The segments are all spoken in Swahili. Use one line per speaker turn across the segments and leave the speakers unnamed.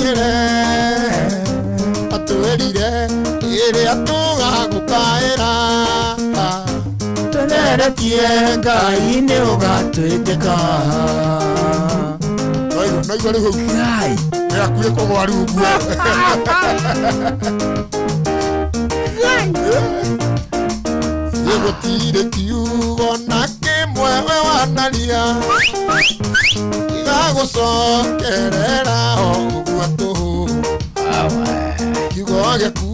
gukigere atwerire ire atuga gukaira tweretie Ngai ni ugatwiteka naigua rä hå nä akuä kå gwa runguo gä gå tirä kiugo na kä mwe we wanaria igagå cokerera o å guo tå kiugo gä ku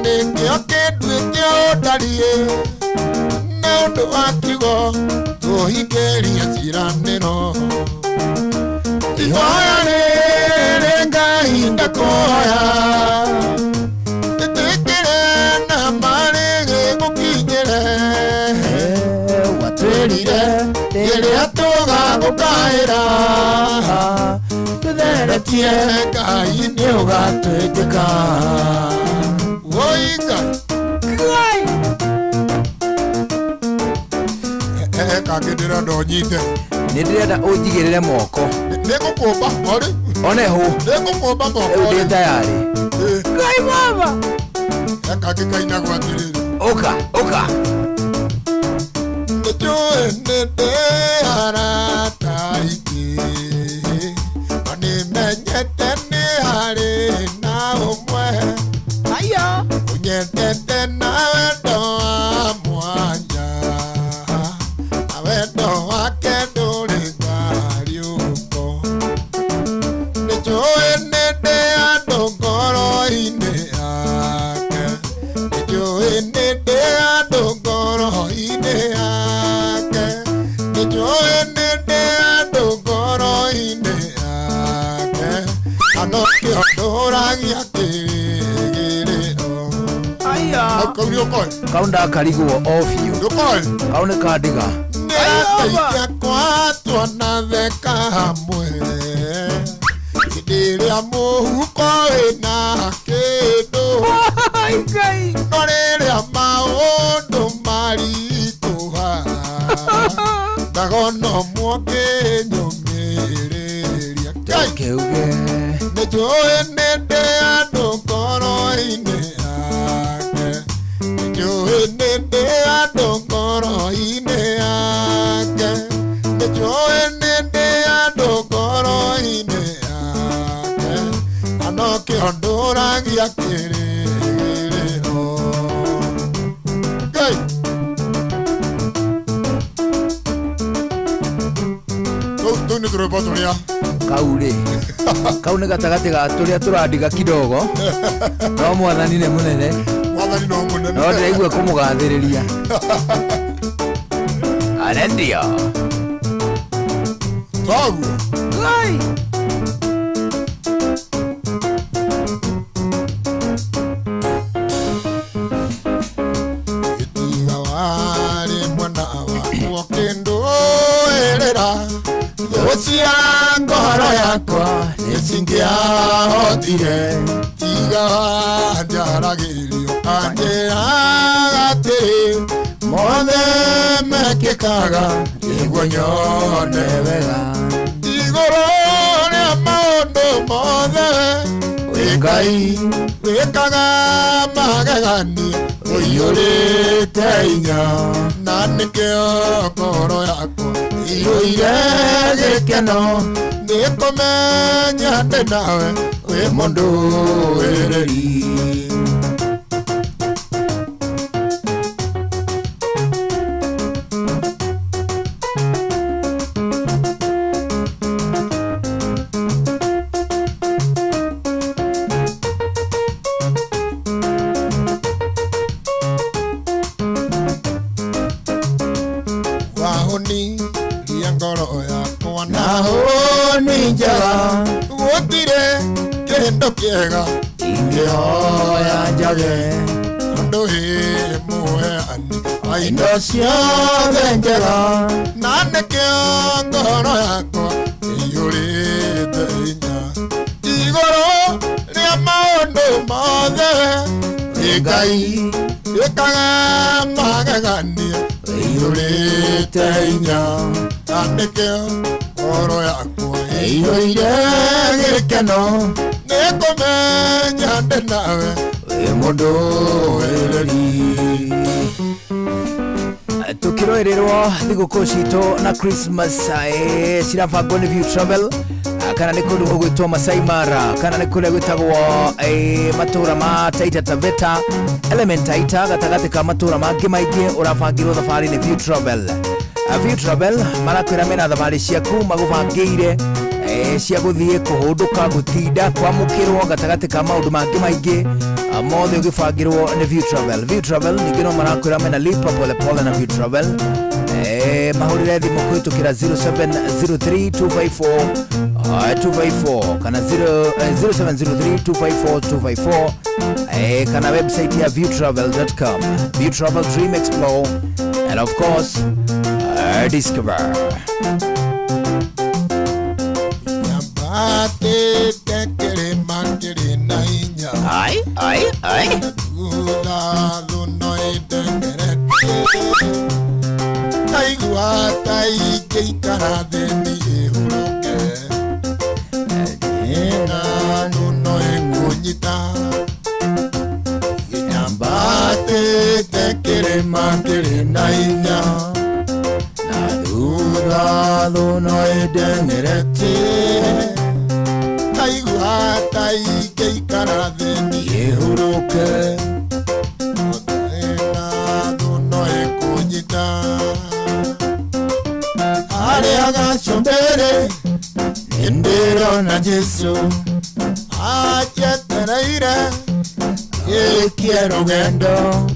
nä kä o kä nduä kä o ndariä nä å ndå wa kiugo tå hingä rie ciranä ro ihoya rĩrĩ Ngai ndakoya ndĩtĩkĩre na marĩ gĩgũkinyĩre watwĩrire rĩrĩa tũgagũkaĩra tũtheretie Ngai nĩ ũgatwĩtĩka woinga kangĩ ndĩrenda ũnyite
nĩ ndĩrenda ũnjigĩrĩre moko
nĩngũkũmba orĩ
one hũ
nĩngũkũmba moko
rĩu ndĩ tayarĩ
Ngai baba
kangĩ kainagwo atĩrĩrĩ
ũka ũka
nĩnjũĩ nĩndĩ arata aingĩ na nĩmenyete nĩ harĩ na ũmwe ũnyendete na wendo wa mwanya na wendo wake ndũrĩ ngariũko nĩnjũĩ nĩndĩ andũ ngoro-inĩ yake nĩnjũĩ nĩndĩ andũ ngoro-inĩ yake nĩnjũĩ nĩndĩ andũ ngoro-inĩ yake na no kĩo ndũragia kĩrĩgĩrĩro kau nĩ ũkoĩ
kau ndakarigwo o biũ
ndũkoĩ
kau nĩ kandiga
nĩrateithia kwatwo na theka hamwe hĩndĩ ĩrĩa mũhuko wĩna kĩndũ no rĩrĩa maũndũ maritũha ndagono mũngĩnyũmĩrĩria
kĩuge
nĩnjũĩ nĩndĩ andũ ngoro-inĩ yake nĩnjũĩ nĩndĩ andũ ngoro-inĩ yake nĩnjũĩ nĩndĩ andũ ngoro-inĩ yake na no kĩo ndũragia kĩrĩgĩrĩro Ngai tũu nĩ tũrwĩmbo tũrĩa
kau rĩ kau nĩ gatagatĩ ga tũrĩa tũrandiga kidogo no mwathani nĩ mũnene
mwathani no mũnene
no ndĩraigua kũmũgathĩrĩria arĩa ndio
taguo
Ngai
gĩtiga warĩ mwena wakwo kĩndũĩrĩra gũcia ngoro yakwa nĩcingĩahotire tiga wanjaragĩrio anjĩraga atĩrĩ mothe mekĩkaga nĩguo nyone wega igũrũ rĩa maũndũ mothe wĩ Ngai wĩkaga magegania ũiyũrĩte hinya na nĩkĩo ngoro yakwa iyũire gĩkeno nĩkũmenya ndĩ nawe wĩ mũndũ wĩrĩri wahoni ria ngoro yakwa na honi njega gũtirĩ kĩndũ kĩega ingĩhoya njage ũndũ wĩ mũheani wa indo ciothe njega na nĩkĩo ngoro yakwa ĩiyũrĩte hinya igũrũ rĩa maũndũ mothe wĩ Ngai wĩkaga magegania ĩiyũrĩte hinya na nĩkĩo ngoro yakwa iyo iregekeno nekomenya ndenawe mundu wereri
tukiroererwo thigũkũ citũ na Christmas cirabangwo nĩ View Travel kana nĩ kũndũ gũgwĩtwo Masai Mara kana nĩ kũrĩa gwĩtagwo matũũra ma Taita Taveta Element Taita gatagatĩ ka matũũra mangĩ maingĩ ũrabangĩrwo thabarĩ nĩ View Travel. View Travel marakwĩra mena thabarĩ ciaku magũbangĩire cia gũthiĩ kũhũndũka gũtinda kwamũkĩrwo gatagatĩ ka maũndũ mangĩ maingĩ mothe ũgĩbangĩrwo nĩ View Travel. View Travel ningĩ no marakwĩra mena lipa pole pole na View Travel. Mahũrĩre thimũ kũhĩtũkĩra 0703-254-254 kana 0703-254-254 kana website ya viewtravel.com. View Travel, dream, explore and of course discover. Ai
Taigua taigei karadeni ehuroke Ena nuno engunyita Inyambate tekere makere nainya Naduda nuno edengerete Taigua taigei karadeni ehuroke Chombere Indero na Jesu Ajeteraira Quiero gendo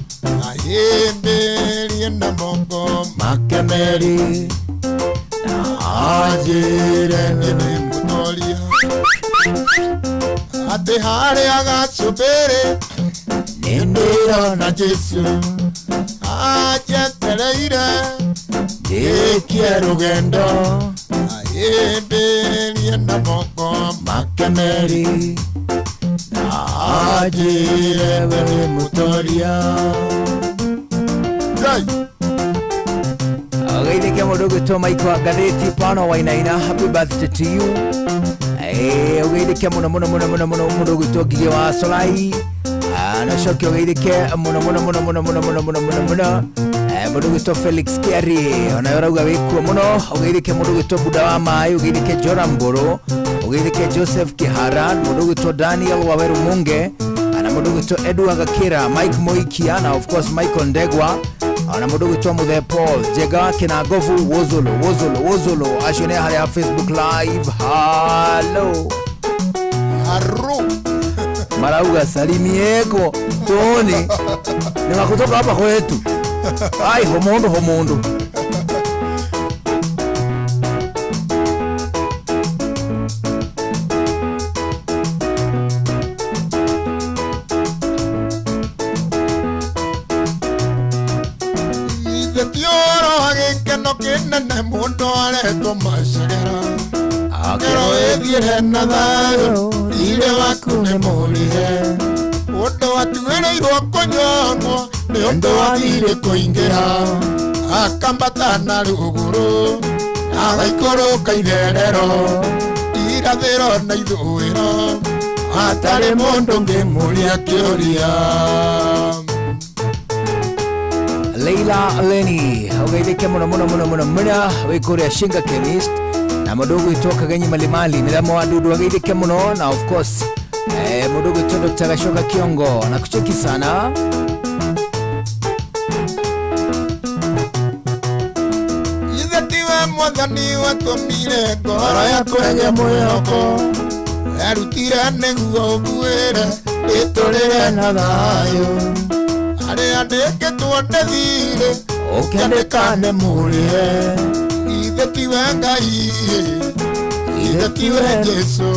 Ayemberi na mongo Makemeri Ajire nene mutolia Adehare aga chombere Indero na Jesu Ajeteraira quiero gendo ayemberi na mongo makemeri ajire bene mutoria
Ogeithĩke mũndũ ũgwĩtwo Michael wa ngathĩti Pano Wainaina, happy birthday to you. Ogeithĩke mũno mũndũ ũgwĩtwo Ngigĩ wa Solai, nacoke ogeithĩke mũno mũndũ ũgwĩtwo Felix Kiari, onawe ũrauga wĩkuo mũno. Ogeithĩke mũndũ ũgwĩtwo Buda wa Maĩ, ogeithĩke Jora Mbũrũ, ogeithĩke Joseph Kihara, mũndũ ũgwĩtwo Daniel Waweru Munge, na mũndũ ũgwĩtwo Edward Gakĩra, Mike Moikia na of course Michael Ndegwa, na mũndũ ũgwĩtwo Muthe Paul Jega Kinagovu Wozolo acio nĩ harĩa Facebook live. Hello marauga salimieko Tony ni wakutoka hapa kwetu. Ai homondo
Nene mundo areto mashagera Akero edire nadayo Ire wakune morihe Ondo watuere iwa konyono Neondo wadire koingera Akambatana ruguru Agaikoro kaidherero Irathero na idhuero Atare mondo ngemuria kioria
Leila Leni, ogeithĩke mũno wĩkũrĩa Shinga Chemist, na mũndũ ũgwĩtwo Kagenyi Malimali Mĩramo wa Ndudu, ogeithĩke mũno, na of course mũndũ ũgwĩtwo Dr. Gashoka Kiongo, na kucheki sana.
Izetiwe mwathani watũmire ngoro yakwa ĩgĩe mwĩhoko, yarutire nĩguo nguĩre ĩtũrĩre na thayũ. Andĩke tuonethire ũkĩandĩkane mũrĩe ithe tiwe Ngai ithe tiwe Jesu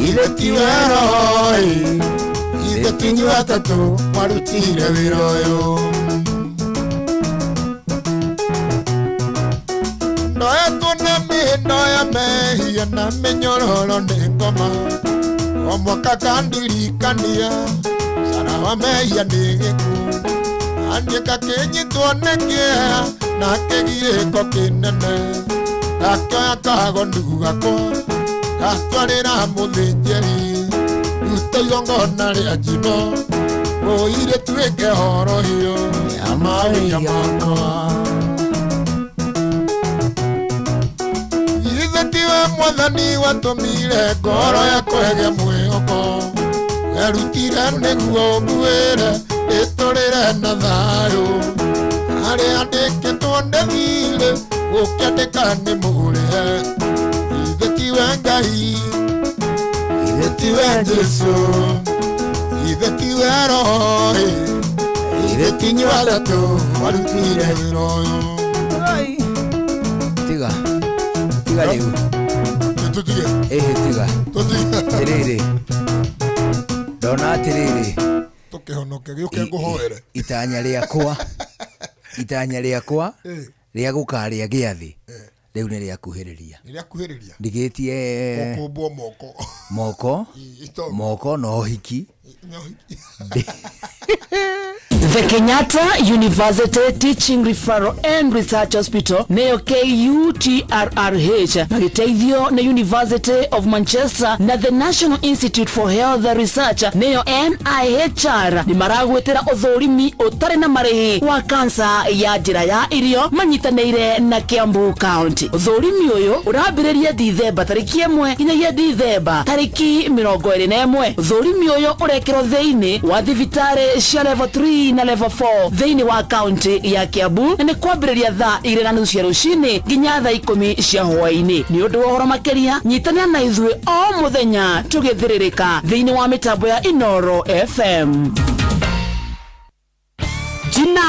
ithe tiwe Roho ithe tinyuĩ atatũ mwarutire wĩra ũyũ ndoetwo nĩ mĩhĩndo ya mehia na mĩnyororo nĩ ngoma o mwaka kandirikania Wamehia nĩgĩku Andĩka kĩnyitwo nĩ kĩeha na kĩgirĩko kĩnene gakioya kagondu gakwa gatwarĩra mũthĩnjĩri ruta igongona rĩa njino mũire tuĩke horo hiyo ya mawĩra makwa ithe tiwe mwathani watũmire ngoro yakwa ĩgĩe mwĩhoko werutire nĩguo nguĩre ĩtũrĩre na thayũ harĩa ndĩkĩtwo ndĩthire gũkĩandĩka nĩ mũrĩhe ithe tiwe Ngai ithe tiwe Jesũ ithe tiwe Roho ithe tinyuĩ atatũ warutire wĩra ũyũ
tiga rĩu
tũtige
tiga atĩrĩrĩ ndona atĩrĩrĩ
tũkĩhonoke gĩũke ngũhoere
itanya rĩakwa rĩa gũkarĩa gĩathĩ rĩu nĩ rĩakuhĩrĩria ndigĩtie moko no hiki
The Kenyatta University Teaching Referral and Research Hospital neyo KUTRRH magiteithio na University of Manchester na the National Institute for Health Research neyo NIHR ni maragwetera uthurimi utari na marĩhi wa kansa ya njĩra ya irio manyitanĩire na Kiambu County. Uthurimi uyu urambĩrĩria Dithemba tarĩki 1 nginyagia Dithemba tarĩki 21. Uthurimi uyu urekĩrwo thĩinĩ wa thibitarĩ cia level 3 na level 4 thĩinĩ wa county ya Kiambu na nĩ kwambĩrĩria thaa 2:30 cia rũcinĩ nginya thaa 10 cia hwaĩ-inĩ. Nĩ ũndũ wa ũhoro makĩria nyitanĩra na ithuĩ o mũthenya tũgĩthĩrĩrĩka thĩinĩ wa mĩtambo ya Inoro FM.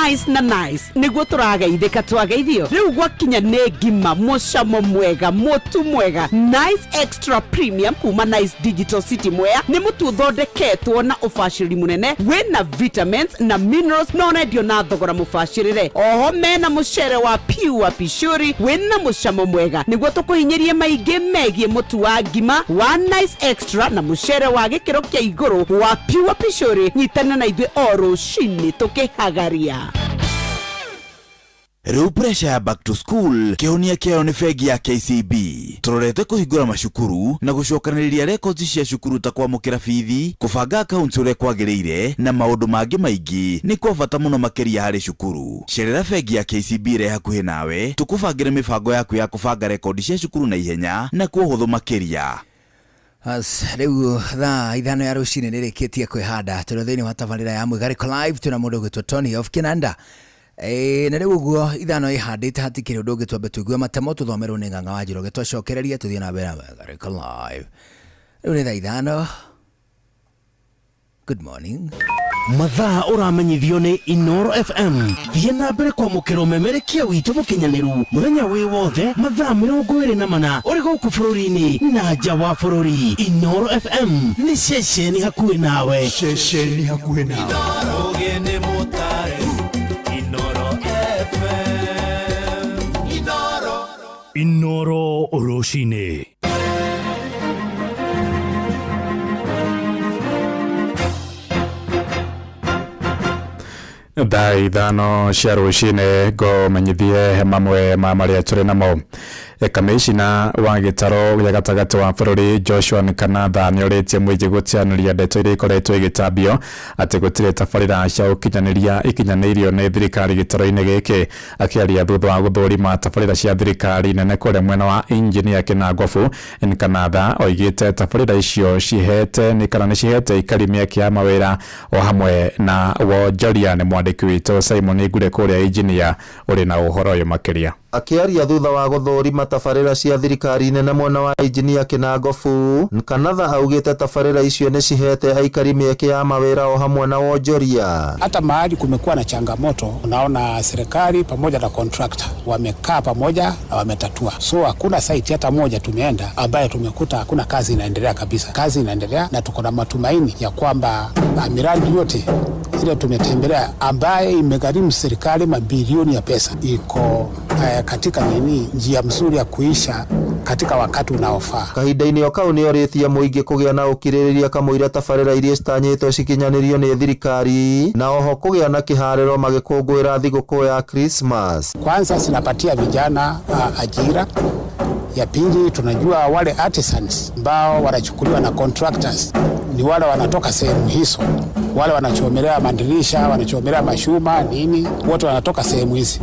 Nice na nice niguo turageithĩka twageithio rĩu gwakinya nĩ ngima mũcamo mwega mũtu mwega Nice Extra Premium kuma Nice Digital City Mwea nĩ mũtu thondeketwo na ũbacĩrĩri mũnene wĩna vitamins na minerals na ũrendio na thogora mũbacĩrĩre. Oho mena mũcere wa Pure Pishori wĩna mũcamo mwega nĩguo tũkũhinyĩrie maingĩ megiĩ mũtu wa ngima wa Nice Extra na mũcere wa gĩkĩro kĩa igũrũ wa Pure Pishori. Nyitana na ithuĩ o rũcinĩ tũkĩhagaria.
Rĩu pressure ya back to school kĩhonia kĩao nĩ bengi ya KCB. Tũrorete kũhingũra macukuru na gũcokanĩrĩria records cia cukuru ta kwamũkĩra bithi, kũbanga akaunti ũrĩa kwagĩrĩire na maũndũ mangĩ maingĩ nĩ kwa bata mũno makĩria harĩ cukuru. Cerera bengi ya KCB ĩrĩa hakuhĩ nawe tũkũbangĩre mĩbango yaku ya kũbanga records cia cukuru na ihenya na kwa ũhũthũ makĩria.
Rĩu thaa 5 ya rũcinĩ nĩrĩkĩtie kwĩhanda tũrĩ thĩinĩ wa tabarĩra ya Mũgariko Live tũna mũndũ ũgwĩtwo Tony of Kinanda. Na rĩu ũguo ithano ihandĩte hatikĩrĩ ũndũ ũngĩ twambe tũigue matemo tũthomerwo nĩ Ng'ang'a wa Njoroge twacokereria tũthiĩ na mbere na Mũgariko Live. Rĩu nĩ thaa 5. Good morning.
Mathaa ũramenyithio nĩ Inoro FM. Thiĩ na mbere kwamũkĩra ũmemerekia witũ mũkinyanĩru mũthenya wĩ wothe mathaa 24 ũrĩ gũkũ bũrũri-inĩ na nja wa bũrũri. Inoro FM nĩ ceceni hakuhĩ nawe. Inoro rũcinĩ.
Thaa 5 cia rũcinĩ ngũmenyithie mamwe ma marĩa tũrĩ namo. Kamishina wa gĩtaro gĩa gatagatĩ wa bũrũri Joshua Nkanatha nĩ orĩtie mũingĩ gũtianĩria ndeto iria ikoretwo igĩtambio atĩ gũtirĩ tabarĩra cia ũkinyanĩria ikinyanĩirio nĩ thirikari gĩtaro-inĩ gĩkĩ. Akĩaria thutha wa gũthũrima tabarĩra cia thirikari nene kũrĩa mwena wa injinia Kinangwabu, Nkanatha oigĩte tabarĩra icio cihete nĩ cihete ikari mĩeke ya mawĩra o hamwe na wonjoria. Nĩ mwandĩki witũ Simon Ngure kũrĩa injinia ũrĩ na ũhoro ũyũ makĩria.
Akiaria thutha wa gũthũrima tabarĩra cia thirikari nene mwena wa injinia Kinangwabu, Nkanatha augĩte tabarĩra icio nĩ cihete aikari mĩeke ya mawĩra o hamwe na wonjoria.
Hata mahali kumekuwa na changamoto, unaona serikali pamoja na contractor wamekaa pamoja na wametatua. So hakuna site hata moja tumeenda ambaye tumekuta hakuna kazi inaendelea kabisa. Kazi inaendelea na tuko na matumaini ya kwamba miradi yote ile tumetembelea ambaye imegharimu serikali mabilioni ya pesa iko katika njia mzuri ya kuisha katika wakati unaofaa.
Kahinda-inĩ o kau nĩ orĩtie mũingĩ kũgĩa na ũkirĩrĩria kamũira tabarĩra iria citanyĩtwo cikinyanĩrio nĩ thirikari na oho kũgĩa na kĩharĩro magĩkũngũĩra thigũkũ ya Christmas.
Kwanza sinapatia vijana ajira Ya pili, tunajua wale artisans ambao wanachukuliwa na contractors ni wale wanatoka sehemu hizo, wale wanachomelea madirisha, wanachomelea mashuma nini, wote wanatoka sehemu hizi.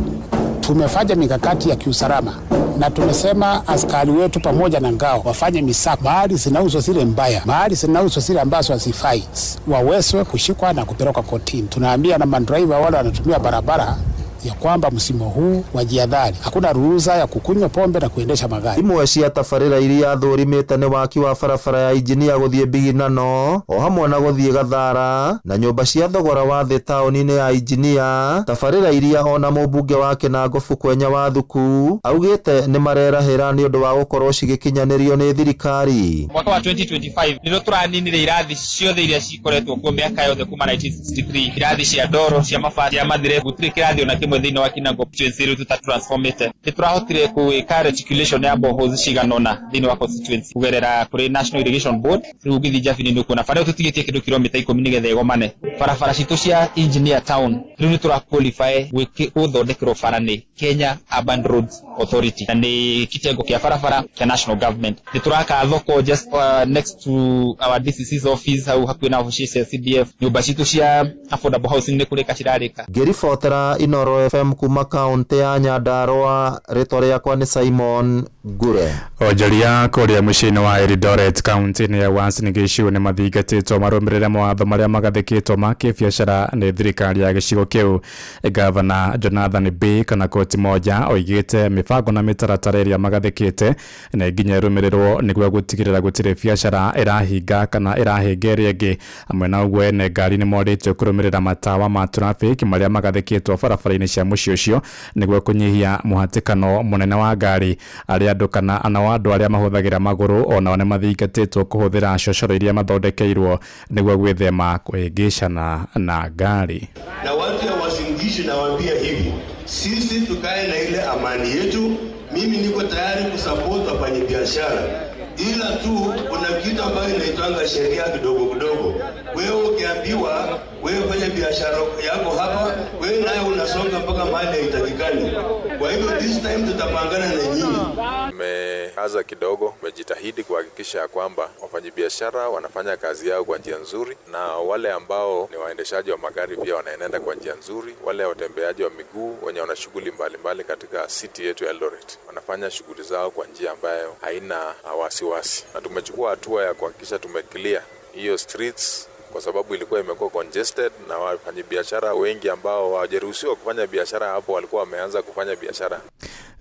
Tumefanya mikakati ya kiusalama na tumesema askari wetu pamoja na ngao wafanye misako mahali zinauzwa zile mbaya, mahali zinauzwa zile ambazo hazifai, wawezwe kushikwa na kupelekwa kotini. Tunaambia na mandriver wale wanatumia barabara ya kwamba msimu huu wajihadhari, hakuna ruhusa ya kukunywa pombe na kuendesha magari.
Imwe cia tabarĩra iria thũrimĩte nĩ waki wa barabara ya injinia gũthiĩ Biginano o hamwe na gũthiĩ Gathara na nyũmba cia thogora wa thĩ taũni-inĩ ya injinia. Tabarĩra iria ona mũmbunge wa Kinangofu Kwenya wa Thuku augĩte nĩ marerahĩra nĩ ũndũ wa gũkorwo cigĩkinyanĩrio nĩ thirikari.
Mwaka wa 2025 nĩrĩo tũraninire irathi ciothe iria cikoretwo kuo mĩaka yothe kuma 1963, irathi cia ndoro, cia mabati, cia mathire, gũtirĩ kĩrathi ona kĩmwe thĩinĩ wa Kinangofu twenzero tutatransformete. Nĩtũrahotire gwĩka reticulation ya boreholes ciganona thĩinĩ wa constituency kugerera kũrĩ National Irrigation Board. Rĩu ũgĩthiĩ Njabini nĩ kuona bara tũtigĩtie kĩndũ kilomita 10 nĩgetha ĩgomane. Barabara citũ cia Engineer Town rĩu nĩ tũraqualify gũthondekerwo bara nĩ Kenya Urban Roads Authority, na nĩ kitengo kĩa barabara kĩa National Government. Nĩ tũraka thoko just next to our DCC's office hau hakuhĩ na office ya CDF. Nyũmba citũ cia affordable housing nĩ kũrĩka cirarĩka.
Ngĩribotera Inoro FM kuma kaunti ya Nyandarua, rĩtwa rĩakwa nĩ Simon Ngure.
Onjoria kũrĩa mũciĩ-inĩ wa Eldoret kaunti-inĩ ya Uasin Gishu nĩ mathingatĩtwo marũmĩrĩre mawatho marĩa magathĩkĩtwo ma kĩbiacara nĩ thirikari ya gĩcigo kĩu. Gavana Jonathan B kana koti moja oigĩte mĩbango na mĩtaratara ĩrĩa magathĩkĩte na nginya rũmĩrĩrwo nĩguo gũtigĩrĩra gũtirĩ biacara ĩrahinga kana ĩrahinga ĩrĩa ĩngĩ. Amwe na ũguo ene ngari nĩ morĩtio kũrũmĩrĩra matawa ma traffic marĩa magathĩkĩtwo barabara-inĩ cia mũciĩ ũcio nĩguo kũnyihia mũhatĩkano mũnene wa ngari. Arĩa andũ kana andũ arĩa mahũthagĩra magũrũ onao nĩ mathingatĩtwo kũhũthĩra cocoro iria mathondekeirwo nĩguo gwĩthema kũhĩngĩcana na ngari.
Na watu ya Uasin Gishu nawaambia hivi, sisi tukae na ile amani yetu. Mimi niko tayari kusupport wafanyabiashara, ila tu kuna kitu ambayo inaitwa sheria kidogo kidogo. Wewe ukiambiwa wewe fanya biashara yako hapa, wewe naye unasonga mpaka mahali haitakikani. Kwa hivyo this time tutapangana na nyinyi.
Tumeanza kidogo, tumejitahidi kuhakikisha kwamba wafanyabiashara wanafanya kazi yao kwa njia nzuri, na wale ambao ni waendeshaji wa magari pia wanaenda kwa njia nzuri. Wale watembeaji wa miguu wenye wana shughuli mbalimbali katika city yetu ya Eldoret wanafanya shughuli zao kwa njia ambayo haina wasiwasi, na tumechukua hatua ya kuhakikisha tumeclear hiyo streets kwa sababu ilikuwa imekuwa congested na wafanyabiashara wengi ambao hawajaruhusiwa kufanya biashara hapo walikuwa wameanza kufanya biashara.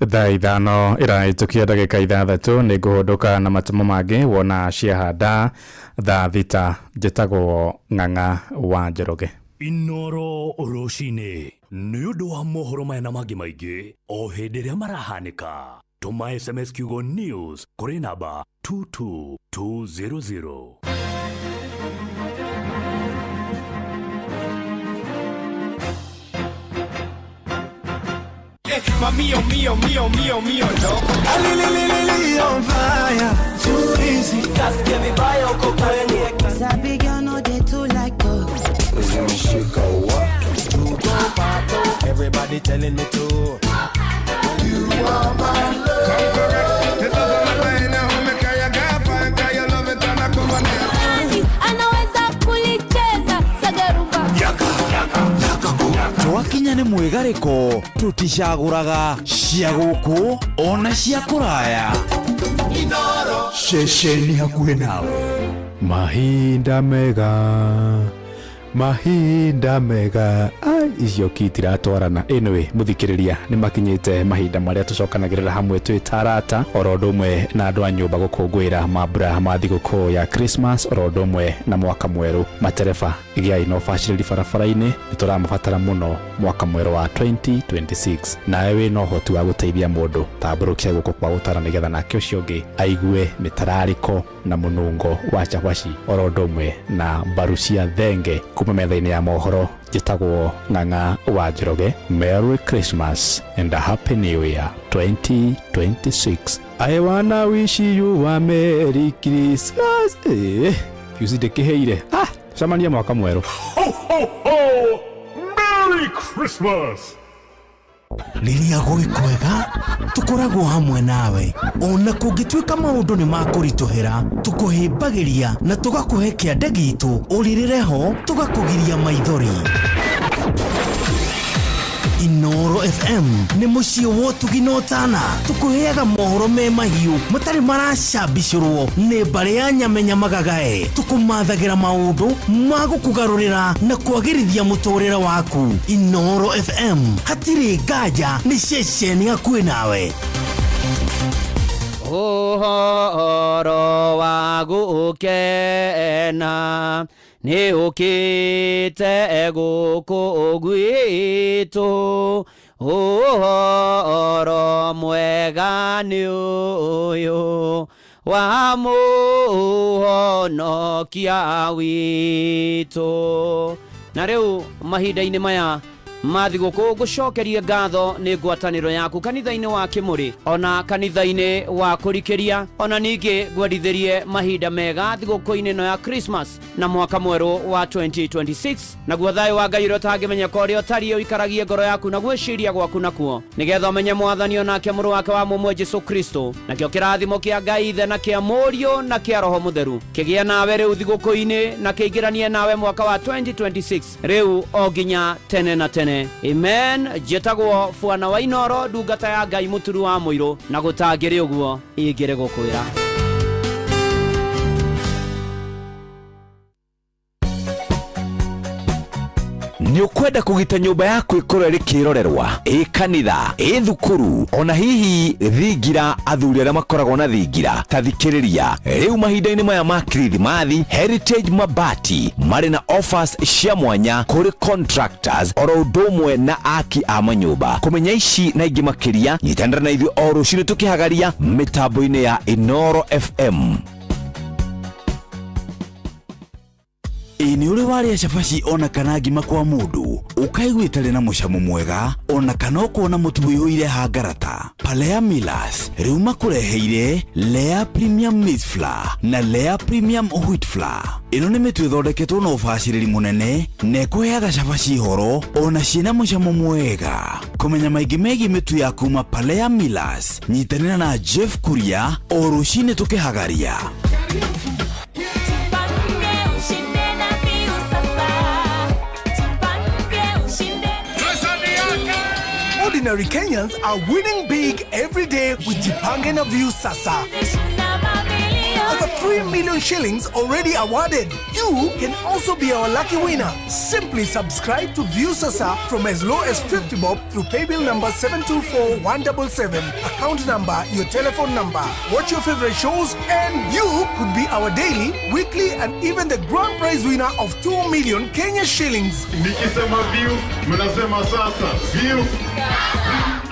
Thaa ithano iraitukia ndagĩka ithathatũ nĩ ngũhũndũka na matumo mangĩ wona ciahanda thaa thita. Njĩtagwo Ng'ang'a wa Njoroge.
Inoro rũcinĩ nĩ ũndũ wa mohoro maya na mangĩ maingĩ o hĩndĩ ĩrĩa marahanĩka. Tũma SMS kiugo news kũrĩ namba 22200.
Mío, no. On fire, too easy. Just give me bio, cocaine. Sabi girl, no they too like dogs. Everybody telling me to. You are my love. It doesn't matter in a home, kaya gafa, kaya love it and I come on here. Anaweza kulicheza sagarumba. Yaka.
Twakinya nĩ mwĩgarĩko tũticagũraga cia gũkũ ona cia kũraya.
Inoro
Ceceni hakuhĩ nawe.
Mahinda mega icio kitiratwarana. Anyway, muthikiriria ni makinyite mahinda maria tucokanagirira hamwe twi tarata orodo mwe na andu a nyumba gukungwira mambura ma thigũkũ ya Christmas orodo mwe na mwaka mweru. Matereba igiai no bacĩrĩri barabara-inĩ nĩtũramabatara mũno mwaka mweru wa 2026. Nawe wĩ no ũhoti wa gũteithia mũndũ tambũrũkia gũkũ kwa gũtara nĩgetha nake ũcio ũngĩ aigue mĩtararĩko na mũnungo wa chabaci orodo mwe na mbaru cia thenge kuma metha-inĩ ya mohoro. Njĩtagwo Ng'ang'a wa Njoroge. Merry Christmas and a Happy New Year 2026. I wanna wish you a Merry Christmas. Usindĩkĩhĩire camania mwaka mweru.
Ho ho ho! Merry Christmas!
Riria gwi kwega tukoragwo hamwe nawe ona kungituika maundu ni makurituhira tukuhimbagiria na tugakuhe kiande gitu uririreho tugakugiria maithori. Inoro FM ni muciĩ wotugi na ũtana tukuheaga mohoro me mahiũ matari maracambicũrwo nĩ mbarĩ ya Nyamenya Magagae. Tukumathagira maundu magukugarurira na kwagĩrithia mũtũrĩre waku. Inoro FM hatirĩ nganja nĩ ceceni hakuhĩ nawe.
Ũhoro wa gũkena nĩ ũkĩte gũkũ gwitũ, ũhoro mwega nĩ ũyũ wa mũhonokia witũ. Na rĩu mahinda-inĩ maya mathigũkũ ngũcokerie ngatho nĩ ngwatanĩro yaku kanitha-inĩ wa Kĩmũrĩ ona kanitha-inĩ wa Kũrikĩria, ona ningĩ ngwendithĩrie mahinda mega thigũkũ-inĩ ĩno ya Christmas na mwaka mwerũ wa 2026. Naguo thayũ wa Ngai ũrĩa ũtangĩmenyeka ũrĩa ũtariĩ ũikaragie ngoro yaku na gwĩciria gwaku nakuo, nĩgetha ũmenye Mwathani onake mũrũ wake wa mũmwe Jesũ Kristo, nakĩo kĩrathimo kĩa Ngai Ithe na kĩa Mũriũ na kĩa Roho Mũtheru kĩgĩe nawe rĩu thigũkũ-inĩ na kĩingĩranie nawe mwaka wa 2026 rĩu o nginya tene na tene. Amen. Jetagwo Bwana wa Inoro, ndungata ya Ngai mũturu wa mũirũ, na gũtangĩrĩ ũguo ingĩrĩ gũkwĩra.
Nĩ ukwenda kugita nyumba yaku ikorwo ri kirorerwa, kanitha, thukuru, ona hihi thingira athuri arĩa makoragwo na thingira ta thikĩrĩria. Rĩu mahinda-inĩ maya ma Kirithimathi, Heritage Mabati marĩ na offers cia mwanya kũrĩ contractors oro ũndũ ũmwe na aki a manyũmba. Kũmenya ici na ingĩ makĩria, nyitanĩra na ithuĩ o rũciinĩ tũkĩhagaria mĩtambo-inĩ ya Inoro FM. Ini uri waria cabaci ona kana ngima kwa mundu ukaigua itarĩ na mũcamo mwega ona kana ũkona mũtu wĩihũire hangarata. Palea Millers rĩu makũreheire Lea Premium Maize Flour na Lea Premium Wheat Flour. Ĩno nĩ mĩtu ĩthondeketwo na ũbacĩrĩri mũnene na ĩkũheaga cabaci horo ona ciĩna mũcamo mwega. Kũmenya maingĩ megiĩ mĩtu ya kuma Palea Millers, nyitanĩra na Jeff Kuria o rũciinĩ tũkĩhagaria.
Ordinary Kenyans are winning big every day with Jipange na View Sasa. Over 3 million shillings already awarded. You can also be our lucky winner. Simply subscribe to View Sasa from as low as 50 bob through paybill number 724177, account number, your telephone number. Watch your favorite shows and you could be our daily, weekly and even the grand prize winner of 2 million Kenya shillings.
Nikisema View, mnasema sasa. View.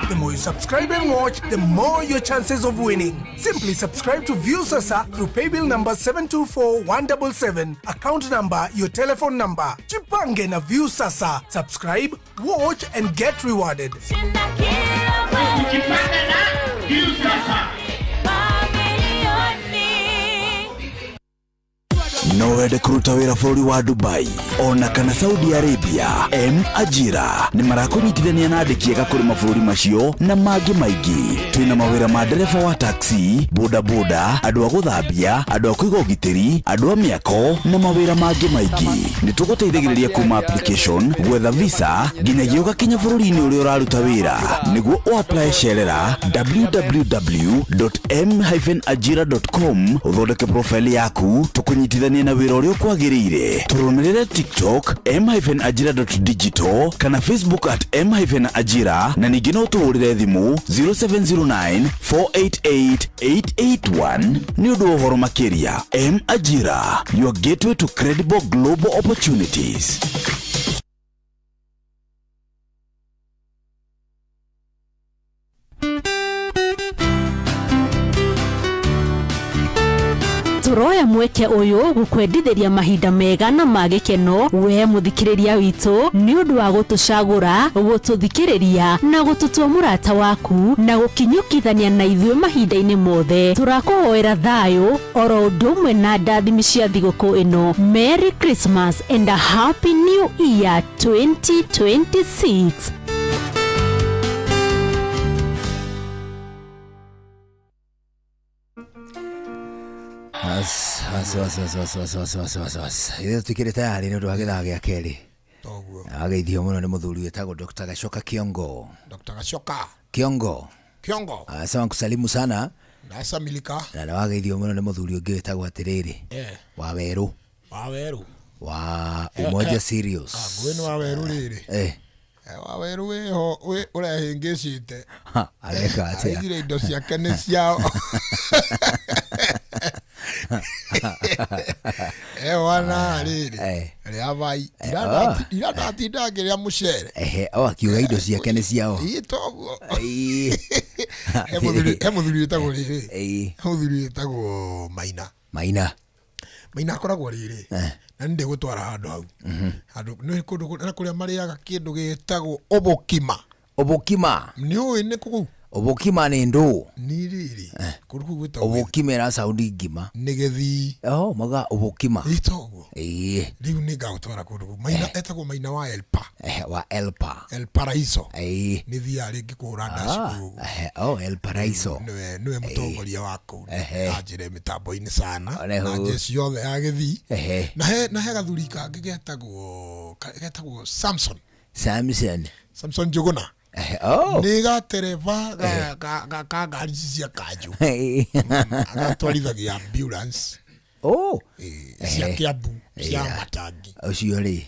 The more you subscribe and watch, the more your chances of winning. Simply subscribe to View Sasa through paybill number 724177, account number, your telephone number. Jipange na View Sasa. Subscribe, watch and get rewarded.
No wende kuruta wĩra bũrũri wa Dubai ona kana Saudi Arabia, Ajira nĩ marakũnyitithania na andĩki ega kũrĩ mabũrũri macio na mangĩ maingĩ. Twĩna mawĩra ma ndereba wa taxi, bodaboda, andũ a gũthambia, andũ a kũiga ũgitĩri, andũ a mĩako na mawĩra mangĩ maingĩ. Nĩ tũgũteithagĩrĩria kuma application, gwetha visa nginyagia ũgakinya bũrũri-inĩ ũrĩa ũraruta wĩra. Nĩguo ũapply cerera www.m-ajira.com ũthondeke profile yaku, tũkũnyitithania na wĩra ũrĩa ũkwagĩrĩire. Tũrũmĩrĩre TikTok m-ajira.digital kana Facebook @m-ajira, na ningĩ no tũhũrĩre thimũ 0709488881 nĩ ũndũ wa ũhoro makĩria. M-Ajira, your gateway to credible global opportunities.
turoya mweke uyu gukwendithĩria mahinda mega na magĩkeno we muthikĩrĩria witũ nĩ ũndũ wa gũtũcagũra, gũtũthikĩrĩria na gũtũtua mũrata waku na gũkinyũkithania na ithuĩ mahinda-inĩ mothe. Tũrakũhoera thayũ oro ũndũ ũmwe na ndathimi cia thigũkũ ĩno. Merry Christmas and a Happy New Year 2026.
Ithe tukire tayari ni undu wa githaa gia keri.
Toguo.
Ageithio muno ni muthuri wetagwo Dr. Gacoka Kiongo.
Dr. Gacoka
Kiongo. Asante kusalimu sana.
Nasa milika.
Na wageithio muno ni muthuri ungi wetagwo atiriri. Wa Weru. Wa Umoja Serious.
Ngwini wa Weru riri. Wa Weru weho urahingicite.
Areka atia.
Aigire indo ciake ni ciao. Wana riri. Ria vai. Ira tindagiria mucere.
Akiuga indo ciake ni ciao.
Toguo. Muthuri wetagwo riri. Muthuri wetagwo Maina akoragwo riri. Na ndi gutwara handu hau. Handu ni kundu na kuria mariaga kindu gitagwo obokima. Ni uyu ni kugu.
Obokima ni ndu.
Ni riri. Kundu gwitagwo.
Obokima ra saundi ngima.
Ni gethi.
Maga obokima.
Itoguo. Riu ni gutwara kundu. Maina etagwo Maina wa Elpa.
Wa Elpa.
El Paraiso. Ni thia ringi kuranda cukuru.
El Paraiso.
Niwe mutongoria wako. Ajire mitambo-ini sana. Na jeshi yothe ya gethi. Na he gathuri kangi getagwo Samson Njuguna. Ni gatereva ga ngari cia kanju. Agatwarithagia ambulance. Cia Kiambu, cia Matangi.
Ucio ri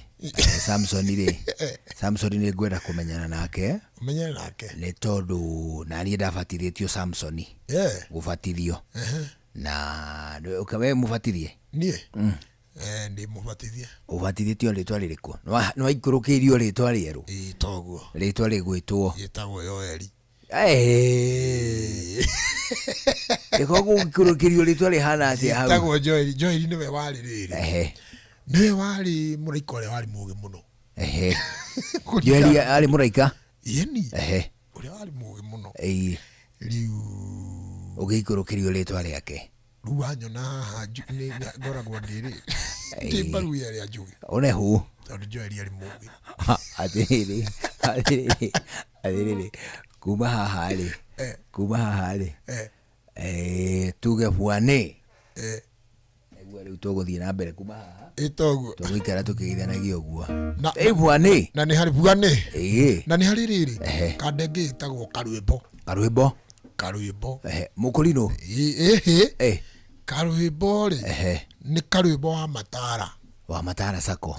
Samson ni ngwenda kumenyana nake. Ni tondu nani ndabatithitio Samson. Gubatithio. Na ukawe mubatithie.
Nie. Ndi mubatithie.
Ubatithitio ritwa ririku. No ikurukirio ritwa rieru.
Toguo.
Ritwa rigwitwo.
Yetagwo Yoeli.
Eko gukurukirio ritwa rihana atia hau.
Yetagwo Joeli niwe wari riri. Niwe wari muraika uria wari mugi muno.
Joeli ari muraika.
Yeni. Uria wari mugi muno. Riu
ugikurukirio ritwa riake.
Ruanyona haha ni ngoragwo ndiri. Ndi mbaru ya ria njugi.
One hu.
Tondu Joeli ari mugi.
Atiriri. Kuma haha ri. Tuge Bwane. Niguo riu tuguthie na mbere kuma haha.
Toguo.
Tugikara tukigeithanagia uguo. Bwane.
Na ni hari Bwane. Na ni hari riri. Kadenge itagwo Karwimbo.
Mukurino.
Karwimbo ri. Ni Karwimbo wa Matara Sako.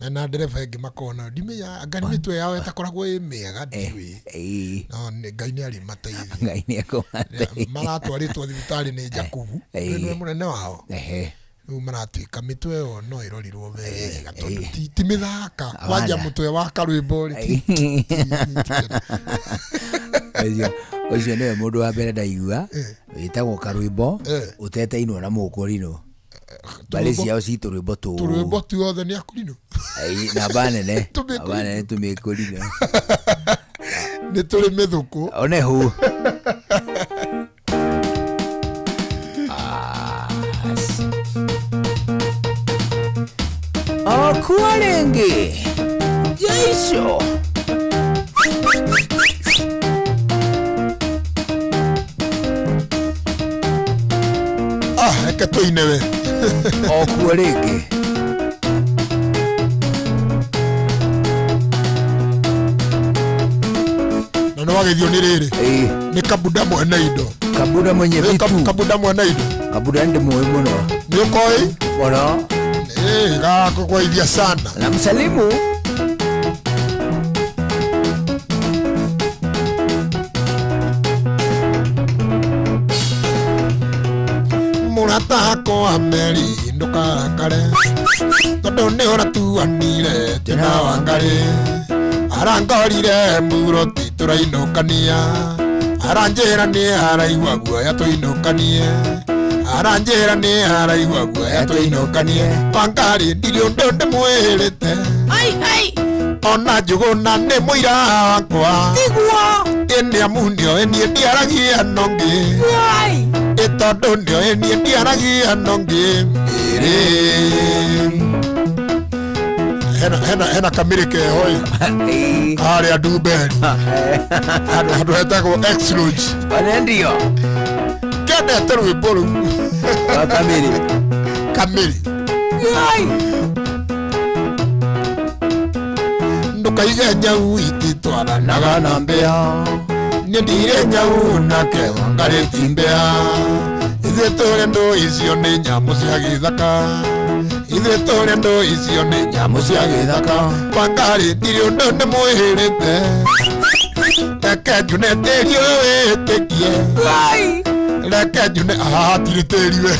Na ndereva ingi makona ndimenya anga ni mitwe yao etakoragwo mega ndiwi. No Ngai ni ari mateithia.
Ngai ni akumateithia.
Maratwaritwo thibitari ni Jakubu. Ni munene wao. Riu maratuika mitwe yo no irorirwo wega tondu ti mithaka. Wanja mutwe wa Karwimbo ri.
Ucio niwe mundu wa mbere ndaigua witagwo Karwimbo uteteinwo na Mukurino. Bali ciao citu rwimbo
tuothe ni akurino.
Na banene tumikurino.
Ni turi mithuku.
One hu. Kualengi Yesu.
Eke tuinewe.
Kualengi.
Na wageithio ni riri. Ni Kabuda mwene indo.
Kabuda mwenye vitu.
Kabuda mwene indo.
Kabuda ndi muwe muno.
Ni ukoi?
Muno.
Gako kwa idea sana.
Na msalimu.
Murata hako ameri ndukarakare. Tondu ni ora tuanire tina wangari. Arangorire muroti turainukania. Aranjira ni araigua guoya tuinukanie. Aranjira ni araigua guoya tuinukanie. Wangari ndiri undu ndimwirite. Ona Njuguna ni muira wakwa. Eni amundio eni ndiaragia nongi. Tondu ndio eni ndiaragia nongi. Hena kamirike hoi. Hari aduberi. Hadu hetagwo X-Lodge.
Ndio.
Kende rwimbo ru Kamiri ndukaige nyau ititwaranaga na mbea nĩ ndire nyau nake wangarĩti mbea ithuĩ tũrĩ ndũ icio nĩ nyamũ cia gĩthaka ithuĩ tũrĩ ndũ icio nĩ nyamũ cia gĩthaka Wangari ndirĩ ũndũ nĩ mwĩhĩrĩte reke njune tĩri ũyũ wĩtĩkie reke njune hatirĩ tĩri we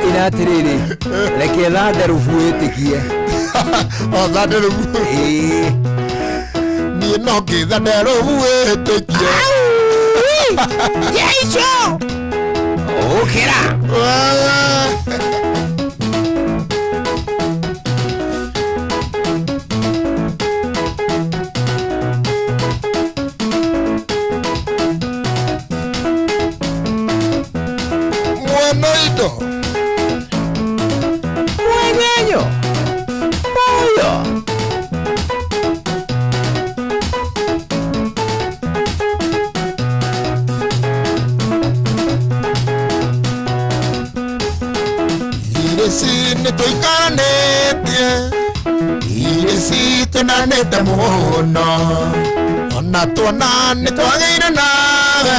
ina atĩrĩrĩ reke thanderubu wĩtĩkie
thanderubu niĩ no ngĩthanderubu wĩtĩkie
Yesu ũkĩra
Mwenoido
Mwenyenyo Moyo
Iresi nĩtũikaranĩtie Iresi tũnanĩte mũno Ona tuona nĩtwagĩire nawe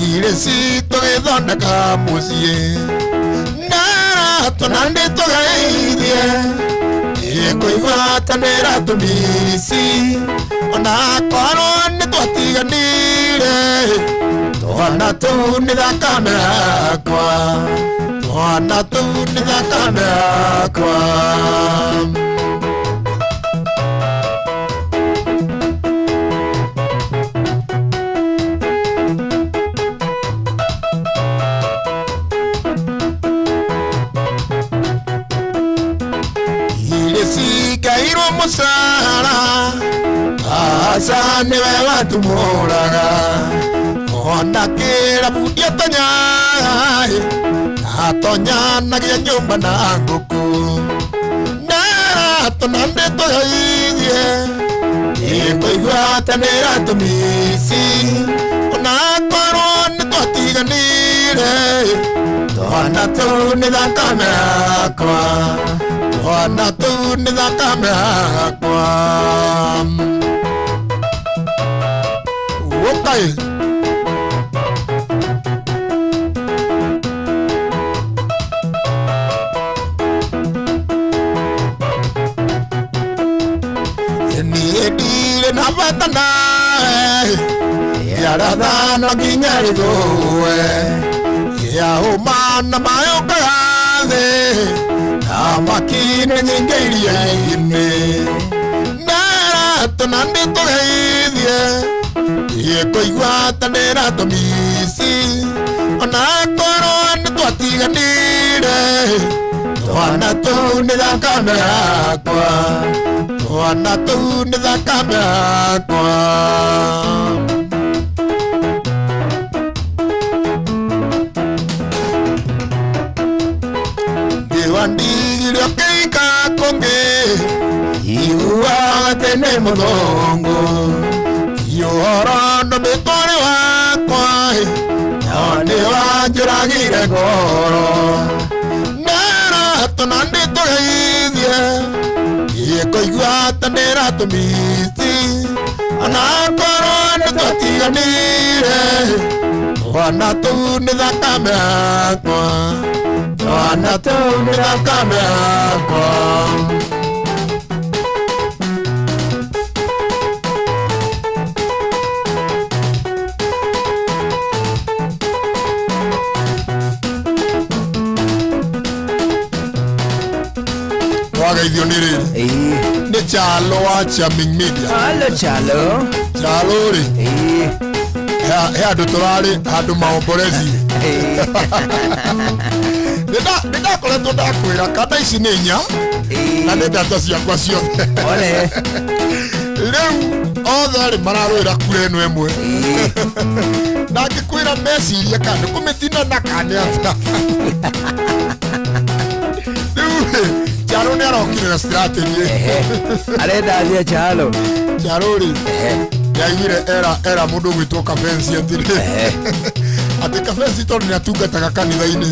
Iresi tũgĩthondeka mũciĩ Na tuona nĩtũgeithie Ĩkũigwatanĩra tũmĩci Ona korwo nĩtwatiganire Twana tũu nĩ thakame yakwa Twana tũu nĩ thakame yakwa Iresigairwo mũcara aca nĩwe watumũraga ona kĩrabu ndiatonyaga atonyanagia nyũmba na ngũkũ na tũna nĩtũgeithie ĩkũigwatanĩra tũmĩci ona korwo nĩtwatiganire twana tũu nĩ thakame yakwa twana tũu nĩ thakame yakwa Wokai Niĩ na bata nawe yarathana nginya rĩthũe yaũma na mayũkaga thĩ na makinĩ nyingĩ iria-inĩ tũna nĩtũgeithie ĩkũigwatanĩra tũmĩci ona korwo nĩtwatiganire twana tũu nĩ thakame yakwa twana tũu nĩ thakame yakwa Ndiwandigire ũkĩika kũngĩ iguaga tene mũthũngũ ũhoro ndũmĩtwarĩ wakwa no nĩ wanjũragire ngoro tũna nĩtũgeithie ĩkũigwatanĩra tũmĩci ona korwo nĩtwatiganire twana tũu nĩ thakame yakwa twana tũu nĩ thakame yakwa Wageithio nĩ rĩrĩ nĩ Chalo wa Charming Media.
Chalo
rĩ he andũ tũrarĩ handũ maomborezi nĩndakoretwo ndakwĩra kanda ici nĩ nya na nĩ ndata ciakwa ciothe rĩu othe rĩ mararũĩra kura ĩno ĩmwe na ngĩkwĩra mecirie kana kũmĩtina na kana atĩa rĩu Chalo nĩ arokire na strategy
arenda athia Chalo
rĩ yaigire era mũndũ gwĩtwo Kabenzi atĩrĩ ati kabeci tondu ni atungataga kanitha-ini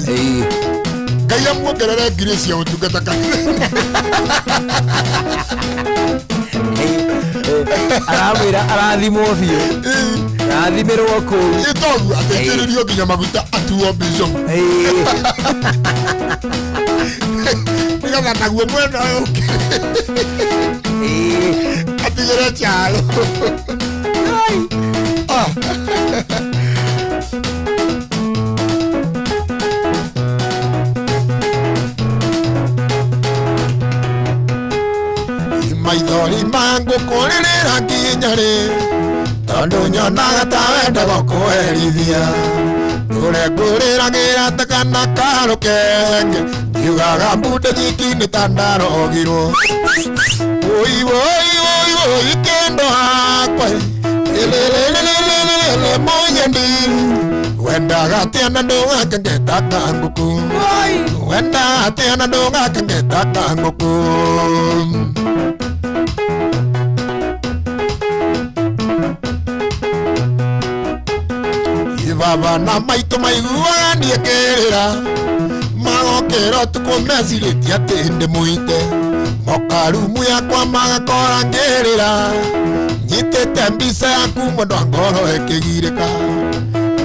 Ngai amuongerere ngiri cia utungata kanitha
aramwira arathimwo biũ arathimirwo kũu
itogu ateitĩrĩrio nginya maguta atuo bishop nigetha naguo mwena ũyũ atigĩre chalo maithori mangũkũrĩrĩra nginya rĩ tondũ nyonaga ta wenda gũkũherithia ũrengũrĩragĩra ta kana karũkenge ngiugaga mbunde nyiki nĩ ta ndarogirwo woi kendo hakwa lelelelelelele mũnyendi wendaga atĩa na ndũgake ngetaka ngũkũ wendaga atĩa na ndũgake ngetaka ngũkũ baba na maitũ maiguaga ndiĩkĩrĩra magokĩra ũtukũ mecirĩtie atĩ ndĩ mũite moka rumu yakwa magakora ngĩrĩra nyitĩte mbica yaku mwendwa ngoro ĩkĩgirĩka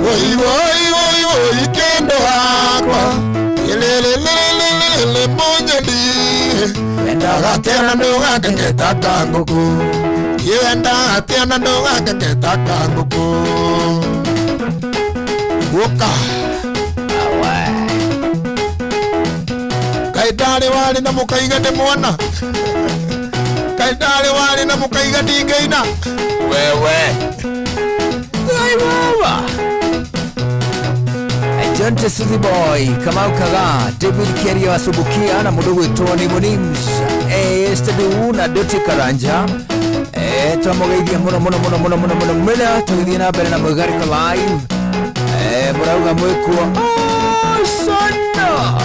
woi kĩndũ hakwa lelelelelele mũnyendi wendaga atĩa na ndũgake ngetaka ngũkũ wendaga atĩa na ndũgake ngetaka ngũkũ Woka Kaidari wali na mukaiga ni mwana Kaidari wali na mukaiga ni gaina Wewe
Wewe Jonte Suzy Boy Kamau Kaga David Kerry wa Subukia na mudogo Tony Monims Estadu na Doti Karanja Tuamogeithia muno mwena tugithie na mbere na Mugarika Live murauga mwikuo sana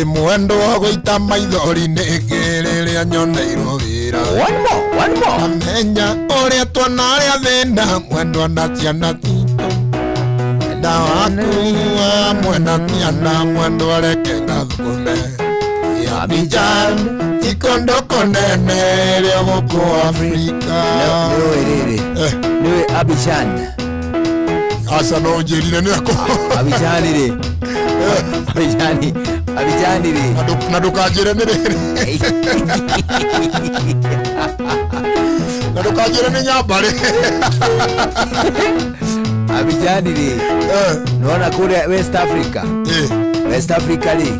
mwendo wa gũita maithori nĩ rĩrĩa nyoneirwo wĩra amenya ũrĩa twana arĩa thĩna mwendwa na ciana citũ wenda waku wa mwena ciana mwendwa reke gathukume Abidjan ikondo konene rĩa gũkũ Afrika
Niwe Abidjan
Asa no njĩrire nĩako Abidjan rĩ na ndũkanjĩre nĩ rĩrĩ na ndũkanjĩre nĩ Nyambarĩ
Abidjan rĩ nona kũrĩa West Africa rĩ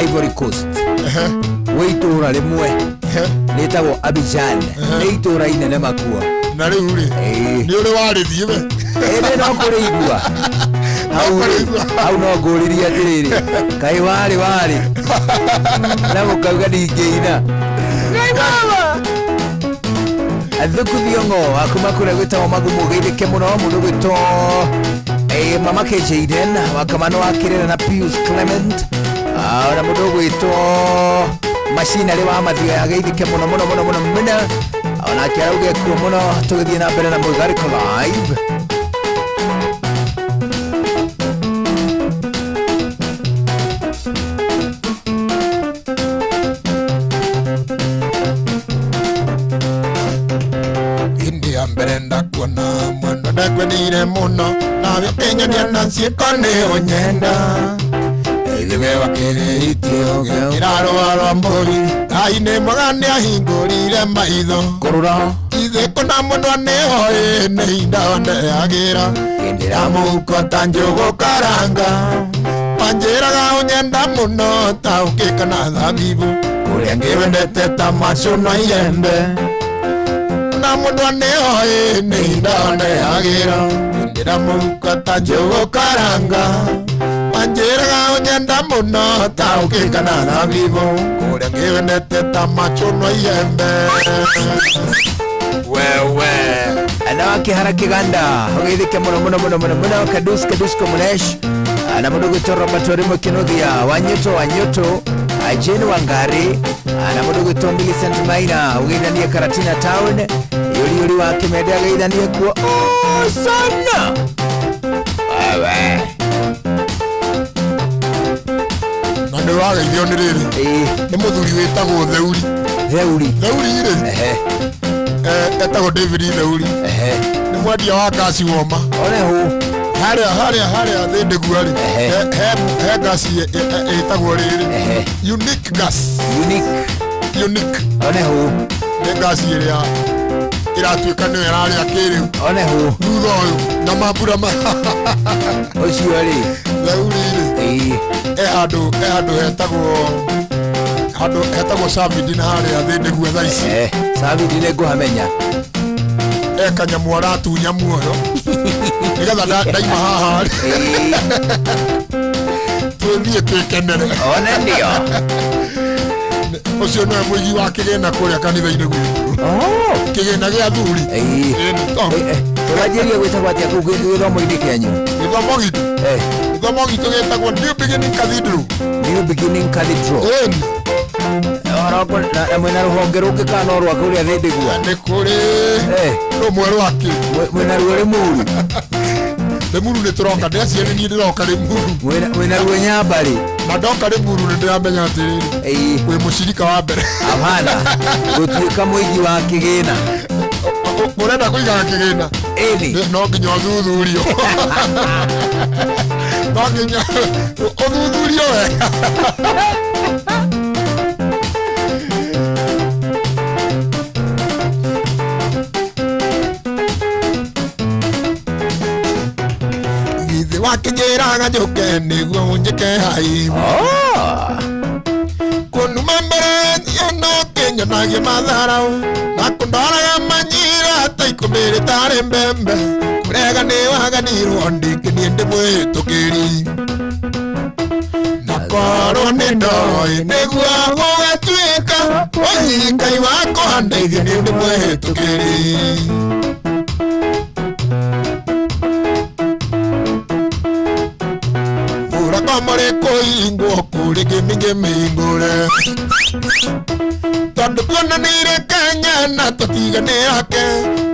Ivory Coast Wĩitũra rĩmwe rĩtagwo Abidjan nĩ itũra inene makua
na rĩu rĩ nĩ ũrĩ warĩthiĩ we
ĩndĩ no kũrĩigua hau no ngũrĩrie atĩrĩrĩ kaĩ warĩ na mũkauga ndingĩina Thuku Thiong'o akuma kũrĩa gwĩtagwo Magumu geithĩke mũno mũndũ gwĩtwo Mama Jaden wakamano wa Kĩrĩra na Pius Clement na mũndũ gwĩtwo Macinarĩ wa Mathioya geithĩke mũno mũno ona kĩarauge kuo mũno tũgĩthiĩ na mbere na Mugarika Live
Berenda kuona mwendo ndakwenire muno navyo kenyania na ciĩko nĩ ũnyenda ithuĩ wakĩrĩitio gĩkĩrarũa rwa mbũri Ngai nĩ mwega nĩ ahingũrire maitho
kũrũra
ithuĩ kũna mũndũ nĩhoĩ nĩ indawa ndeyagĩra ndĩra mũhuko ta njũgũ karanga wanjĩraga ũnyenda mũno ta ũkĩka na thabibu ũrĩa ngĩwendete ta macũ na iembe na mũndũ nĩhoĩ nĩ indawa ndeyagĩra ndĩra mũhuko ta njũgũ karanga wanjĩraga ũnyenda mũno ta ũkĩka na thabibu ũrĩa ngĩwendete ta macũ na iembe wewe
na wakĩhara kĩganda ũgeithĩke mũno Kadusko Munesh na mũndũ gwĩtwo Robert Orimo Kĩnuthia Wanyũtũ Jane Wangari na mundu gwitwo Millicent Maina ugithanie Karatina Town yuri wa Kimende agithanie kuo sana awe
nĩ wageithio nĩ rĩrĩ nĩ mũthuri wĩtagwo Theuri rĩ etagwo David Theuri nĩ mwendia wa ngasi Woma harĩa thĩ ndĩgua rĩ he ngasi ĩtagwo rĩrĩ Unique gas Unique nĩ ngasi ĩrĩa iratuĩka nĩyo ĩrarĩa kĩrĩu thutha ũyũ na mambura
ũcio rĩ
Theuri rĩ handũ hetagwo Savidi na harĩa thĩ ndĩgua thaa ici
Savidi nĩ ngũhamenya
kanyamũ aratunya muoyo nĩgetha ndaima haha twĩthiĩ twĩkenere
one ndio
ũcio nĩwe mũigi wa kĩgĩna kũrĩa kanitha-inĩ gwitũ kĩgĩna gĩa athuri
tũranjĩrie gwĩtagwo atĩa kũu gĩthomo-inĩ kĩanyu
gĩthomo gitũ gĩtagwo New Beginning Cathedral
na mwena rũhonge rũngĩ kana rwaka ũrĩa thĩ ndĩgua
nĩ kũrĩ rũmwe rwake
mwena ruo Rĩmuru
nĩ tũroka ndĩraciarĩ niĩ ndĩroka Rĩmuru
mwena ruo Nyambarĩ
na ndoka Rĩmuru nĩ ndĩramenya atĩrĩrĩ wĩ mũcirika wa mbere
hapana gũtuĩka mũigi wa kĩgĩna
mũrenda kũigaga kĩgĩna no nginya ũthuthurio no nginya ũthuthurio wega wakinyĩraga njũke nĩguo njĩke haibu kũnuma mbere no kĩnyonagia matharau na kũndoraga manyira ta ikũmbĩ rĩtarĩ mbembe kũrega nĩ waganirwo ndingĩniĩ ndĩ mwĩtũkĩri na korwo nĩ ndoĩ nĩguo gũgatuĩka ũhihi Ngai wakwa ndeithia nĩ ndĩ mwĩtũkĩri Mure kũhingwo kũrĩ ngĩmingũre tondũ tuonanĩire Kenya na tũtiganĩrake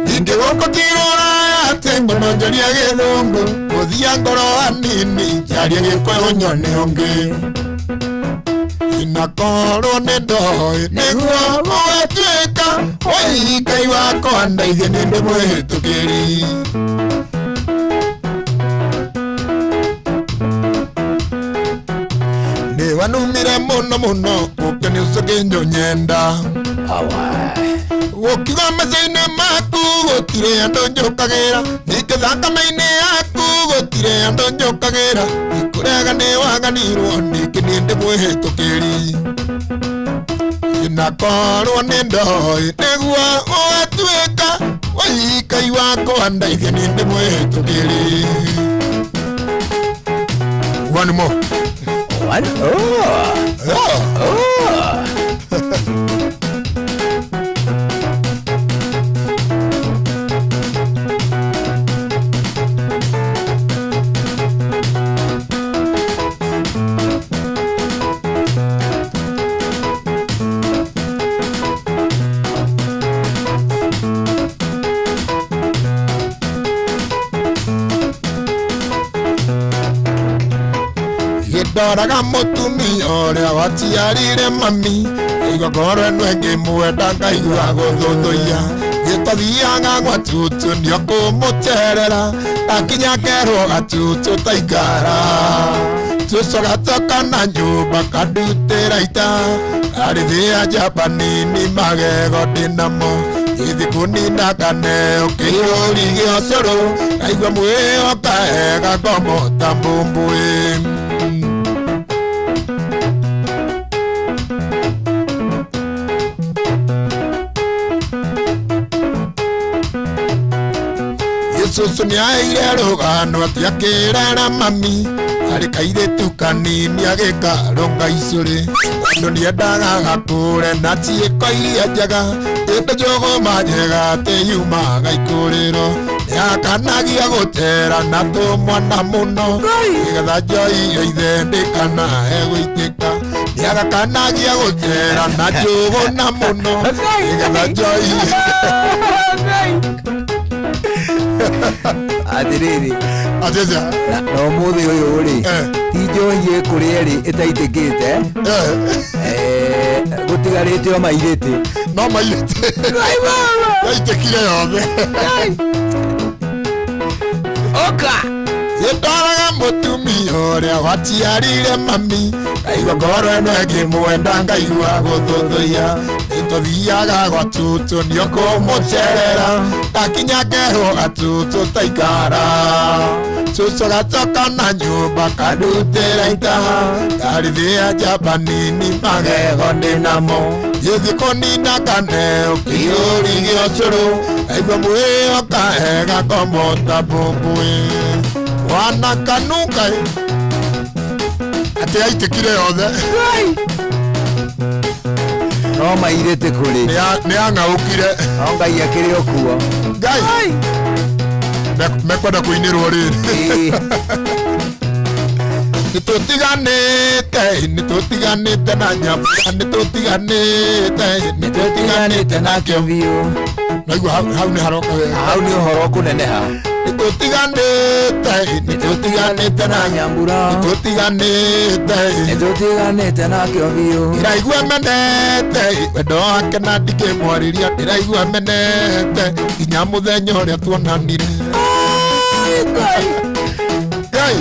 ningĩ gũkũ tirũraya atĩ ngũnonjoria gĩthũngũ gũthia ngoro hanini njarie Gĩkũyũ nyone ũngĩ inakorwo nĩ ndoĩ nĩguo gũgatuĩka ũhihi Ngai wakwa ndeithia nĩ ndĩ mwĩhĩtũkĩri wanumire muno gũkeni ũcũkĩnjũ nyenda gũkiuga maica-inĩ maku gũtirĩ andũ njũkagĩra ningĩ thakame-inĩ yaku gũtirĩ andũ njũkagĩra ikũrega nĩ waganirwo ningĩ nĩ ndĩ mwĩhĩtũkĩri inakorwo nĩ ndoĩ nĩguo ũgatuĩka ũhihi Ngai wakwa ndeithia nĩ ndĩ mwĩhĩtũkĩri one more
one
ndoraga mũtumia ũrĩa waciarire mami igogoro ĩno ĩngĩmwenda ngaigua gũthũthũia gĩtothiaga gwa tutu nĩo kũmũterera gakinya kerwo gatutu taingara tuco gatoka na nyũmba kandutĩra ita arĩthĩa njamba nini magego ndĩnamo ithi kũnina kaneo kĩihũri gĩa ũcũrũ ngaigua mwĩyo kaega ngomota mbũmbũĩ Susu nĩ aire rũgano atiakĩrera mami harĩ kairĩtu kanini agĩkarũnga icũrĩ tondũ nĩendaga gakũre na ciĩko iria njega ĩndĩ njũgũma njega atĩ yumaga ikũrĩro nĩakanagia gũtera na tũmwana mũno nĩgetha njoi ithe ndĩkana egũitĩka Yagakanagia gũtera na njũgũ na mũno nĩgetha njoi
atiriri
atĩcia
na ũmũthĩ ũyũ rĩ ti njohi ĩkũrĩa rĩ ĩtaitĩkĩte gũtigarĩte o mairĩtĩ
no mairĩtĩ yaitĩkire yothe
oka
Yendaraga mũtumia ũrĩa waciarire mami ngaigua ngoro ĩno ĩngĩmwenda ngaigua gũthũthũia nĩtũthiaga gwa tutu nĩo kũmũcerera ngakinya ngerwo gatutu taikara tutu gacoka na nyũmba kandutĩra itaha ngarithia njamba nini magego ndĩnamo gĩthiĩ kũnina kaneo kĩũri gĩa ũcũrũ ngaigua mwĩyo kaega komota mbũmbũĩ wanakanuka ati aitikire yothe
no mairĩte kũrĩ
nĩ ang'aũkire
no Ngai akĩrĩ o kuo
Ngai mekwenda kũinĩrwo rĩrĩ nĩtũtiganĩte na nyambura nĩtũtiganĩte na kĩobiũ naigua hau nĩ haroka wega
hau nĩ ũhoro kũneneha
nĩtũtiganĩte na nyambura nĩtũtiganĩte
na kĩobiũ
ndĩraigua menete wendo wake na ndingĩmwarĩria ndĩraigua menete nginya mũthenya ũrĩa tuonanire Ngai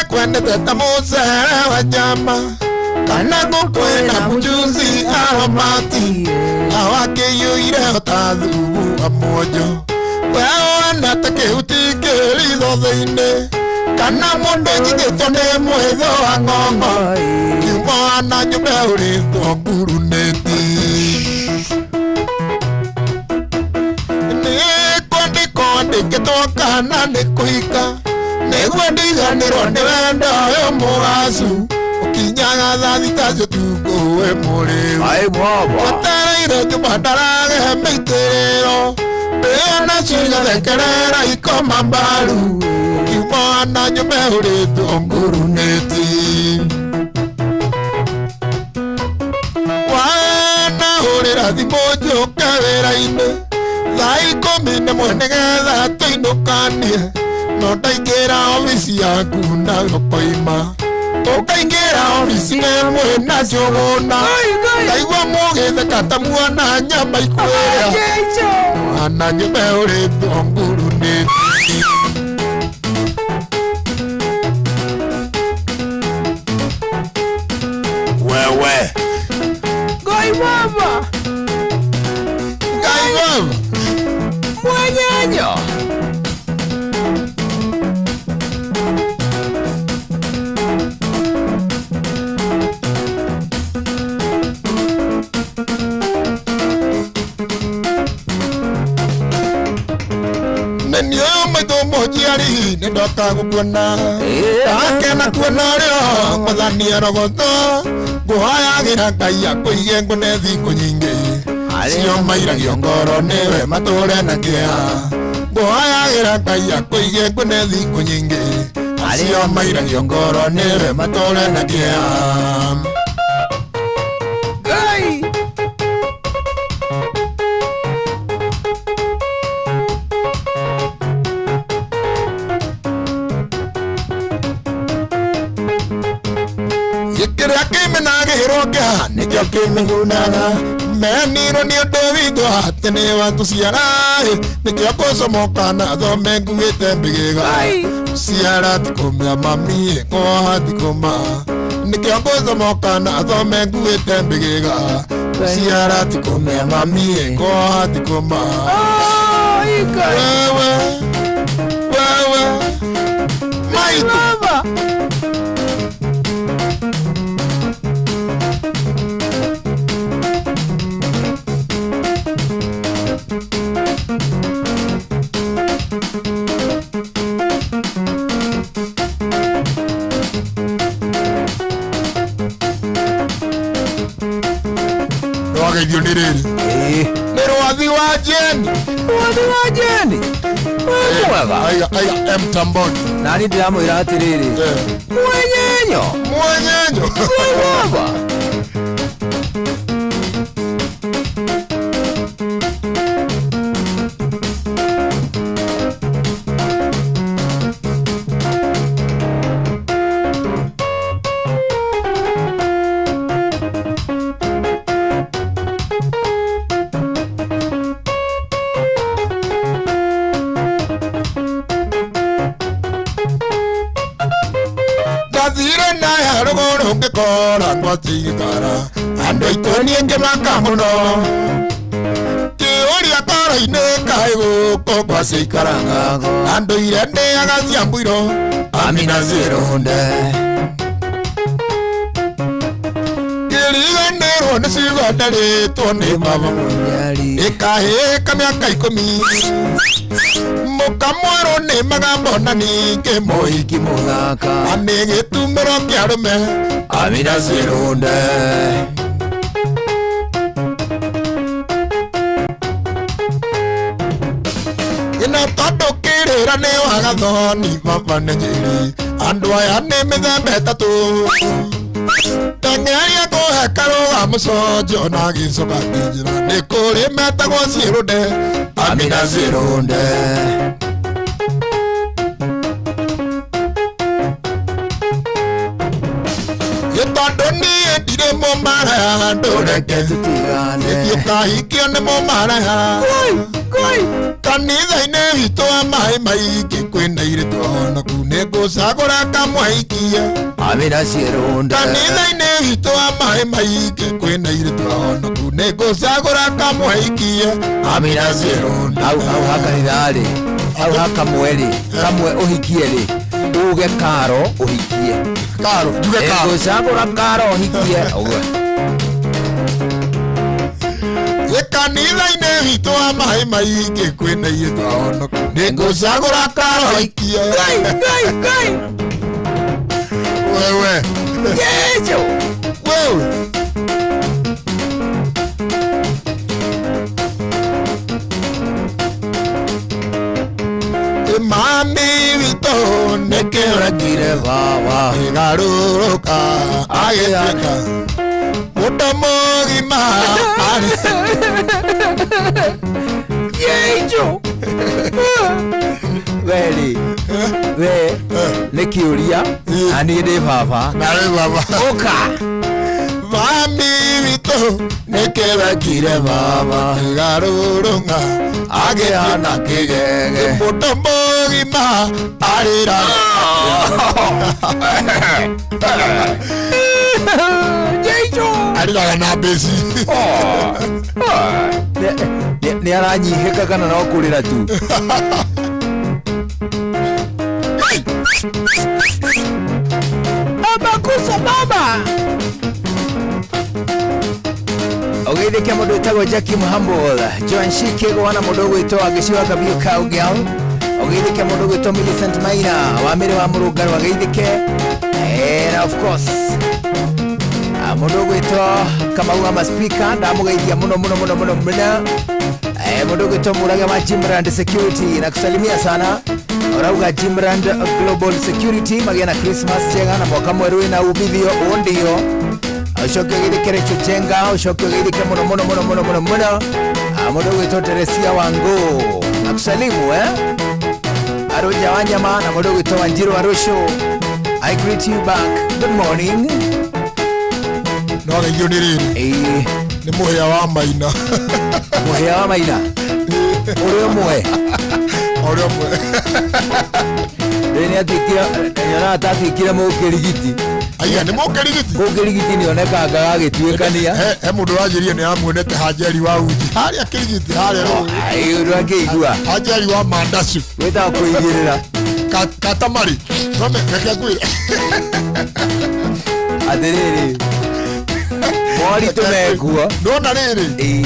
kwendete ta mũcere wa nyama kana ngũkwĩna mũjuzi aromati awakĩiyũire ta thubu amwonjo we wendete kĩhuti kĩritho thĩinĩ kana mũndũ njigĩtwo nĩ mwĩtho wa ng'ong'o kiuma na nyũmba ũrĩtwo ngurunĩti nĩkwandĩkĩtwo kana nĩ kũhika nĩguo ndiganĩrwo nĩ wendo ũyũ mũgacu ũkinyaga thaa thita cũtungũwe mũrĩu wetereire nyũmba ndarage mĩitĩrĩro ndĩona cigathekerera ikoma mbaru kiuma na nyũmba ũrĩtwo ngurunĩti wanahũrĩra thimũ njũke wĩra-inĩ thaa 11 nĩgetha tũinũkanie no ndaingĩra ofici yaku na gũkoima ũkaingĩra ofici ĩmwe na njũgũna ndaigua mũgĩtheka ta mwana nyama ikwĩra mwana nyũmba ũrĩtwo ngurunĩti wewe Ngai baba mwenyenyo Mojiari ni ndoka gũkuona akena kuona rĩo mũthania rogoto ngũhayagĩra Ngai akũige ngũne thikũ nyingĩ cio mairagio ngoro nĩwe matũre na kĩeha ngũhayagĩra Ngai akũige ngũne thikũ nyingĩ cio mairagio ngoro nĩwe matũre na kĩeha Ngai kĩrĩa kĩmenagĩrwo kĩha nĩkĩo kĩmĩgunaga menirwo nĩ ũndũ witũ atĩ nĩ watũciara nĩkĩo kũcomoka na thome nguĩte mbĩgĩga ciara tikũmĩa mami koha tikũma nĩkĩo kũcomoka na thome nguĩte mbĩgĩga ciara tikũmĩa mami koha tikũma wewe maitũ geithio nĩ rĩrĩ nĩ rwathi wa Jeni.
Rwathi wa Jeni mwega
Aiga mtamboni.
Nani ndiramwĩra atĩrĩrĩ mwenyenyo baba
ngikora ngwatigara andå aitå niä ngä maka må no kä å ria kora-inä kaä gå kå ngwacikaranga andå ire ndä agacia mbũiro Amina Zirunde ngĩriganĩrwo nĩ ciugo ndarĩtwo nĩ baba mũnyari ĩkahĩka mĩaka 10 mũkamwerwo nĩ magambo na ningĩ mũhiki mũthaka na nĩ gĩtumĩro kĩa arũme Amina Zirunde ĩno tondũ kĩrĩra nĩ wagathoni baba nĩ njĩri andũ aya nĩ mĩthemba ĩtatũ teng'eria kũhe karũga mũconjo na gĩcoka kĩnjĩra nĩ kũrĩ metagwo Zirunde Amina Zirunde gĩtondũ niĩ ndirĩ mũmaraya ndũreke ĩthiũkahikio nĩ mũmaraya kanitha-inĩ witũ wa maĩ maingĩ kwĩna irĩtu ahonoku nĩ ngũcagũra kamwaikia Amina Zirunde kanitha-inĩ witũ wa maĩ maingĩ kwĩna irĩtu ahonoku nĩ ngũcagũra kamwaikia Amina Zirunde
hau hakanitha-rĩ hau hakamwe-rĩ kamwe ũhikie-rĩ uge Karo ũhikie
Karo njuge Karo
ngũcagũra Karo ũhikie ũguo
kanitha-inĩ witũ wa maĩ maingĩ kwĩna irĩtu ahonoku nĩ ngũcagũra Karo ũhikie wewe
Yesu
wewe mami witũ nĩ kĩregire baba ĩgarũrũka agĩtuĩka mũndũ mũgima
Yesu weri we nĩ kĩũria na niĩ ndĩ baba ũka
mami witũ nĩ kĩregire baba ĩgarũrũka agĩhana kĩgege mũndũ mũgima arĩra arĩraga na mbĩci
nĩ aranyihĩka kana no kũrĩra tu abakusa baba ũgeithĩke mũndũ wĩtagwo Jackie Muhamble Joan Shikego wana mũndũ ũgwĩtwo agĩciwa Gabiũ Cowgirl ũgeithĩke mũndũ ũgwĩtwo Millicent Maina wa mĩrĩ wa mũrũngarũ ageithĩke and of course mũndũ ũgwĩtwo Kamau ama speaker ndamũgeithia mũno mũndũ ũgwĩtwo Mũrage wa Jimrand Security na kusalimia sana ũrauga Jimrand Global Security magĩa na Christmas njega na mwaka mwerũ na umithio ũndio ucoke ũgeithĩke Rachel Jenga ucoke ũgeithĩke mũno mũndũ ũgwĩtwo Teresia Wangũ na kusalimu Aroja Wanyama na mũndũ ũgwĩtwo Wanjiru Arusho I greet you back good morning
no geithio nĩ rĩrĩ nĩ mũhĩa wa Maina
mũhĩa wa Maina ũrĩ ũmwe nĩ atĩkire nyona atatĩkire mũkĩrigiti
aiya nĩ
mũkĩrigiti nĩonekaga gagĩtuĩkania
he mũndũ wanjĩrire nĩ amuonete Hanjeri wa Uji harĩa kĩrigiti harĩa
ũndũ akĩigua
Hanjeri wa Mandacu
wĩtaga kũigĩrĩra
katamari reke ngwĩre
atĩrĩrĩ moritũ mekuo
ndona rĩrĩ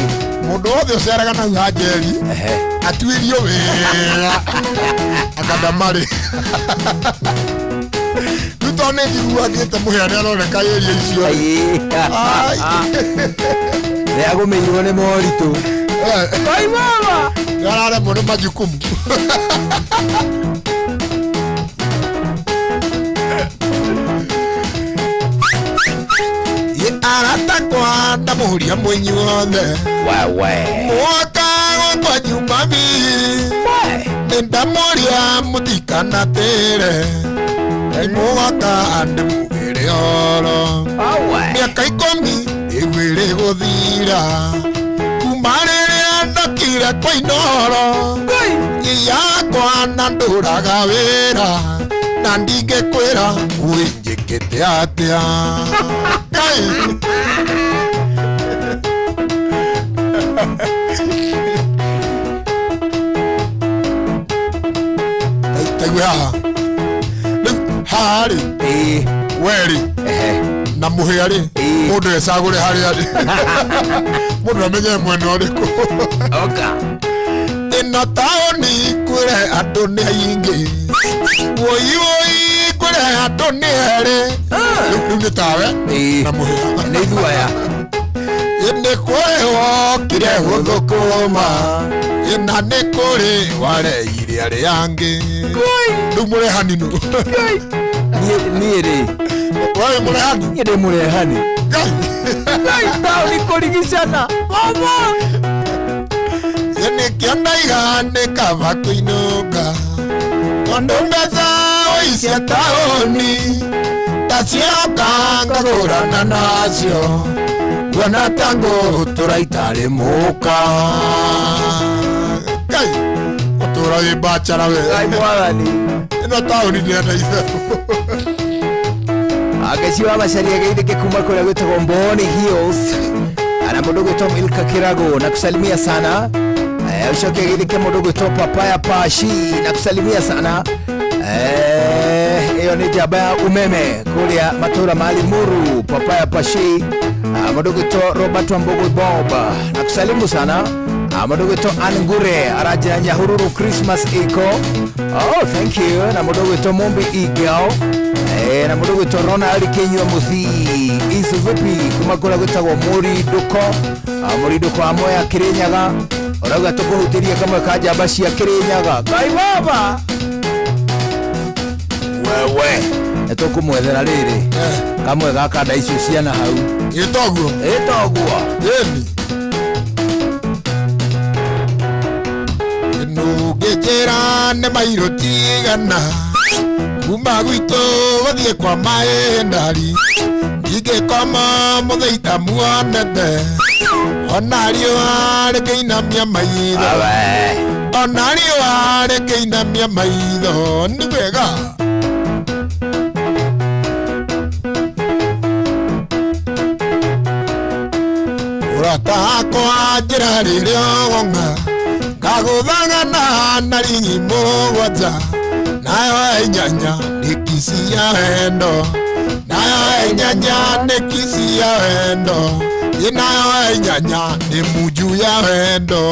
mũndũ wothe ũceraga nau Hanjeri atuĩrio wega akadamarĩ rĩu tondũ nĩ njiguagĩte mũhĩa nĩ aroneka ĩria icio
nĩ agũmĩirwo nĩ moritũ
Ai mama. Yarare mwana majukumu. Ye arata kwa ndamuria mwenyi wothe.
Wewe.
Mwaka kwa nyumba mi. Ndamuria mutikana tere. Mwaka ande mugere oro. Miaka 10 igwire guthira. Kumarire ndakire kwa inoro. Yakwa na nduraga wira. Na ndingekwira uinjikite atia. Hari weri na muhiari mundu ecagure haria ari mundu amenye mwena uriku ino taoni kwire andu ni aingi woi kwire andu ni eri riu ni tawe na muhia
ni ithuaya
ine kweho kire guthukuma ina ni kuri wareire ari angi riu murehani nu
niĩ
wewe murehani
niĩ ndĩ mũrehani taũni kũrigicana mama
nĩkĩo ndaiga nĩ kaba kũinũka tondũ mbeca cia taũni tacioka ngagũrana nacio kuona ta ngũtũra itarĩ mũka ngai ũtũra wĩ mbachara we
mwathani
ĩno taũni nĩenda itherũ
ageciwa macaria geithĩke kuma kũrĩa gwĩtagwo Mboni Hills ana mũndũ gwĩtwo Milka Kirago na kusalimia sana ucoke geithĩke mũndũ gwĩtwo Papaya Pashi na kusalimia sana ĩyo nĩ njamba ya umeme kũrĩa matũra ma Limuru Papaya Pashi mũndũ gwĩtwo Robert Wambugu Bob na kusalimu sana mũndũ gwĩtwo Angure aranjĩra Nyahururu Christmas iko thank you na mũndũ gwĩtwo Mumbi Eagle na mũndũ gwĩtwo Ronald Kenyua Muthi isu vipi kuma kũrĩa gwĩtagwo Mũrindũko amwe ya Kĩrĩnyaga ũrauga tũkũhutĩrie kamwe ka njamba cia Kĩrĩnyaga Ngai baba wewe nĩtũkũmwethera rĩrĩ kamwe gaka nda icio ciana hau
ĩtoguo ĩni nũngĩnjĩra nĩ mairũ tigana kuma gwitũ gũthiĩ kwa maĩndari ndingĩkoma mũthĩita muonete ona riũa rĩkĩinamia maitho ona riũa rĩkĩinamia maitho nĩ wega ũratakwa njĩra rĩrĩa wonga ngagũthang'ana na ringi mũgwanja nayo inyanya nĩ kisi ya wendo nayo inyanya nĩ kisi ya wendo nayo inyanya nĩ munju ya wendo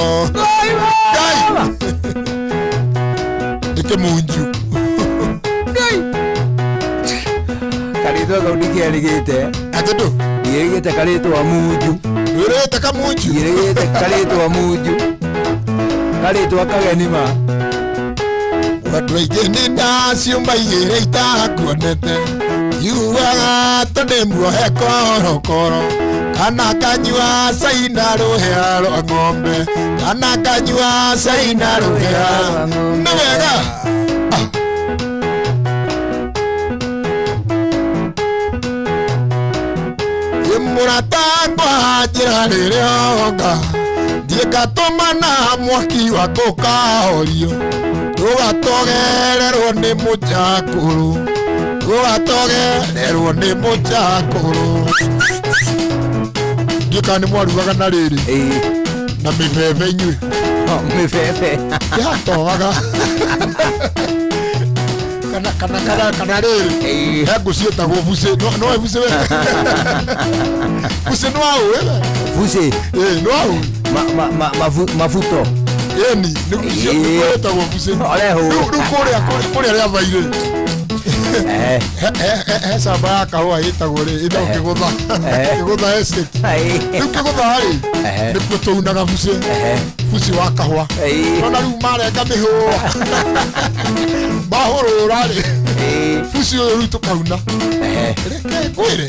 Ngai nĩ kĩmunju
karitwa kau ndikĩarigĩte
atĩndũ
ndierigĩte karĩtwa munju
ndwĩrĩte kamunju
ndierigĩte karĩtwa munju karĩtwa kageni ma
andũ aingĩ nĩ ndaciũmba igĩrĩ itakuonete yuaga tondĩ muohe korokoro kana kanyua cai na rũhĩa rwa ng'ombe kana kanyua cai na rũhĩa nĩ wega mũrata ngwa njĩra rĩrĩa onga thiĩ ngatũmana mwaki wa ngũkahorio tũgatogererwo nĩ mũjakũrũ tũgatogererwo nĩ mũjakũrũ ndiũka nĩ mwarugaga na rĩrĩ na mĩbebe inyuĩ
mĩbebe
yatogaga kana rĩrĩ he ngũciĩtagwo buce no buce we buce no aũ
buce
no aũ
mavuto
eni nĩgũĩtagwo buce rĩu kũrĩa rĩa vairĩ camba ya kahũa ĩtagwo rĩ ĩno kĩgũtha estate rĩu kĩgũtha rĩ nĩkuo tũunaga buci wa kahũa ona rĩu marenga mĩhũa mahũrũra rĩ buci ũyũ rĩu tũkauna reke ngwĩre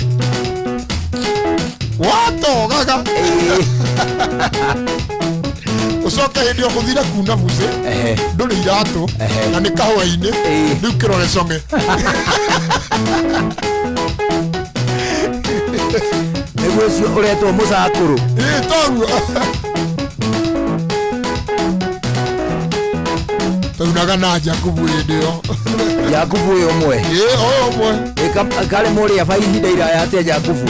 watogaga ucoke hĩndĩ ĩyo gũthire kuna buci ndũrĩ iratũ na nĩ kahũa-inĩ rĩu kĩrore cong'e
nĩguo ũcio ũretwo mũcakũrũ
toguo taunaga na Jakubu hĩndĩ ĩyo
Jakubu ũyũ ũmwe
ũmwe
karĩ mũrĩa ba ihinda iraya atĩa Jakubu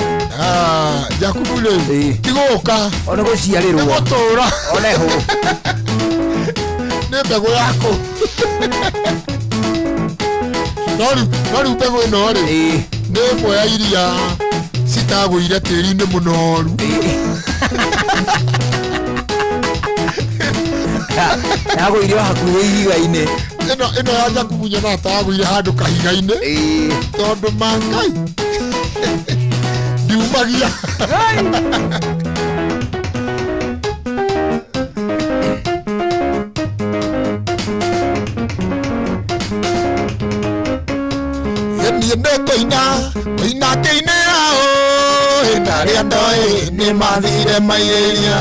Jakubu rĩ tigũka
ona gũciarĩrwo
nĩ gũtũũra
oneho
nĩ mbegũ yakũ no rĩu mbegũ ĩno rĩ nĩ ĩmwe ya iria citagũire tĩri-inĩ mũnoru
yagũire hakuhĩ ihiga-inĩ
ĩno ya Jakubu nyona tagũire handũ kahiga-inĩ tondũ mangai ndiumagia niĩ nĩngũina ngĩinĩra hĩndĩ arĩa ndoĩ nĩ mathire mairĩria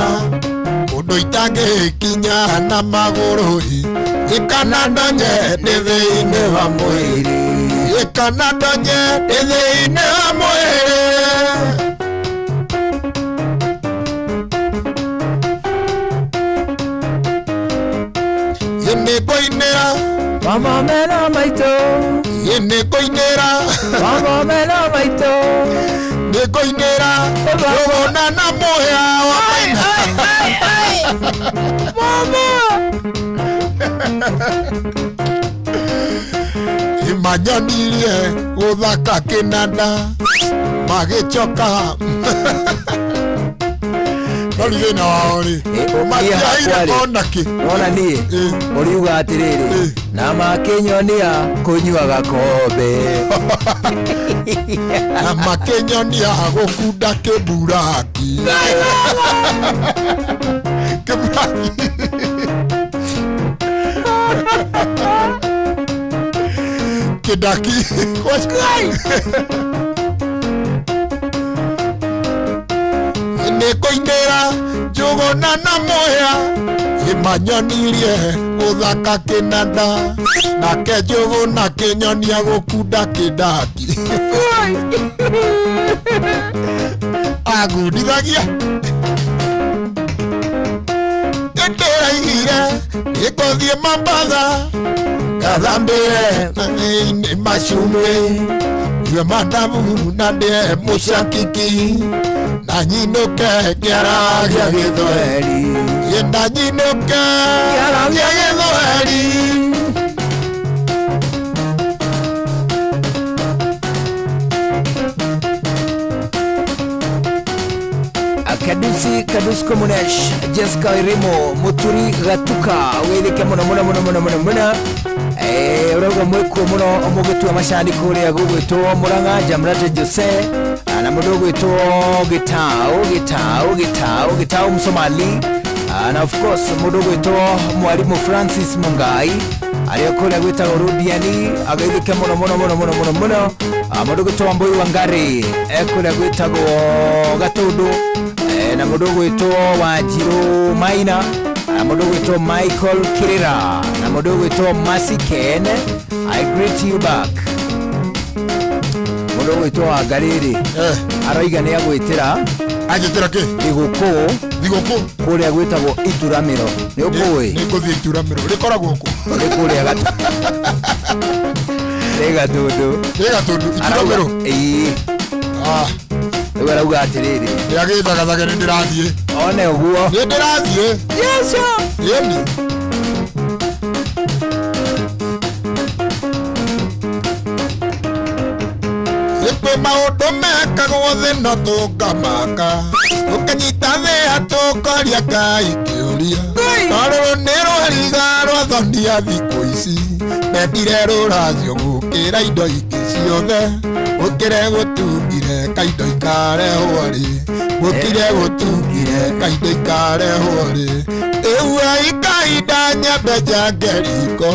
ũndũ itangĩkinya na magũrũ ĩkana ndonye ndĩ thĩinĩ wa mwĩrĩ ĩkana ndonye ndĩ thĩinĩ wa mwĩrĩ nĩngũinĩra
mamamena maitũ
nĩngũinĩra
mamamena maitũ
nĩngũinĩra rũgũna na mũhĩa wa manyonirie gũthaka kĩnanda magĩcoka nori thĩna wao rĩ matiaire onakĩ
ona niĩ ũriuga atĩrĩrĩ na makĩnyonia kũnyua gakombe
na makĩnyonia gũkunda kĩburaki kĩdaki nĩkũinĩra njũgũna na mũhĩa manyonirie gũthaka kĩnanda nake njũgũna kĩnyonia gũkunda kĩdaki agundithagia ndĩraigire nĩngũthiĩ Mombatha ngathambĩre nĩ macumbĩ nyue mandamu na ndĩe mũcakiki na nyinũke ngĩaragia gĩthweri na nyinũke ngĩaragia gĩthweri
Kadusi Komunesh Jessica Irimo Muturi Gatuka wĩthĩke mũno ũrauga mwĩkuo mũno mũgĩtua macani kũrĩa gũgwĩtwo Mũrang'a Jamrate Jose na mũndũ ũgwĩtwo Gĩtaũ Msomali na of course mũndũ ũgwĩtwo Mwarimũ Francis Mungai arĩa kũrĩa gwĩtagwo Rudiani agĩthĩke mũno mũndũ ũgwĩtwo Wambui Wangari kũrĩa gwĩtagwo Gatũndũ na mũndũ ũgwĩtwo Wanjirũ Maina na mũndũ ũgwĩtwo Michael Kirira na mũndũ ũgwĩtwo Mercy Ken I greet you back mũndũ ũgwĩtwo Wangarĩrĩ aroiga nĩ agwĩtĩra
agĩtĩra kĩ thigũkũ
kũrĩa gwĩtagwo Ituramĩro nĩ ũkũĩ
nĩngũthiĩ Ituramĩro rĩkoragwo kũ
nĩ kũrĩa Gatũndũ
Ituramĩro
rĩu arauga atĩrĩrĩ
nĩagĩthagathage nĩ ndĩrathiĩ
one ũguo
nĩ ndĩrathiĩ
yesu
yeni kwĩ maũndũ mekagwo thĩ no tũngamaka tũkanyita thĩa tũkoria Ngai kĩũria no rũrũ nĩ rwariga rwathonia thikũ ici mendire rũrathio gũkĩra indo ingĩ ciothe ukire gutungire kaindo ikare hori ukire gutungire kaindo ikare hori ewe ikaida nyambe jangeriko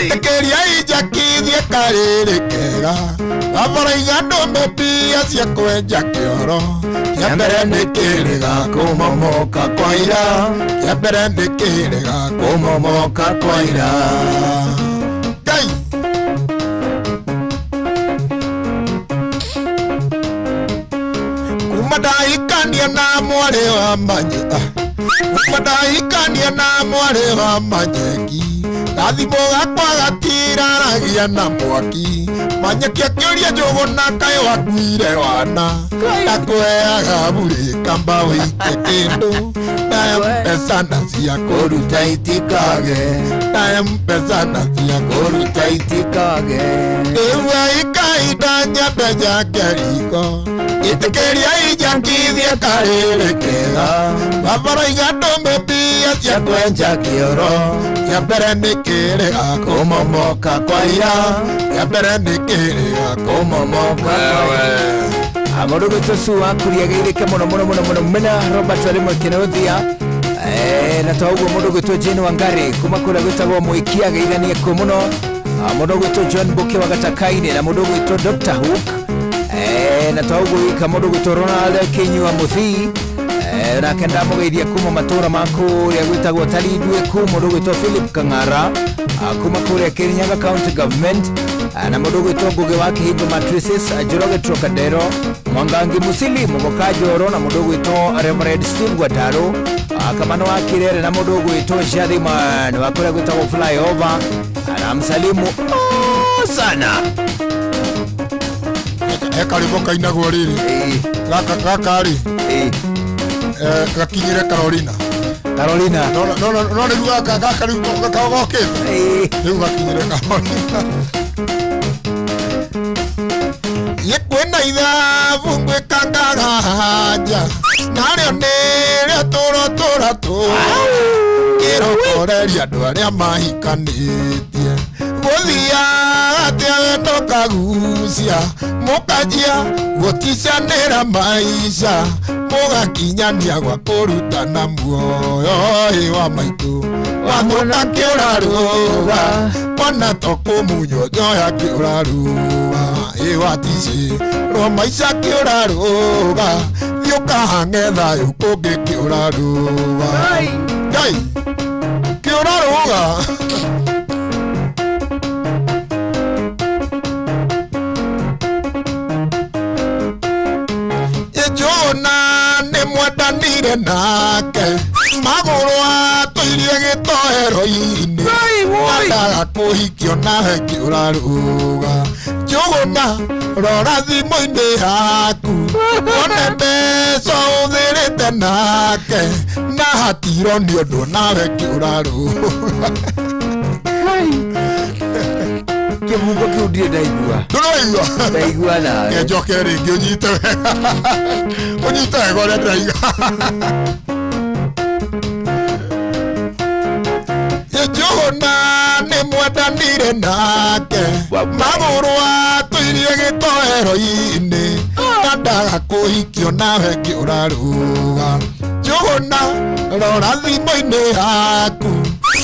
itekeria ijakithie karere kega abara igando mbia cia kwenja kioro ya mbere nikirega kumomoka kwa ira ya mbere nikirega kumomoka kwa ira Kai kumadaikania na mware wa manyeka kumadaikania na mware wa manyeki gathimo gakwa gatiraragia na mwaki manyeki akĩũria njogo na kaĩ wakuire wana ndakũheaga burĩ kamba wĩike kĩndũ na mpesa na cia kũruta itikage na mpesa na cia kũruta itikage rĩu ikainda nyambe njake riko itĩkĩria ijakithie karĩrĩ kega babara igatũmbe mbia cia kwenja kĩoro kĩa mbere nĩkĩrĩga kũmomoka kwa ira kĩa mbere nĩkĩrĩga kũmomoka kwa ira
mũndũ gwĩtwo Su akuriagĩirĩke mũno mena Robert arĩ mwekene ũthia na ta ũguo mũndũ gwĩtwo Jane Wangari kuma kũrĩa gwĩtagwo Mũikia geithanie kũ mũno mũndũ gwĩtwo John Mbuke wa Gatakaine na mũndũ gwĩtwo Dr. Hook na ta ũguo wika mũndũ gwĩtwo Ronald Kinyua Muthii nake ndamũgeithia kuma matũra maku rĩa gwĩtagwo Talindwe ku mũndũ gwĩtwo Philip Kang'ara kuma kũrĩa Kirinyaga County Government na mũndũ gwĩtwo Ngugi wa Kĩhingo Matrices Njoroge Trocadero Mwangangi Musili Mũgoka Njoro na mũndũ gwĩtwo Reverend Steve Gwataro Kamano wa Kirere na mũndũ gwĩtwo Shadhiman wa kũrĩa gwĩtagwo Flyover na msalimu sana
karibu kainagwo rĩrĩ gaka rĩ gakinyire Carolina no rĩu gaka rĩu gokĩte rĩu gakinyire Carolina kwĩna ithabu ngwĩkangaga nja narĩo nĩrĩo tũrotũra kĩrokoreria andũ arĩa mahikanĩtie gũthiaga atĩa wendo kagucia mũkanjia gũticanĩra maica mũgakinyania gwa kũrutana muoyo wa maitũ wathũka kĩũrarũga mwana tokũmunywo njoya kĩũrarũga watici rwa maica kĩũrarũga thiũkahang'e thayũ kũngĩ kĩũrarũga Ngai kĩũrarũga mwendanire nake magũrũ atũirie gĩtoero-inĩ endaga kũhikio nawe kĩũrarũga Njũgũna rora thimũ-inĩ yaku wone mbeca ũthĩrĩte nake na hatirwo nĩ ũndũ nawe kĩũrarũga kĩbungo kĩu ndirĩ ndaigua nawe njoke rĩngĩ ũnyite wega ũrĩa ndĩraiga Njũgũna nĩ mwendanire nake magũrũ atũirie gĩtoero-inĩ endaga kũhikio nawe kĩũrarũga Njũgũna rora thimũ-inĩ yaku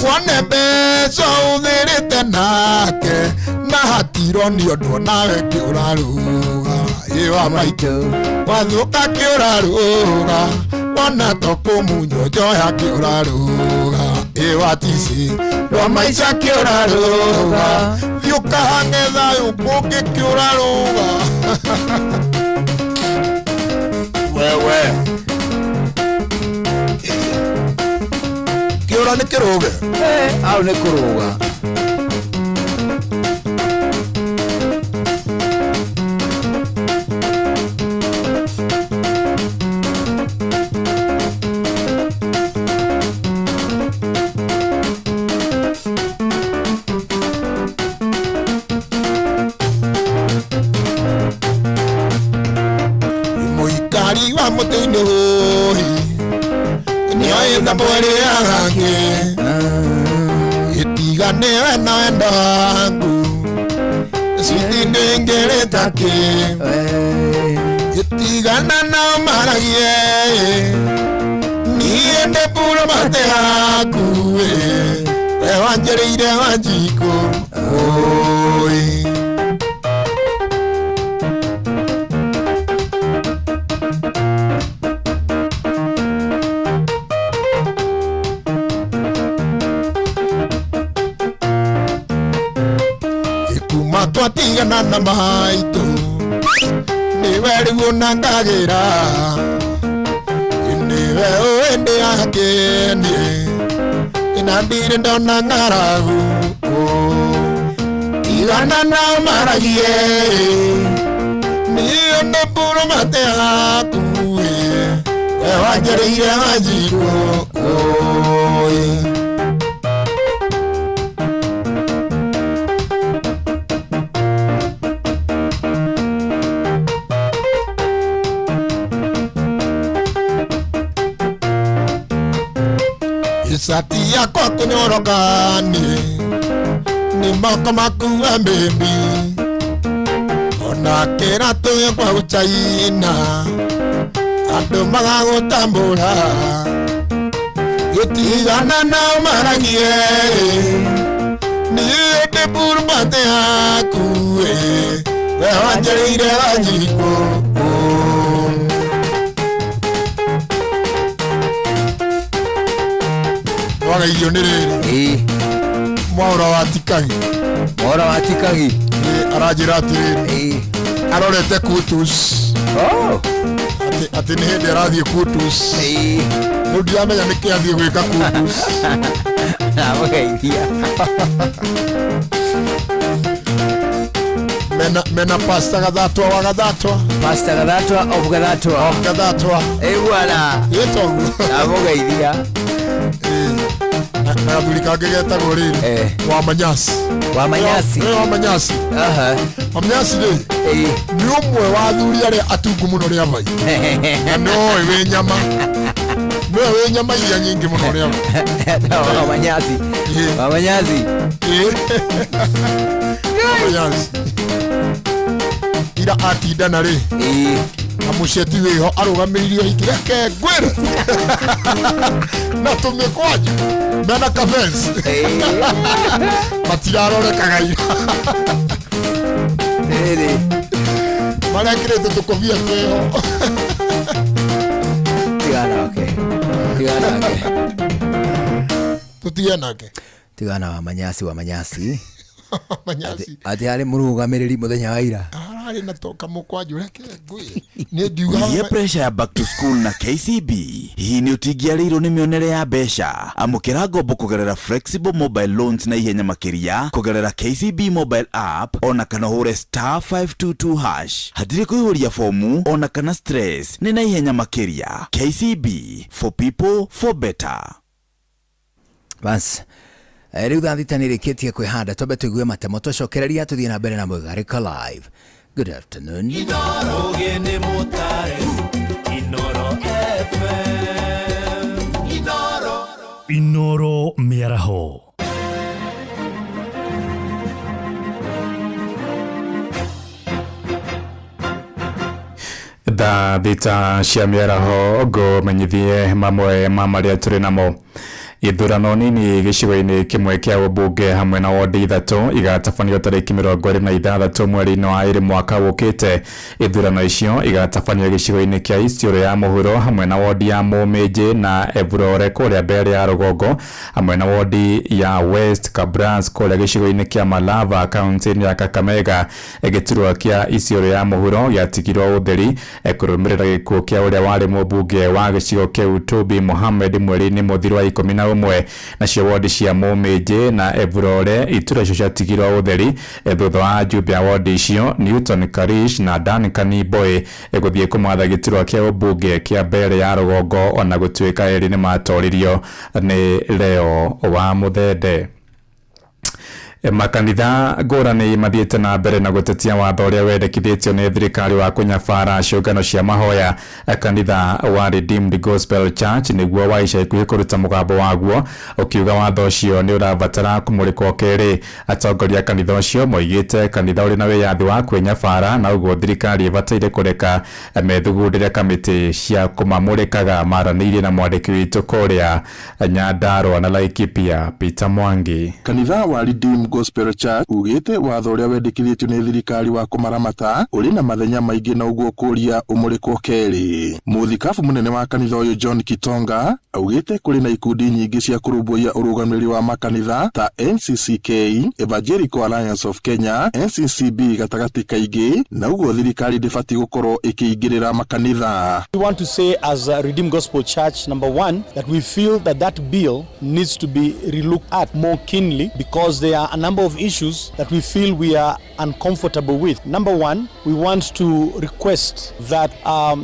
wone mbeca ũthĩrĩte nake na hatirwo nĩ ũndũ nawe kĩũrarũga wa maitũ wathũka kĩũrarũga wona tokũmunywo njoya kĩũrarũga watici rwa maica kĩũrarũga thiũkahang'e thayũ kũngĩ kĩũrarũga wewe kĩũra nĩ kĩrũge au nĩ kũrũga mũikari wa mũtĩ-inĩ ũyũ nĩoĩ na mwĩrĩ yake itiganĩwe na wendo waku citi ningereta ki itigana na maragie niende puro mate yaku ewanjereire Wanjiko oi twatigana na maitu niwe riu nangagira niwe uende akeni inandire ndona ngaragu tigana na maragie niende puro mate yaku ewanjereire Wanjiko oi Sati yako kunyorokani ni moko makuwa mbebi ona kera tuyo kwa uchaina ando magagutambura yutigana na maragie ni ete purbate yaku ewanjereire Wanjiko waga irio nĩ rĩrĩ mwaura wa tikagi aranjĩra atĩrĩrĩ arorete kutus atĩ nĩ hĩndĩ arathiĩ kutus rĩu ndiramenya nĩkĩ athiĩ gwĩka kutus mena Pastor Gathatwa wa Gathatwa
of Gathatwa wala
yetoguo
amugeithia
na bulika getagwo rĩrĩ Wamanyasi Wamanyasi nĩ ũmwe wa athuri arĩa atungu mũno rĩa mai na noĩ wĩ nyama iria nyingĩ mũno rĩa
Wamanyasi
ira atindana rĩ na mũceti wĩho arũgamĩirio ikireke ngwĩre na tũmĩkwanju mena kafensi matirarorekaga ira marekĩrĩte tũkobia twĩho tũtige nake
tigana Wamanyasi ati ari murugamiriri muthenya wa ira
ari na toka mukwanju reke ngui
ni ndiuga ye pressure ya back to school na KCB hii ni utigiarirwo ni mionere ya besha amukira ngombo kugerera flexible mobile loans na ihenya makiria kugerera KCB mobile app ona kana hure *522# hadiri kuihuria fomu ona kana stress ni na ihenya makiria KCB for people for better
bas riu thita nä rä kä tie kwä handa twambe tå igue matemo twacokereria tå thiä na mbere na Mũgarĩka live. Good afternoon.
Inoro mĩaraho.
Thita cia mĩaraho ngũmenyithie mamwe ma marĩa tũrĩ namo. Ithurano nini gĩcigo-inĩ kĩmwe kĩa ũmbunge hamwe na wondi ithatũ igatabanio tarĩki 26 mweri-inĩ wa ĩrĩ mwaka ũkĩte. Ithurano icio igatabanio gĩcigo-inĩ kĩa Isiolo ya mũhuro hamwe na wondi ya Mũmĩnji na Evurore kũrĩa Mbeere ya rũgongo hamwe na wondi ya West Kabras kũrĩa gĩcigo-inĩ kĩa Malava kaunti-inĩ ya Kakamega. Gĩturwa kĩa Isiolo ya mũhuro gĩatigirwo ũtheri kũrũmĩrĩra gĩkuũ kĩa ũrĩa warĩ mũmbunge wa gĩcigo kĩu Tobi Mohammed mweri-inĩ mũthiru wa 11 nacio wondi cia Mũmĩnji na Evurore itura icio ciatigirwo ũtheri thutha wa ajumbe a wondi icio Newton Karish na Dan Kaniboi gũthiĩ kũmatha gĩturwa kĩa ũmbunge kĩa Mbeere ya rũgongo ona gũtuĩka erĩ nĩ matoririo nĩ Leo wa Muthende. Makanitha ngũrani mathiĩte na mbere na gũtetia watho ũrĩa wendekithĩtio nĩ thirikari wa kũnyabara ciũngano cia mahoya. Kanitha wa Redeemed Gospel Church nĩguo wa ica ikuhĩ kũruta mũgambo waguo ũkiuga watho ũcio nĩ ũrabatara kũmũrĩkwo kerĩ. Atongoria kanitha ũcio moigĩte kanitha ũrĩ na wĩyathi wa kwĩnyabara na ũguo thirikari ĩbataire kũreka methugundĩre kamĩtĩ cia kũmamũrĩkaga. Maranĩirie na mwandĩki witũ kũrĩa Nyandarua na Laikipia Peter Mwangi.
Kanitha wa Redeemed Gospel Church ugĩte watho ũrĩa wendekithĩtio nĩ thirikari wa kũmaramata ũrĩ na mathenya maingĩ na ũguo kũria ũmũrĩkwo kerĩ. Mũthikabu mũnene wa kanitha ũyũ John Kitonga augĩte kũrĩ na ikundi nyingĩ cia kũrũmbũiya ũrũgamĩrĩri wa makanitha ta NCCK, Evangelical Alliance of Kenya, NCCB gatagatĩ kaingĩ, na ũguo thirikari ndĩbatiĩ gũkorwo ĩkĩingĩrĩra makanitha.
We want to say as a Redeemed Gospel Church, number one, that we feel that bill needs to be relooked at more keenly because there are a number of issues that we feel we are uncomfortable with. Number one, we want to request that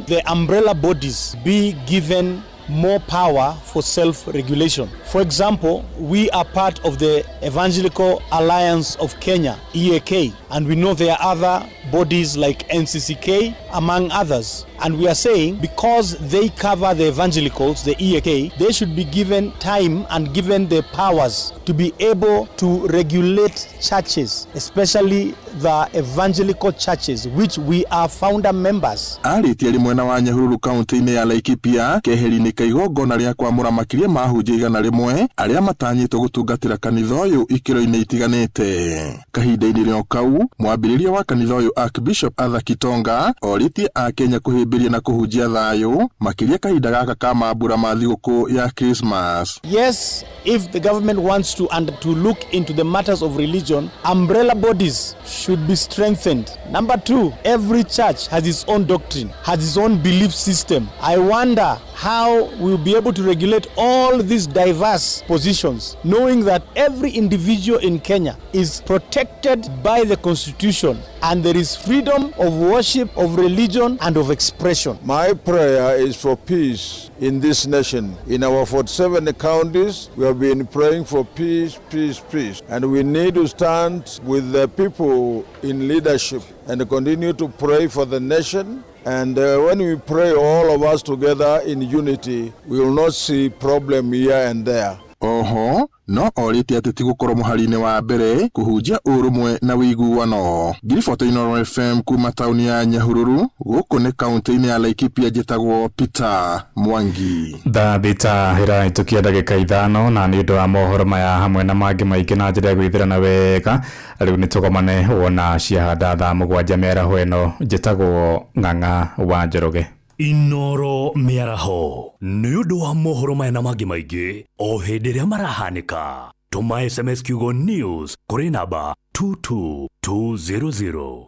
the umbrella bodies be given more power for self-regulation. For example, we are part of the Evangelical Alliance of Kenya, EAK, and we know there are other bodies like NCCK, among others. And we are saying because they cover the evangelicals, the EAK, they should be given time and given the powers to be able to regulate churches, especially the evangelical churches, which we are founder members.
Arĩtie rĩ mwena wa Nyahururu kaunti-inĩ ya Laikipia keheri-inĩ ka igongona rĩa kwamũra makĩria ma hunjia 100 arĩa matanyĩtwo gũtungatĩra kanitha ũyũ ikĩro-inĩ itiganĩte. Kahinda-inĩ rĩo kau, mwambĩrĩria wa kanitha ũyũ Archbishop Arthur Kitonga orĩtie Akenya kũhĩmbĩria na kũhunjia thayũ makĩria kahinda gaka ka mambura ma thigũkũ ya Christmas.
Yes, if the government wants to look into the matters of religion, umbrella bodies should be strengthened. Number two, every church has its own doctrine, has its own belief system. I wonder how we'll be able to regulate all these diverse positions, knowing that every individual in Kenya is protected by the Constitution and there is freedom of worship, of religion and of expression.
My prayer is for peace in this nation. In our 47 counties, we have been praying for peace, peace, peace. And we need to stand with the people in leadership and continue to pray for the nation. And when we pray all of us together in unity, we will not see problem here and there.
Oho, no orĩtie atĩ ti gũkorwo mũhari-inĩ wa mbere kũhunjia ũrũmwe na wĩiguano. Ngiriboto Inooro FM kuma taũni ya Nyahururu gũkũ nĩ kaunti-inĩ ya Laikipia njĩtagwo Peter Mwangi.
Thaa thita ĩrahĩtũkia ndagĩka 5 na nĩ ũndũ wa mohoro maya hamwe na mangĩ maingĩ na njĩra ya gwĩthĩrana wega rĩu nĩ tũgomane wona ciahanda thaa 7 mĩaraho ĩno njĩtagwo Ng'ang'a wa Njoroge.
Inooro mĩaraho nĩ ũndũ wa mohoro maya na mangĩ maingĩ o hĩndĩ ĩrĩa marahanĩka. Tũma SMS kiugo news kũrĩ namba 22200.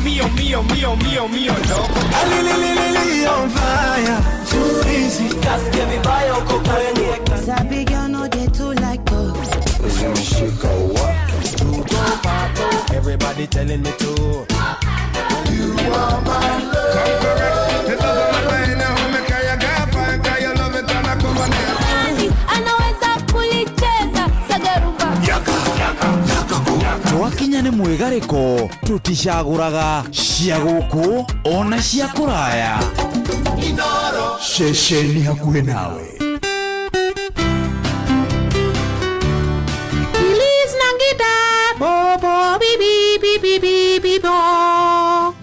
Mío, loco. On fire, too easy. Just give me bio,
Sabi girl no they too like dogs.
Everybody telling me to. You are my love. The love of my life now, make I got fire, I love it and I come on here.
Anaweza kulicheza sagaruba.
Yaka.
Twakinya nĩ mwĩgarĩko tuticagũraga cia gũkũ ona cia kũraya.
Inooro
Ceceni hakuhĩ nawe.
Please nangida bobo bibi bo.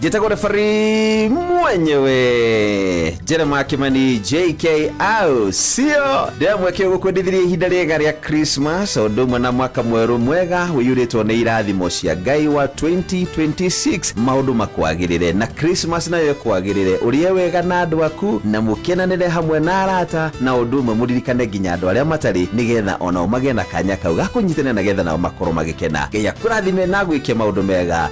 Jitagwo referee mwenyewe Jeremiah Kimani JK au sio ndemweke gũkwendithirie ihinda rĩega rĩa Christmas ũndũ ũmwe na mwaka mwerũ mwega wĩyurĩtwo nĩ irathimo cia Ngai wa 2026 maũndũ makwagĩrĩre na Christmas nayo kwagĩrĩre ũrĩe wega na andũ aku na mũkenanĩre hamwe na arata na ũndũ ũmwe mũririkane nginya andũ arĩa matarĩ nĩgetha ona magĩe na kanya kau ga kũnyitana na getha nao makorwo magĩkena Ngai akũrathime na gwĩke maũndũ mega.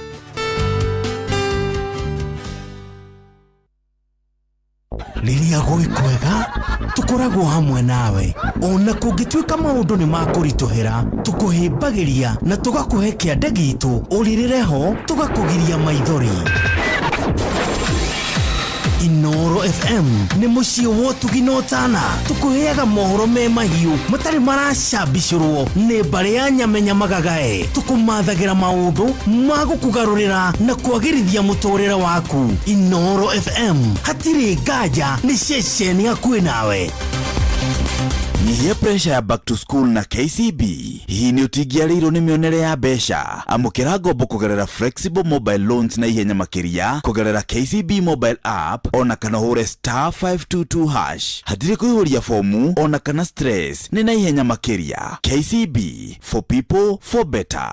Rĩrĩa gwĩ kwega tũkoragwo hamwe nawe ona kũngĩtuĩka maũndũ nĩ makũritũhĩra tũkũhĩmbagĩria na tũgakũhe kĩande gitũ ũrĩrĩre ho tũgakũgiria maithori Inoro FM nĩ mũciĩ wotuginotana tũkũheaga mohoro me mahiũ matarĩ maracambicũrwo nĩ mbarĩ ya nyamenya magagae tũkũmathagĩra maũndũ ma gũkũgarũrĩra na kwagĩrithia mũtũrĩre waku. Inoro FM hatirĩ nganja nĩ ceceni hakuhĩ nawe.
Nyihia pressure ya back to school na KCB. Hii ni utigiarĩirwo nĩ mĩonere ya mbeca. Amũkĩra ngombo kũgerera flexible mobile loans na ihenya makĩria kũgerera KCB mobile app ona kana hũre *522#. Hatirĩ kũihũria fomu ona kana stress. Nĩ na ihenya makĩria. KCB, for people for better.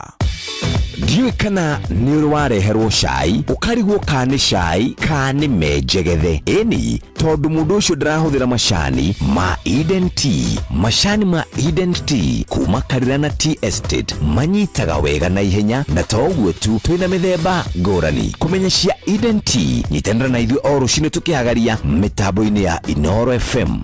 Ndiwe kana nĩ ũrĩ wareherwo cai ũkarigwo kana nĩ cai kana nĩ menjegethe. Eni tondũ mũndũ ũcio ndarahũthĩra macani ma Eden Tea. Macani ma Eden Tea kuma Karĩra na Tea Estate manyitaga wega na ihenya na toguo tu twĩna mĩthemba ngũrani. Kũmenya cia Eden Tea nyitanĩra na ithuĩ o rũciinĩ tũkĩhagaria mĩtambo-inĩ ya Inoro FM.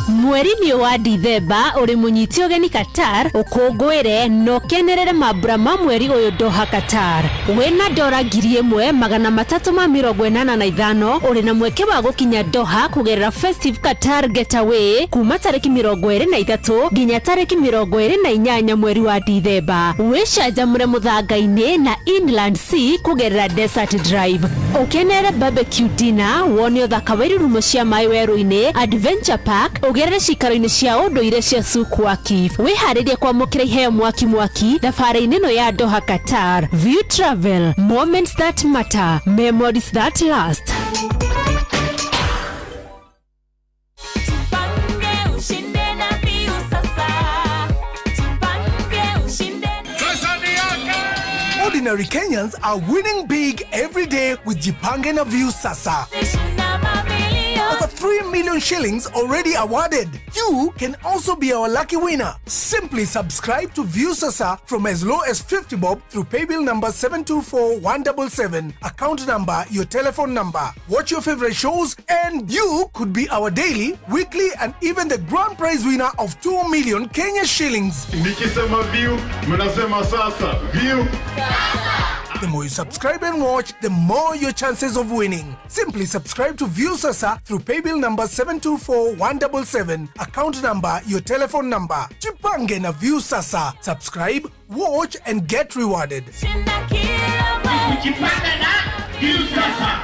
Mweri-inĩ wa Dithemba uri munyiti ũgeni Qatar ũkũngũĩre no kenerere mambura ma mweri ũyũ Doha Qatar. Wĩna ndora 1345 uri na mweke wa gũkinya Doha kũgerera Festive Qatar Getaway kuma tarĩki 23 nginya tarĩki 28 mweri wa Dithemba. Wĩcanjamũre mũthanga-inĩ na Inland Sea kũgerera Desert Drive. Ũkenere barbecue dinner wone ũthaka wa irurumo cia maĩ werũ-inĩ Adventure Park ũgerere cikaro-inĩ cia ũndũire cia Souq Waqif. Wĩharĩrie kwamũkĩra iheo mwaki thabarĩ-inĩ ĩno ya Doha Qatar. View Travel, moments that matter, memories that last.
Ordinary Kenyans are winning big every day with Jipange na View Sasa. Over 3 million shillings already awarded. You can also be our lucky winner. Simply subscribe to View Sasa from as low as 50 bob through paybill number 724177, account number, your telephone number. Watch your favorite shows and you could be our daily, weekly and even the grand prize winner of 2 million Kenya shillings.
Nikisema View, mnasema sasa. View
Sasa. The more you subscribe and watch, the more your chances of winning. Simply subscribe to View Sasa through paybill number 724177, account number, your telephone number. Jipange na View Sasa. Subscribe, watch and get rewarded.
Jipange na View Sasa.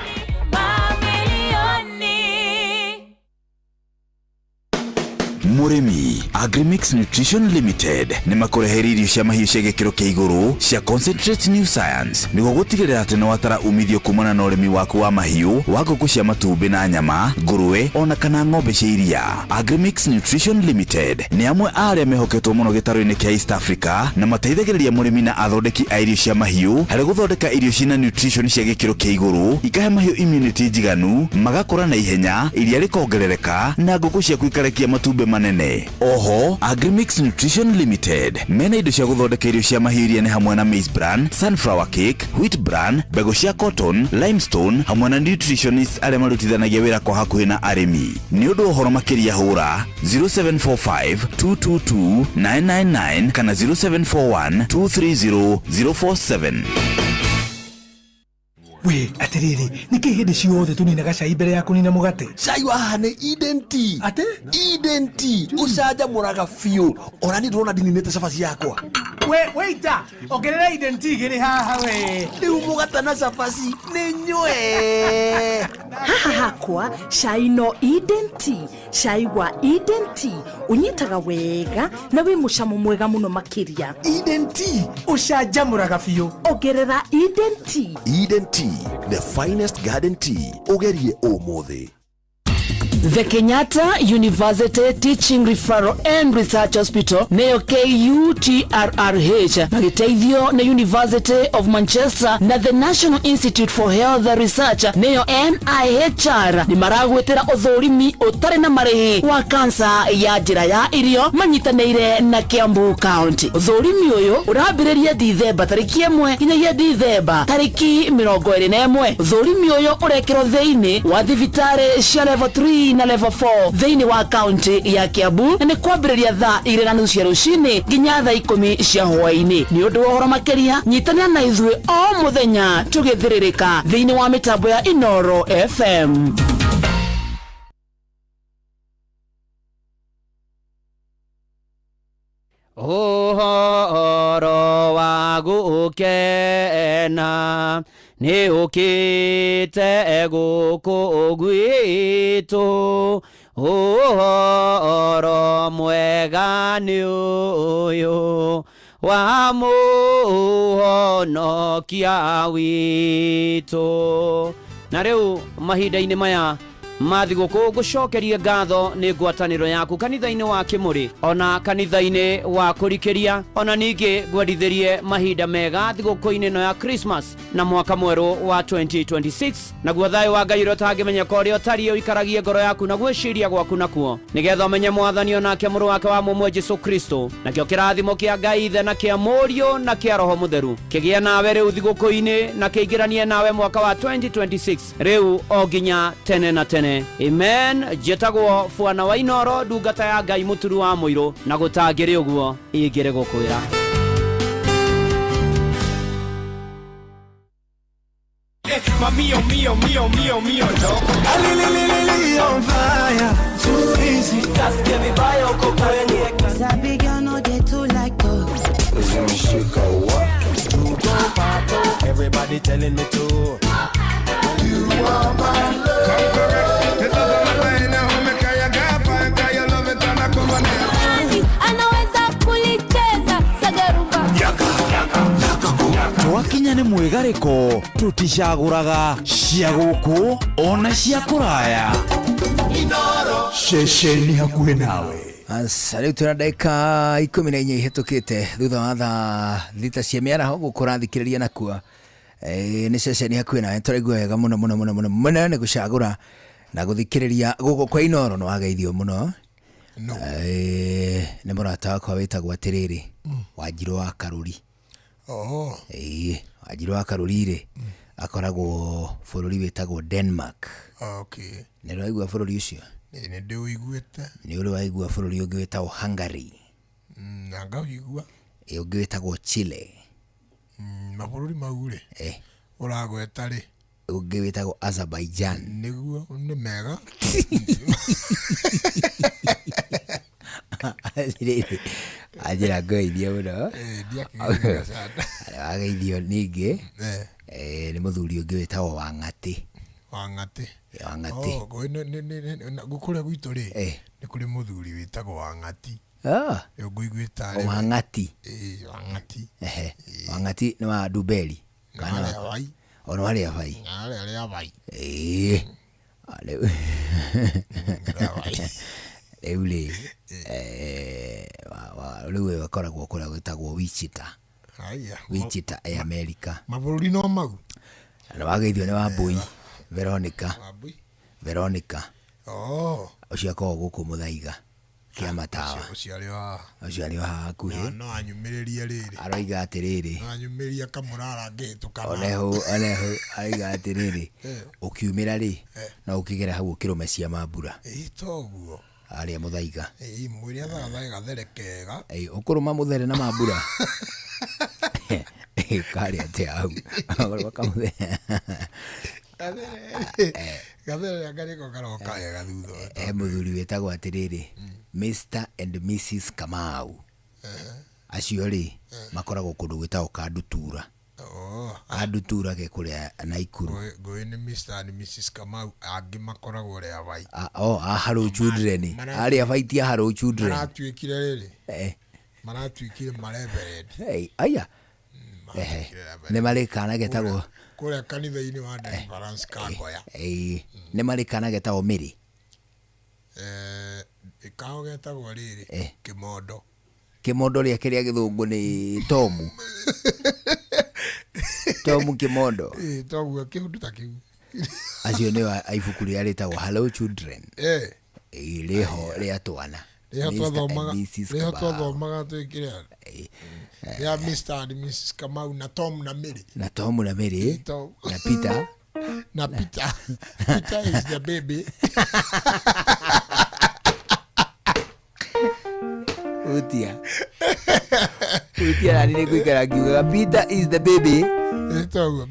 Murimi Agrimix Nutrition Limited nĩ makũreheire irio cia mahiũ cia gĩkĩro kĩa igũrũ cia Concentrate New Science nĩguo gũtigĩrĩra atĩ nĩ watara umithio kumana na ũrĩmi waku wa mahiũ wa ngũkũ cia matumbĩ na nyama, ngũrũwe ona kana ng'ombe cia iria. Agrimix Nutrition Limited nĩ amwe a arĩa mehoketwo mũno gĩtarũ-inĩ kĩa East Africa na mateithagĩrĩria mũrĩmi na athondeki a irio cia mahiũ harĩ gũthondeka irio cina nutrition cia gĩkĩro kĩa igũrũ ikahe mahiũ immunity njiganu, magakũra na ihenya, iria rĩkongerereka na ngũkũ cia kuikarekia matumbĩ manene. Oho, Agrimix Nutrition Limited mena indo cia gũthondeka irio cia mahiũ iria nĩ hamwe na maize bran, sunflower cake, wheat bran, mbegũ cia cotton, limestone hamwe na nutritionists arĩa marutithanagia wĩra kwa hakuhĩ na arĩmi. Nĩ ũndũ ũhoro makĩria hũra 0745 222 999 kana 0741 230 047.
We, atiriri, niki hindi ciothe tuninaga cai mbere ya kunina mugate?
Cai waha nĩ Eden Tea. Ate? Eden Tea. Ũcanjamũraga biũ. Ona ni ndĩrona ndininĩte cabaci yakwa.
We, waiter, ongerera Eden Tea gĩrĩ haha we.
Rĩu mũgate na cabaci nĩ nyue.
Haha hakwa, cai no Eden Tea. Cai wa Eden Tea unyitaga wega na wĩ mũcamo mwega mũno makĩria.
Eden Tea ũcanjamũraga biũ.
Ongerera Eden Tea.
Eden Tea, the finest garden tea. Ugerie ũmũthĩ.
The Kenyatta University Teaching Referral and Research Hospital neyo KUTRRH magiteithio na University of Manchester na the National Institute for Health Research neyo NIHR ni maragwetera uthurimi utari na marihi wa kansa ya njira ya irio manyitanĩire na Kiambu County. Uthurimi uyu urambĩrĩria Dithemba tariki 1 nginyagia Dithemba tariki 21. Uthurimi uyu urekĩrwo thĩinĩ wa thibitarĩ cia level 3
3 na level 4 thĩinĩ wa kaunti ya Kiambu na nĩ kwambĩrĩria thaa 2:30 cia rũcinĩ nginya thaa 10 cia hwaĩ-inĩ. Nĩ ũndũ wa ũhoro makĩria nyitanĩra na ithuĩ o mũthenya tũgĩthĩrĩrĩka thĩinĩ wa mĩtambo ya Inoro FM.
Ũhoro wa gũkena nĩ ũkĩte gũkũ gwitũ, ũhoro mwega nĩ ũyũ wa mũhonokia witũ. Na rĩu mahinda-inĩ maya ma thigũkũ ngũcokeria ngatho nĩ ngwatanĩro yaku kanitha-inĩ wa Kĩmũrĩ ona kanitha-inĩ wa Kũrikĩria, ona ningĩ ngwendithĩrie mahinda mega thigũkũ-inĩ ĩno ya Christmas na mwaka mwerũ wa 2026. Naguo thayũ wa Ngai ũrĩa ũtangĩmenyeka ũrĩa ũtariĩ ũikaragie ngoro yaku na gwĩciria gwaku nakuo, nĩgetha ũmenye Mwathani onake mũrũ wake wa mũmwe Jesũ Kristo, nakĩo kĩrathimo kĩa Ngai Ithe na kĩa Mũriũ na kĩa Roho Mũtheru kĩgĩe nawe rĩu thigũkũ-inĩ na kĩingĩranie nawe mwaka wa 2026 rĩu o nginya tene na tene. Amen. Jetagwo Bwana wa Inoro, ndungata ya Ngai mũturu wa mũirũ, na gũtangĩrĩ ũguo ingĩrĩ gũkwĩra.
Mío, mío, mío, mío, mío, no. Alililili on fire, too easy. Just give me by your cocaine.
Sabi girl no dey too like to.
Everybody telling me to. You are my love. It doesn't matter in how me kaya gapa, kaya love it and I come on here.
Anaweza kulicheza sagarumba.
Yaka, yaka, yaka, yaka.
Twakinya nĩ mwĩgarĩko tũticagũraga cia gũkũ ona cia kũraya.
Inoro
ceceni hakuhĩ nawe. Asa rĩu tũra ndagĩka 14 ihĩtũkĩte thutha wa thaa thita cia mĩaraho gũkũrathikĩrĩria nakuo. Nĩ ceceni hakuhĩ nawe tũraigua wega mũno mũno mũno mũno mũno nĩ gũcagũra na gũthikĩrĩria gũkũ kwa Inoro no wageithio mũno. Nĩ mũrata wakwa wĩtagwo atĩrĩrĩ Wanjirũ wa Karũri. Wanjirũ wa Karũri rĩ akoragwo bũrũri wĩtagwo Denmark. Nĩ ũraigua bũrũri ũcio?
Nĩ ndĩũiguĩte.
Nĩ ũrĩ waigua bũrũri ũngĩ wĩtagwo Hungary?
Na ngaũigua.
Ũngĩ wĩtagwo Chile.
Mabũrũri mau rĩ ũragweta rĩ?
Ũngĩ wĩtagwo Azerbaijan.
Nĩguo nĩ mega.
Ajira ngoithia mũno. Wageithio ningĩ nĩ mũthuri ũngĩ wĩtagwo Wang'ati.
Wang'ati.
Wang'ati.
Gũkũrĩa gwitũ rĩ nĩ kũrĩ mũthuri wĩtagwo Wang'ati. Ngũiguĩta rĩ.
Wang'ati.
Wang'ati.
Wang'ati nĩ wa Nduberi.
Kana Vai.
Ono harĩa Vai.
Harĩa Vai.
Rĩu rĩ rĩu wakoragwo kũrĩa gwĩtagwo Wichita. Wichita America.
Mabũrũri no mau.
Na wageithio nĩ Wambui Veronica. Veronica. Ũcio akoragwo gũkũ Mũthaiga kĩa Matawa. Ũcio arĩ wa hakuhĩ.
No anyumĩrĩrie rĩrĩ.
Aroiga atĩrĩrĩ.
No anyumĩrĩrie kamũrara ngĩhĩtũkana.
Oneho aroiga atĩrĩrĩ. Ũkiumĩra rĩ na ũkĩgera hau ũkĩrũme cia Mambura.
Toguo.
Arĩa Mũthaiga.
Mwĩrĩ athathae gathere kega.
Ũkũrũma mũthere na Mambura. Kari atĩ hau. Wakamũthere.
Gathere ngarĩko karoka wega thutha.
Mũthuri wĩtagwo atĩrĩrĩ Mr and Mrs Kamau. Acio rĩ makoragwo kũndũ gwĩtagwo Kandutura. Kandutura ke kũrĩa Naikuru.
Ngũĩ nĩ Mr and Mrs Kamau angĩ makoragwo ũrĩa Vai.
Hello children. Arĩa Vai ti Hello children.
Maratuĩkire rĩrĩ. Maratuĩkire mareverend.
Aya. Nĩ marĩ kana getagwo
kũrĩa kanitha-inĩ wa Deliverance Kangoya.
Nĩ marĩ kana getagwo Mĩrĩ.
Kao getagwo rĩrĩ Kĩmondo.
Kĩmondo rĩa kĩrĩa gĩthũngũ nĩ Tomu. Tomu Kĩmondo.
Toguo kĩũndũ ta kĩu.
Acio nĩ ibuku rĩrĩa rĩtagwo Hello Children. Rĩho rĩa twana.
Rĩho twathomaga twĩkĩre ya Mr and Mrs Kamau na Tom na Mary.
Na Tom na Mary na Peter
Na Peter is the baby.
Utia nani kuikara kiuga Peter is the baby.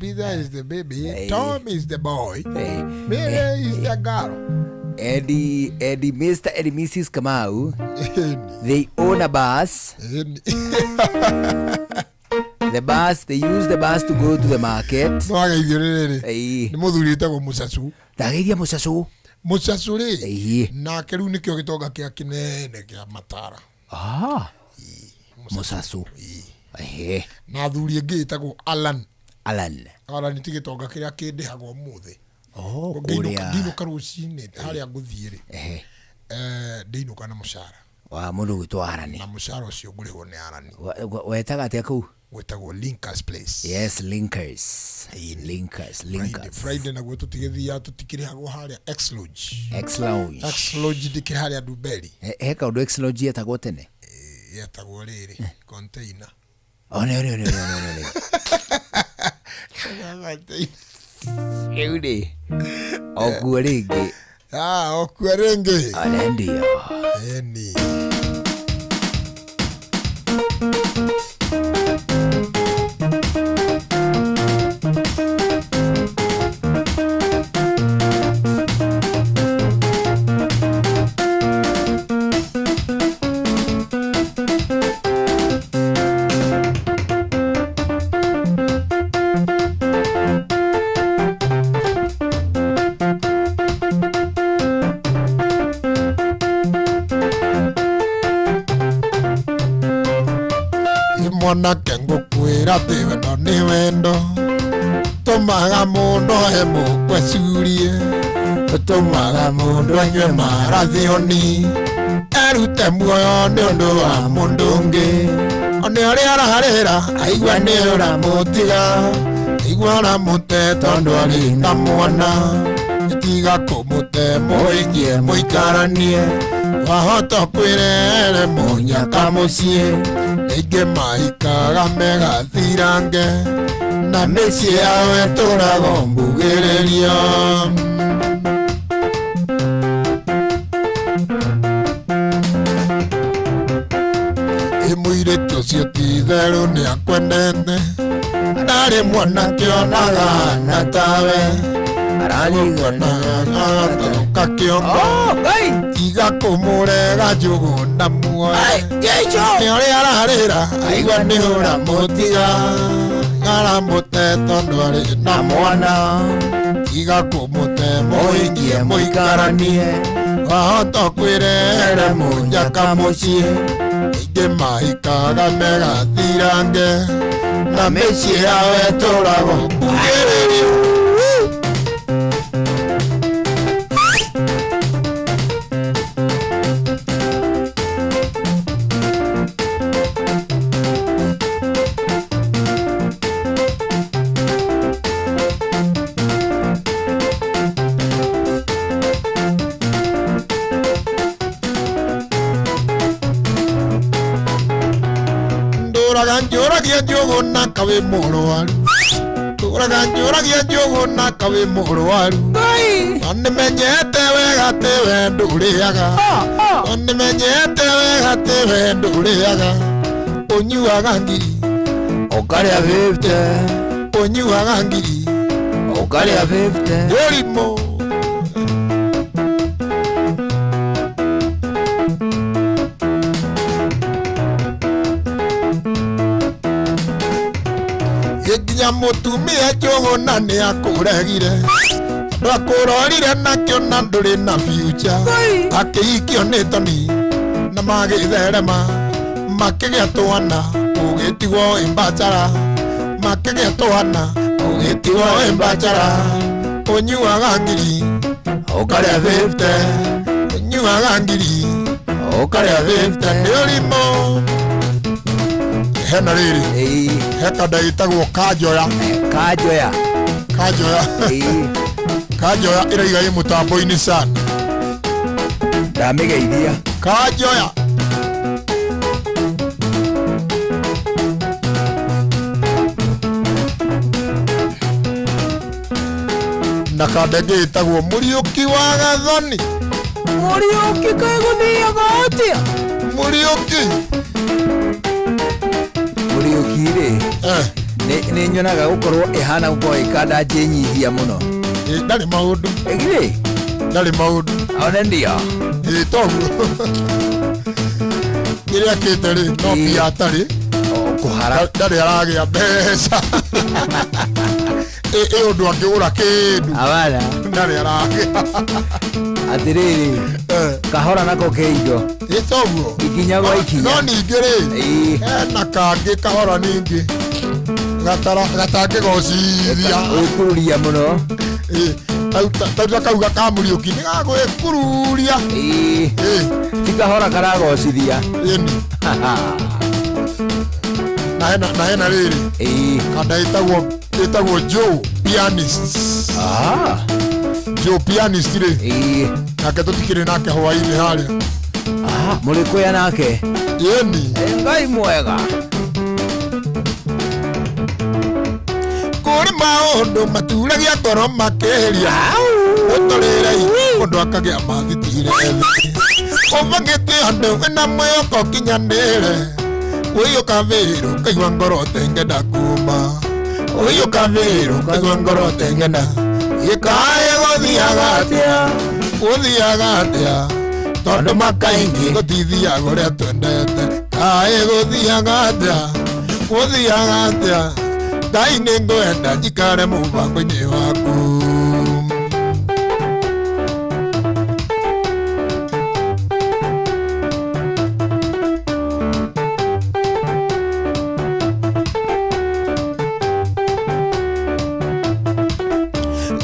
Peter is the baby. Tom is the boy. Mary is the girl.
Eddie, Mr. and Mrs. Kamau, they own a bus. The bus, they use the bus to go to the market.
Musasu na keru nikyo gitoga kia kinene kia Matara.
Musasu.
Na thuri ingi itagwo Alan tigitoga kiria kindihagwo muthe. Ndino karucine haria nguthiire ndinuka na mucara
wa mundu gwitwo Arani
na mucara ucio ngurihwo ni Arani
wetaga atia kuu
wetagwo Linkers Place.
Yes, Linkers.
Friday na gwetu tigithia tutikirihagwo haria X Lodge dikiri haria Dubeli
heka undu X Lodge yetagwo tene
yetagwo riri container
no Eudi Okuarenge.
Okuarenge.
Alendia.
Eni. Mwanake ngukwira ti wendo ni wendo tumaga mundu hemukwe curie tumaga mundu anywe marathioni erute muoyo ni undu wa mundu ungi oni aria araharira aigua ni uramutiga aigua uramute tondu ari na mwana itiga kumute muikie muikaranie wahota kwirere munyaka mucie ege mahikaga megathirange na mĩciĩ yao ĩtũraga mbugĩrĩrio mũirĩtu ũcio ti-itherũ nĩakwendete ndarĩ mwanake onaga na tawe aranyiganaga gatoka kĩongo tiga kũmũrega njũgũ na muoyo nĩ ũrĩa ararĩra aigua nĩ ũramũtiga aramũte tondũ arĩ na mwana tiga kũmũte mũikie mũikaranie wahota kwĩrehere mũnjaka mũciĩ aingĩ mahikaga megathirange na mĩciĩ yao ĩtũraga mbugĩrĩrio njũragia njũgũ na kawe mũrwaru tũraga njũragia njũgũ na kawe mũrwaru nĩmenyete wega tĩ we ndũrĩaga nĩmenyete wega tĩ we ndũrĩaga ũnyuaga ngiri
ũkarĩa 50
ũnyuaga ngiri
ũkarĩa 50
ndũrimũ nginya mũtumia njũgũ na nĩakũregire ndakũrorire nakĩo na ndũrĩ na future akĩhikio nĩ toni na magĩtherema makĩgĩa twana ũgĩtigwo ĩmbachara makĩgĩa twana ũgĩtigwo ĩmbachara ũnyuaga ngiri ũkarĩa 50 ũnyuaga ngiri ũkarĩa 50 nĩ ũrimũ hena rĩrĩ heka ndagĩtagwo Kanjoya Kanjoya ĩraiga ĩ mũtambo-inĩ sana
ndamĩgeithia
Kanjoya na kandege itagwo Muriuki wa Gathoni.
Muriuki kaiguthiaga atia? Muriuki ri nĩ nyonaga gũkorwo ĩhana gũkorwo ĩkanda njĩnyihia mũno.
Ndarĩ maũndũ.
Ĩgirĩ?
Ndarĩ maũndũ.
Ona ndio.
Toguo. Kĩrĩa kĩte rĩ no pia atarĩ.
Kũhara.
Ndarĩ aragĩa mbeca. Ũndũ angĩgũra kĩndũ.
Abana.
Ndarĩ aragĩa.
Atĩrĩrĩ. Kahora nako ke indo.
Toguo.
Ikinya gwa ikinya.
No ningĩ rĩ. Hena kangĩ kahora ningĩ. Gatangĩgocithia.
Gwĩkururia mũno.
Tauta kauga ka Muriuki nĩ gagwĩkururia.
Ti kahora karagocithia.
Na hena rĩrĩ. Kanda ĩtagwo Joe Pianist. Joe Pianist rĩ. Nake tũtikĩrĩ nake hwainĩ harĩa.
Mũrĩkwĩa nake.
Yeni.
Ngai mwega.
Kũrĩ maũndũ maturagia ngoro makĩria. Ũtũrĩre mũndũ akagĩa mathitire thĩ. Ũbangĩte andũ wĩna mwĩhoko kinyanĩre. Ũyũka wĩrũ kaigua ngoro tengenda kuma. Ũyũka wĩrũ kaigua ngoro tengenda. Gĩkaĩ gũthiaga atĩa? Gũthiaga atĩa? Tondũ makaingĩ gũtithiaga ũrĩa twendete. Kaĩ gũthiaga atĩa? Gũthiaga atĩa? Ngai nĩ ngwenda njikare mũbango-inĩ waku.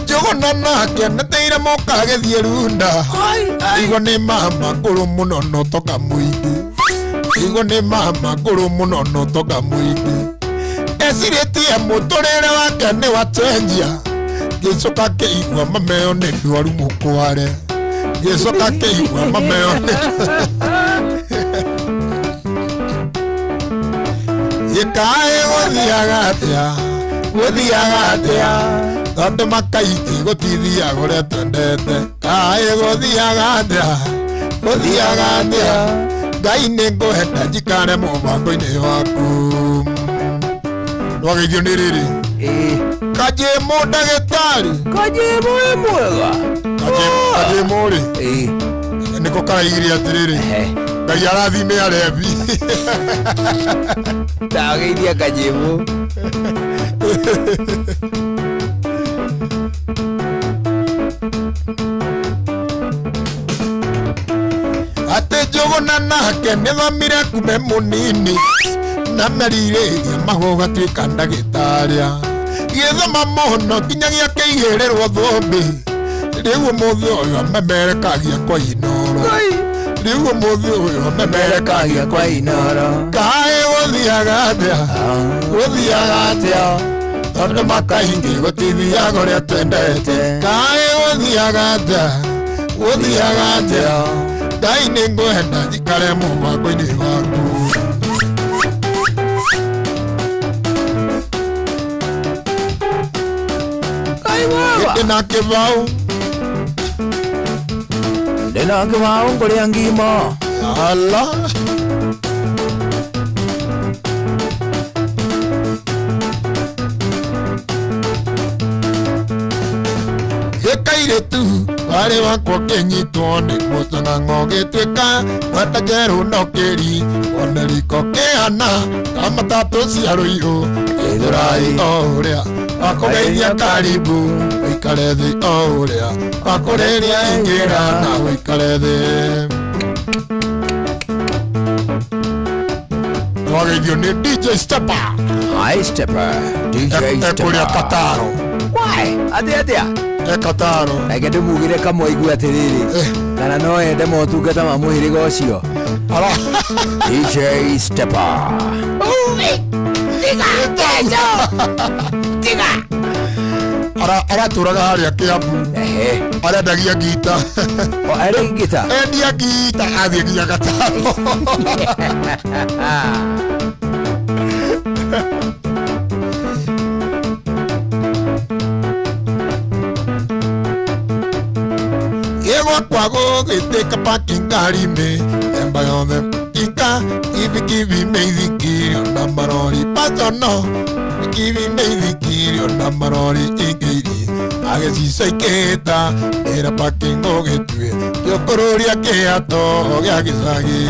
Njũgũna nake neteire mũka agĩthiĩ Runda. Igua nĩ mama ngũrũ mũno no toka mũingĩ. Igua nĩ mama ngũrũ mũno no toka mũingĩ. Esirĩtie mũtũrĩre wake nĩ wacenjia. Gĩcoka kĩigua mameo nĩ ndwaru mũkware. Gĩcoka kĩigua mameo nĩ gĩkaĩ gũthiaga atĩa? Gũthiaga atĩa? Tondũ makaingĩ gũtithiaga ũrĩa twendete. Kaĩ gũthiaga atĩa? Gũthiaga atĩa? Ngai nĩ ngwenda njikare mũbango-inĩ waku. Nwageithio nĩ rĩrĩ. Kajĩmũ ndagĩtarĩ. Kajĩmũ wĩ mwega. Kajĩmũ rĩ. Nĩko karaigire atĩrĩrĩ. Ngai arathime arebi.
Ndageithia Kajĩmũ.
Atĩ Njũgũna nake nĩthomire kume mũnini. Na merirĩria mahũ gatuĩka ndagĩtarĩa. Gĩthoma mũno nginyagia kĩigĩrĩrwo thũmbĩ. Rĩu ũmũthĩ ũyũ amemerekagia kwa Inoro. Rĩu ũmũthĩ ũyũ amemerekagia kwa Inoro. Kaĩ gũthiaga atĩa? Gũthiaga atĩa? Tondũ makaingĩ gũtithiaga ũrĩa twendete. Kaĩ gũthiaga atĩa? Gũthiaga atĩa? Ngai nĩ ngwenda njikare mũbango-inĩ waku. Ndĩna kĩbaũ.
Ndĩna kĩbaũ ngũrĩa ngima.
Ala. Gĩkairĩtu warĩ wakwa kĩnyitwo nĩ mũtũng'ang'o gĩtuĩka gwatagerũ no kĩri ona riko kĩhana ta matatũ cia rũirũ gĩthũrai o ũrĩa wakũgeithia karibu ũikare thĩ o ũrĩa wakũrĩria ingĩra na ũikare thĩ. Nwageithio nĩ DJ Stepper.
Hi Stepper. DJ Stepper.
Ekũrĩa Kataro.
Why? Atĩa?
Kataro.
Reke ndĩmugĩre kamwe igua atĩrĩrĩ. Kana no ende motungata ma mũhĩrĩga ũcio. DJ Stepper.
Tiga. Aratũraga harĩa Kiambu. Arendagia ngita.
Arĩ ngita?
Endia ngita athiĩ nginya Kataro. gwakwa gũgĩtĩka parking ngari-inĩ emba yothe ika ibikibi meithikirio na marori pacono ibikibi meithikirio na marori ingĩiri agĩcica ikĩhĩta ĩra parking gũgĩtue gĩũkũrũria kĩato gĩa gĩcagi.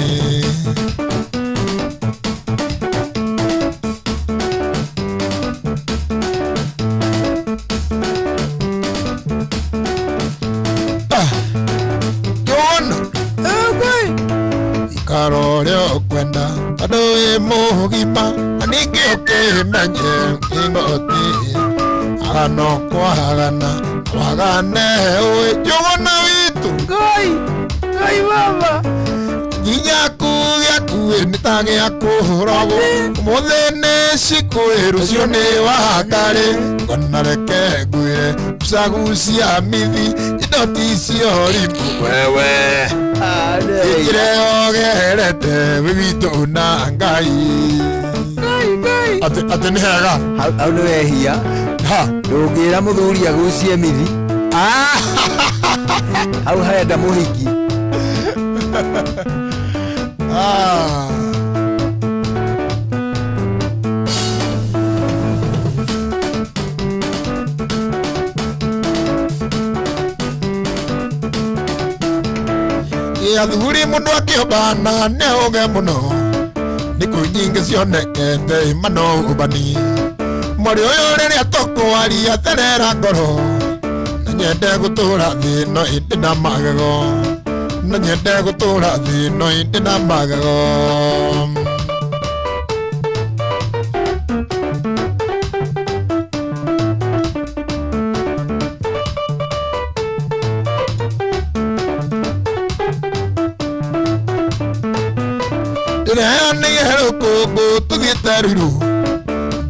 Karolio kwenda adoe mohima anike kemenye ingoti agano kwagana wagane oe jogona witu gai baba ginya kuya nitage akurogo muthene sikweru cione wakare konareke gwire sagucia mithi idoti cioribu wewe ikireogerete wibito na ngai ate nĩ hega
hau nĩ wehia ndũngĩra mũthuri agucie mithi hau henda mũhiki.
Athuri mũndũ akĩombana nĩ ũge mũno nĩ kũnyingĩ cionekete mano ũbani mwarĩ ũyũ rĩrĩa tũkwaria therera ngoro na nyende gũtũũra thĩ ĩno ĩndĩ na magego na nyende gũtũũra thĩ ĩno ĩndĩ na magego. Nĩ herũkũngũ tũthiĩte ruru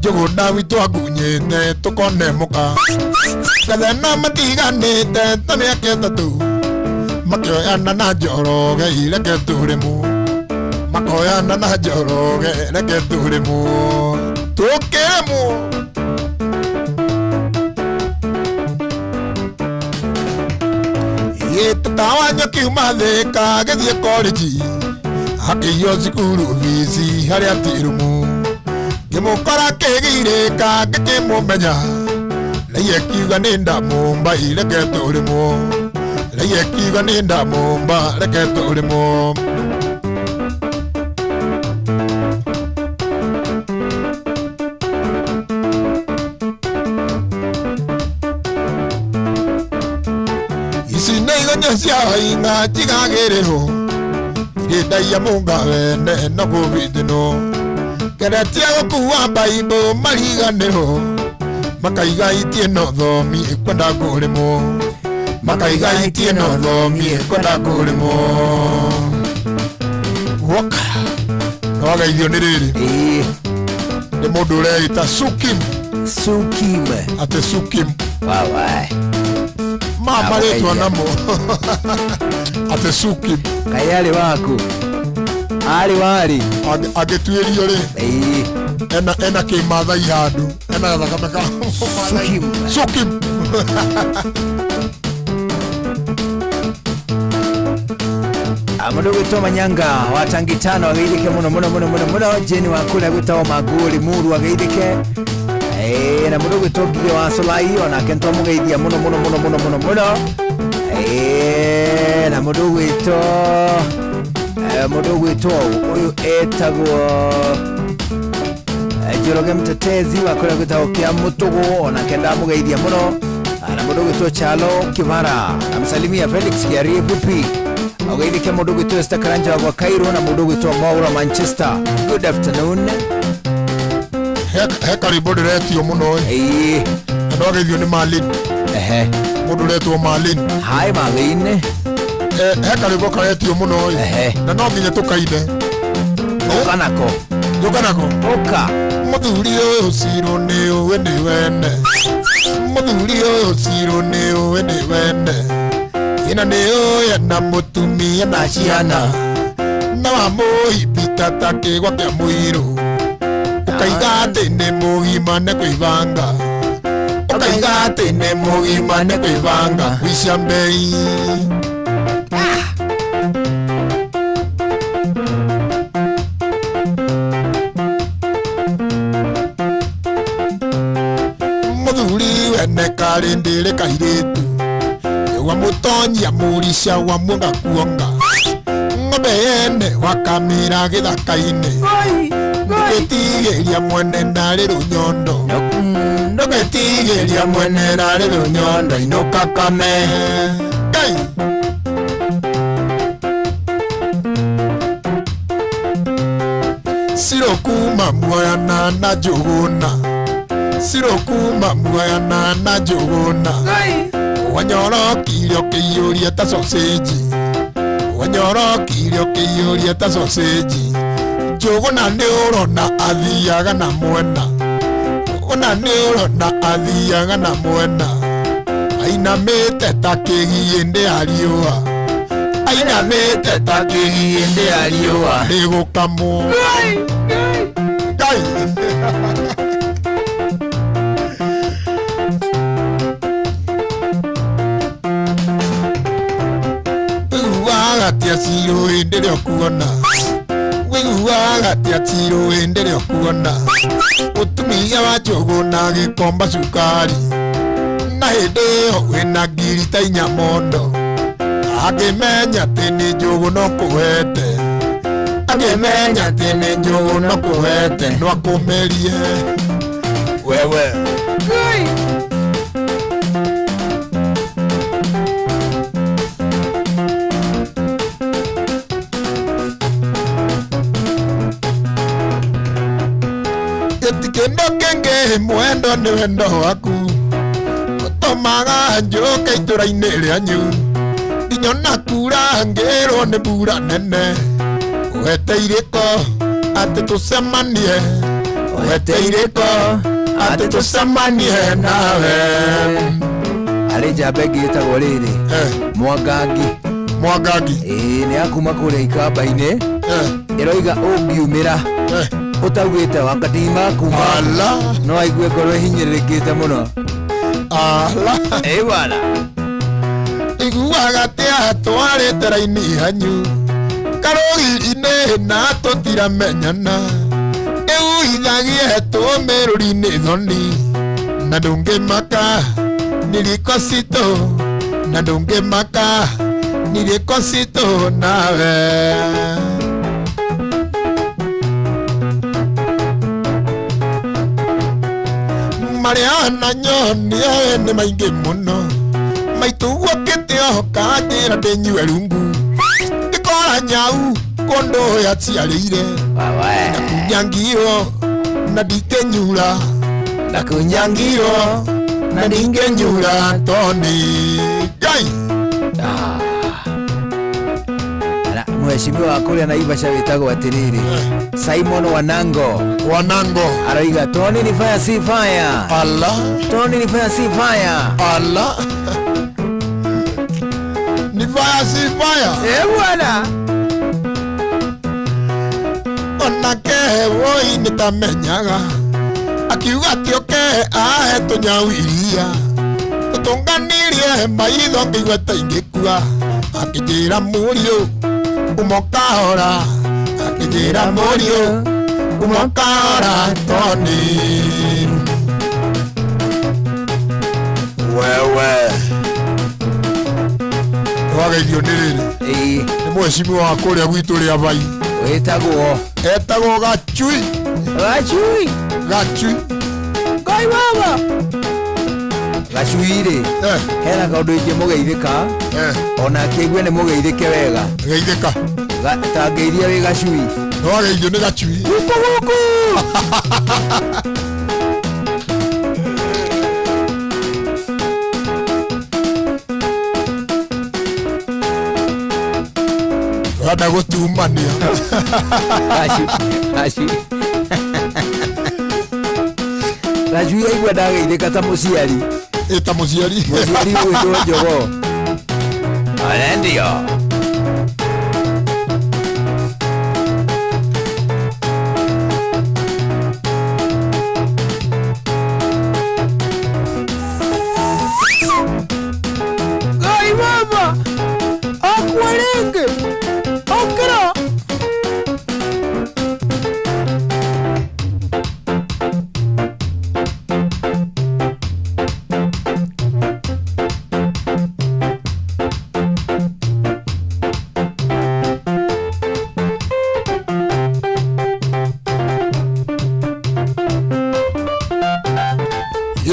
njũgũnda witũ akunyĩte tũkonemuka gathena matiganĩte ta mĩaka ĩtatũ makĩoyana na njoroge ireke tũrĩmũ makoyana na njoroge reke tũrĩmũ tũkĩrĩmũ. Gĩtatawa nyũkiuma thĩka gĩthiĩ korĩnji hakĩio cukuru bici harĩa tirumu ngĩmũkora kĩgirĩka ngĩkĩmũmenya raiye kiuga nĩ ndamũmba ireke tũrĩmũ raiye kiuga nĩ ndamũmba reke tũrĩmũ. ici nĩ igonyo cia wainga njigagĩrĩrwo Gĩdaia mũngawene no gũbitino keretia gũkua baibũ mariganĩrwo makaiga itie no thomi kwenda kũrĩmwo makaiga itie no thomi kwenda kũrĩmwo. Woka no ageithio nĩ rĩrĩ nĩ mũndũ ũreita Sukim ate Sukim mama rĩtwa namo ate Sukim
kaĩ arĩ waku arĩ warĩ
agĩtuĩrio rĩ ena kĩmathai handũ ena gathakame ka Sukim.
Mũndũ gwĩtwo Manyanga wa Tangitano ageithĩke mũno mũno mũno mũno mũno. Jeni wa kũrĩa gwĩtagwo Magũrĩ Muru ageithĩke na mũndũ gwĩtwo Ngigĩ wa Solai onake nĩtwamũgeithia mũno mũno mũno mũno mũno mũno. Na mũndũ gwĩtwo ũyũ etagwo Njoroge Mtetezi wa kũrĩa gwĩtagwo Kĩa Mũtũgũ onake ndamũgeithia mũno. Na mũndũ gwĩtwo Chalo Kĩbara namsalimia Felix Kiarie Bupi ageithĩke mũndũ gwĩtwo Esther Karanja wa Cairo na mũndũ gwĩtwo Maura Manchester. Good afternoon.
He karibu ndĩretio mũno andũ ageithio nĩ Malin mũndũ ũretwo Malin.
Hi Malin.
He karibu karetio mũno na no nginya tũkaine
ũkanako
ũka mũthuri ũyũ cirũ nĩ ũwe nĩ wene mũthuri ũyũ cirũ nĩ ũwe nĩ wene ĩna nĩ ũya na mũtumia na ciana na wamũhibita ta kĩgwa kĩa mũirũ ũkaiga atĩ nĩ mũgima nĩ kwĩbanga ũkaiga atĩ nĩ mũgima nĩ kwĩbanga wicia mbei karindire kairitu wa mutonyia murisha wa mwanga kuonga ng'ombe yene wakamira githaka-ini ndugitigeria mwene nari runyondo ndugitigeria mwene nari runyondo inuka kame Ngai sirokuma muoyana na njuguna sirokuma muoyana na njuguna wanyorokire ukiyuria ta sausage wanyorokire ukiyuria ta sausage njuguna ni urona athiaga na mwena ona ni urona athiaga na mwena ainamite ta kigiindi ya riua ainamite ta kigiindi ya riua ni gukamwo Ngai wiguaga ciro hĩndĩ ĩrĩa ũkuona wiguaga ciro hĩndĩ ĩrĩa ũkuona mũtumia wa njũgũna gĩkomba cukari na hĩndĩ ĩyo wĩna ngiri ta inya mondo angĩmenya atĩ nĩ njũgũna ũkũhete angĩmenya atĩ nĩ njũgũna ũkũhete no akũmerie wewe Kendo kenge mwendo ni wendo waku utomaga njuke itũra-inĩ rĩanyu ndinyona kura ngĩrwo nĩ mbura nene wete irĩko atĩ tũcemanie wete irĩko atĩ tũcemanie nawe
arĩ njamba ĩngĩ ĩtagwo rĩrĩ Mwangangi nĩ akuma kũrĩa ikamba-inĩ ĩroiga ũngiumĩra utaugite wakatima kuma no aigue ngoro ihinyĩrĩrĩkĩte mũno bwana
iguaga tia twarĩte raini hanyu karũgiri-inĩ na tũtiramenyana ĩuithagie tũmĩrũri-inĩ thoni na ndũngĩmaka nilikosito na ndũngĩmaka nilikosito nawe Mariana nyoni ni maingi muno maituguo kitio kanjira ndinyue rungu ndikora nyau kondo ya ciarĩire na kunyangiro na ndikenyura na kunyangiro na ndikenyura toni Ngai
mheshimiwa kũrĩa Naivasha wĩtagwo atĩrĩrĩ Simon Wanango aroiga Tony ni fire si fire Tony ni fire si fire
ni fire si fire
bwana
onake woi nitamenyaga akiuga tioke ahe tũnyau iria tũtũnganirie maitho ngĩigua ta ingĩkua akĩnjĩra mũriũ umokahora akijira morio umokahora Tony wewe wageithio nĩ rĩrĩ nĩ mheshimiwa wa kũrĩa gwitũ rĩa vai etagwo Gachui
Ngai baba Gachui-rĩ hena kaũndũ ingĩmũgeithĩka ona akĩigue nĩ mũgeithĩke wega
geithĩka
ta ngeiria wĩ Gachui
no wageithio nĩ Gachui
gũkũ
rada gũtumania
Gachui aigua ndageithĩka ta mũciari
ta mũciari
gwĩtwo Njogoo ndio Ngai baba akwarenge okra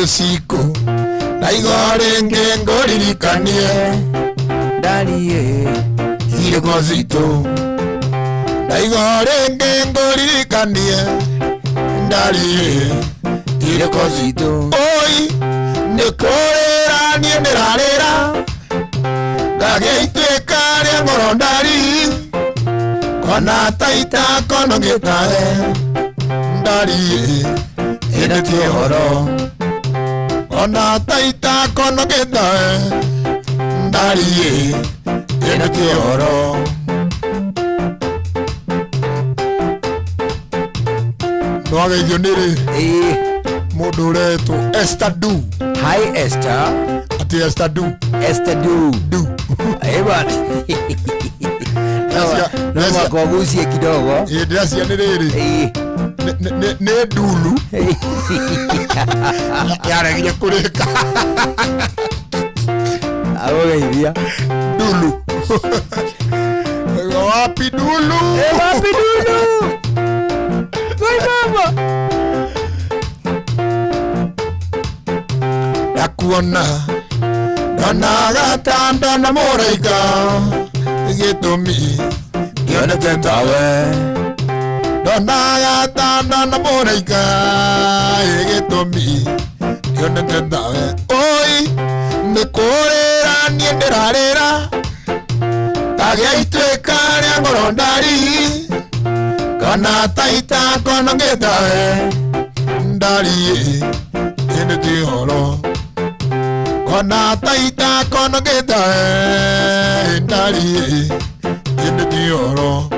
usiku na igorenge ngoririkanie
ndarie
iriko zito na igorenge ngoririkanie ndarie iriko zito oi nikorera nie ndirarira ngageitwika ria ngoro ndari kona taita kono ngitae ndarie ene tioro kona taita kono ngitae ndarie ene tioro nwageithio niri mundu uretwo Esther Du.
Hi Esther.
Ati Esther Du.
Esther Du.
Du.
Bwana. Naomba kugusia kidogo.
Ndio ni riri. Ne dulu. Yara kija kureka.
Aweithia.
Dulu. Wapi dulu?
Wapi dulu? Koi mama.
Nakuona gatanda na moraika gitumi gionete tawe gatanda na moraika gitumi gionete tawe oi nikorera nie ndirarira tagiaitwika ria ngoro ndari kana taita kono ngitawe ndari ene tihoro kona taita kono gitae ndari ene tioro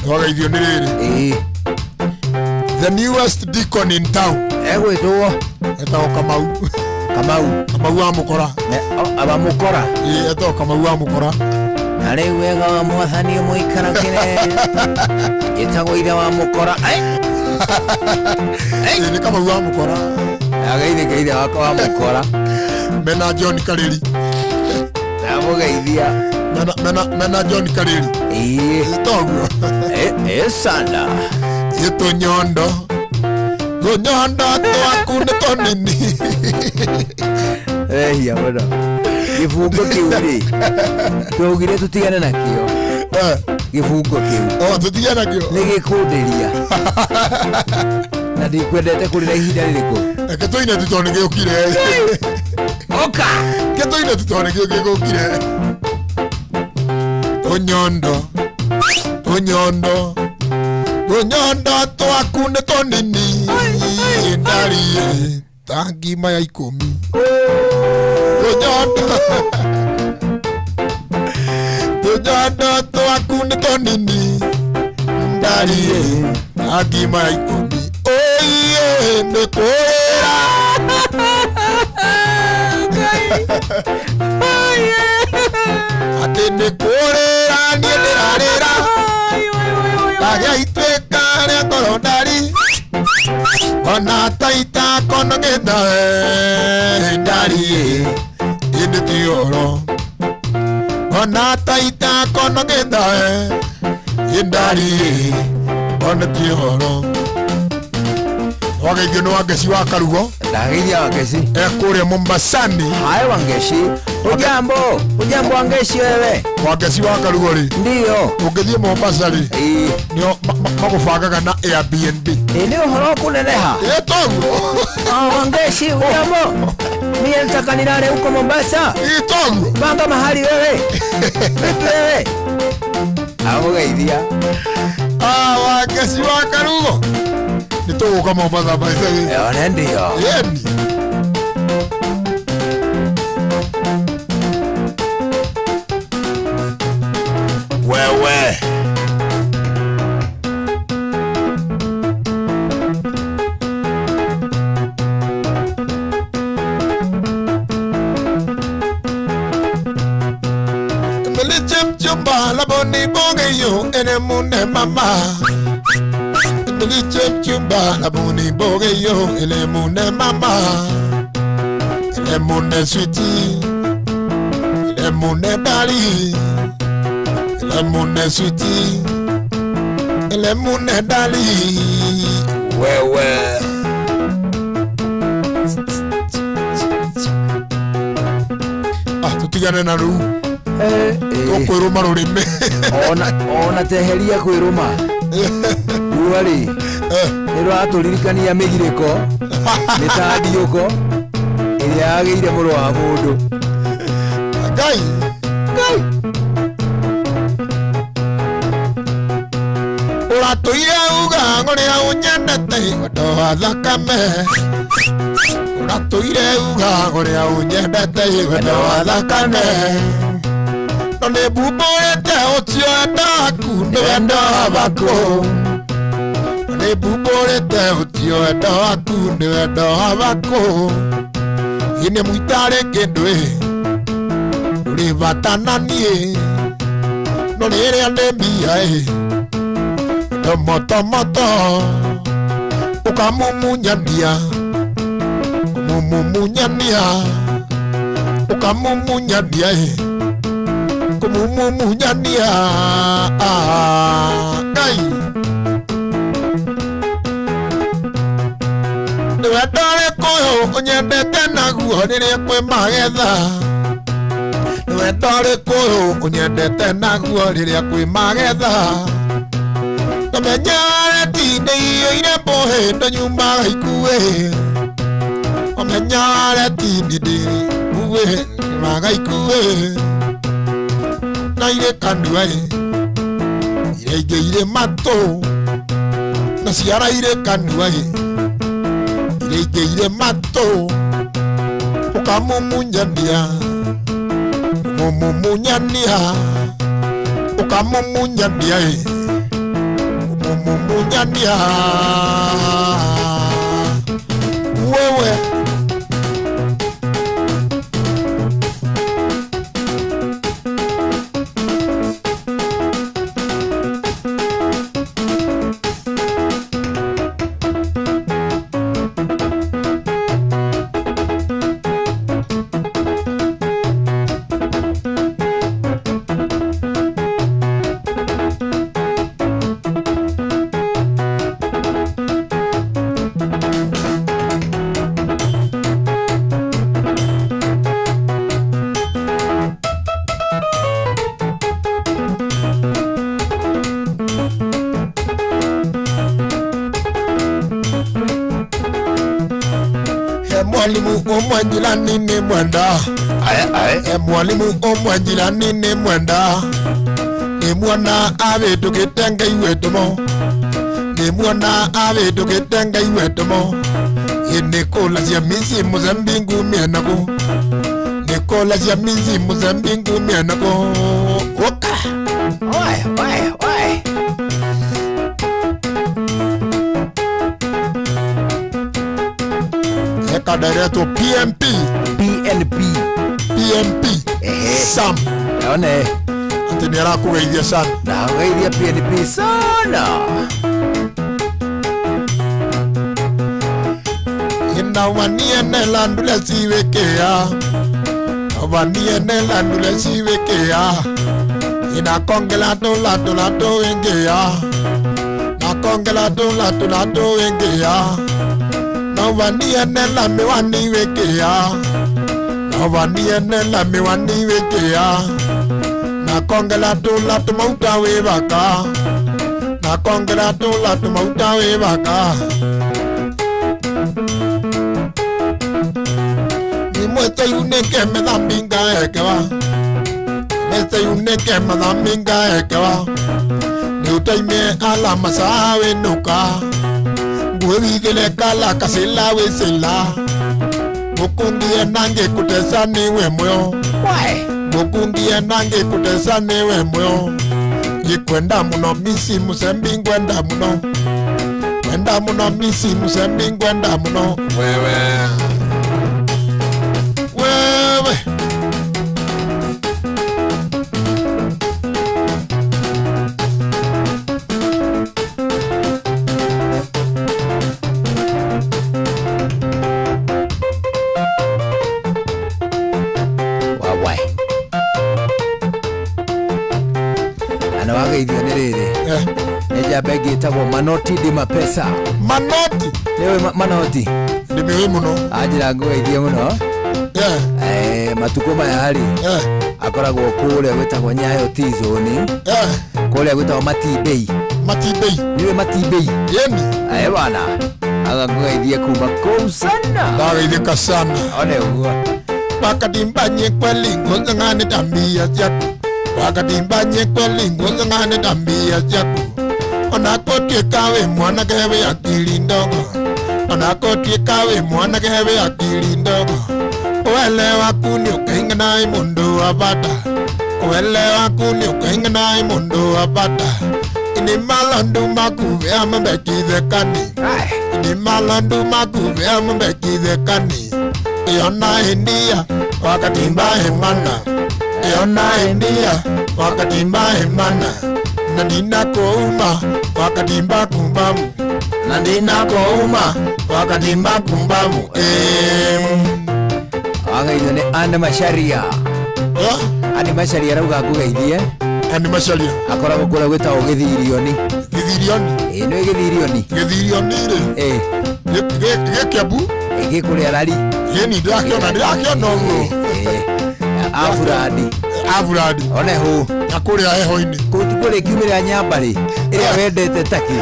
nwageithio nĩ rĩrĩ the newest deacon in town
egwĩtwo
etagwo Kamau wa Mũkora
aba Mũkora
etagwo Kamau wa Mũkora
na rĩu wega wa mwathani mũikara kĩnene etagwo ithe wa Mũkora
ni Kamau wa Mũkora
agaithĩka ithe wakwa wa Mũkora
mena John Karĩri
ndamugeithia
mena John Karĩri toguo
sana
gĩtũnyondo twaku nĩ tũnini
ehia mũno gĩbungo kĩu rĩ twaugire tũtigane nakĩo gĩbungo kĩu
tũtigane nakĩo
nĩ gĩkũndĩria na ndikwendete kũrĩra ihinda rĩrĩkũ
reke tũine tu tondũ nĩ gĩũkire
oka
ke tũine tu tondũ nĩ gĩũkire tũnyondo twaku nĩ tũnini ndarie ta ngima ya 10 tũnyondo twaku nĩ tũnini ndarie ta ngima ya 10 oiye nĩ kwĩra atĩ nĩ kũrĩra niĩ ndĩrarĩra ndagiaitwĩka rĩa ngoro ndari ona taita kono gĩtae ndari ĩndĩ tioro ona taita kono gĩtae ndari ona tioro wageithio nĩ Wangeci wa Karugo
ndageithia Wangeci
kũrĩa Mombasani.
Hai Wangeci. Ujambo Wangeci wewe.
Wangeci wa Karugo rĩ
ndio
ũngĩthiĩ Mombasa rĩ nĩo magũbangaga na Airbnb
nĩ ũhoro kũneneha
toguo
Wangeci ujambo mimi nataka nilale huko Mombasa
toguo
panga mahali wewe wewe amugeithia
Wangeci wa Karugo nitũgũka Mombasa maitha
ona ndio
yeni wewe chumba la boni bogeyo ene mune mama chumba la boni bogeyo ele mune mama ele mune sweetie ele mune dali ele mune sweetie ele mune dali wewe tutigane na ruu tukwiruma rurimi
ona teheria kwiruma ruari nirwaturirikania migiriko mitandiuko iria yageire muru wa mundu
ngai uratuire uga ngoria unyendete wendo wa thakame uratuire uga ngoria unyendete wendo wa thakame no nĩ mbumbũrĩte ũtio endaku nĩ wendo waku no nĩ mbumbũrĩte ũtio wendo waku nĩ wendo waku ine mũitarĩ kĩndũ ndũrĩ bata na niĩ no rĩrĩa nĩ mbia tomotomoto ukamumunyania kumumunyania ukamumunyania kumumunyania ngai niwendore kuyo unyendete naguo rĩrĩa kwĩ magetha niwendore kuyo unyendete naguo rĩrĩa kwĩ magetha Omenyare tinde iyo ire bohe ndo nyuma gaikuwe Omenyare tinde diri uwe nyuma gaikuwe Na ire kanduwa ire ige ire mato Na siara ire kanduwa ire ige ire mato Ukamumunyania Mumunyania Ukamumunyania Mumunyania wewe mwalimu omwanjirani ni mwenda mwalimu omwanjirani ni mwenda ni mwana abetukite ngai wetumo ni mwana abetukite ngai wetumo inikola cia misi muzambingu mienako nikola cia misi muzambingu mienako oka oye Director PNP Sam
one
ati nera kugeithia sana
na kugeithia PNP sana
ina wanie ne landule siwekea wanie ne landule siwekea ina kongela to wengea na kongela to wengea Novania nela miwani wekea Novania nela miwani wekea Na kongela tula tumauta webaka Na kongela tula tumauta webaka Ni mwete yuneke medhaminga ekewa Mwete yuneke medhaminga ekewa Ni utaime ala masawe nuka Wigile kala kasila wesela Mukungie nange kutesani we moyo Mukungie nange kutesani we moyo Yikwenda muno misi musembi ngwenda muno Kwenda muno misi musembi ngwenda muno Wewe
Eja begi tagwo Manoti di Mapesa.
Manoti.
Lewe Manoti.
Ndimiwe muno.
Ajira ngweithie muno. Matukuma ya hali. Akoragwo kule wetagwo Nyayo T-zone. Kule wetagwo Matibei.
Matibei.
Niwe Matibei.
Yeni.
Bwana. Agangweithie kuma kou sana.
Ndageithika sana.
One uguo.
Wakati mbanye kweli ngoza ngane tambia zako. Wakati mbanye kweli ngoza ngane tambia zako. Onakotie kawe mwana kewe akili ndogo. Onakotie kawe mwana kewe akili ndogo. Uelewa kuni ukainga nae mundu wabata. Uelewa kuni ukainga nae mundu wabata. Ini malandu makuve amambekithe kani. Ini malandu makuve amambekithe kani. Iona India wakati mbahe mana. Iona India wakati mbahe mana. Nandina kouma wakati mba kumbamu. Nandina kouma wakati mba kumbamu.
Agaithio ni Ane Macharia. Ane Macharia rauga ngugeithie.
Ane Macharia
akoragwo kũrĩa gwĩtagwo Gĩthirioni.
Gĩthirioni?
Nĩ Gĩthirioni.
Gĩthirioni rĩ? Gĩ Kiambu?
Gĩ kũrĩa Rari.
Yeni ndĩrakĩona ũguo. Avuradi.
One hũ.
Na kũrĩa heho-inĩ.
Kũrĩa kiumĩrĩra Nyambarĩ ĩrĩa wendete taki.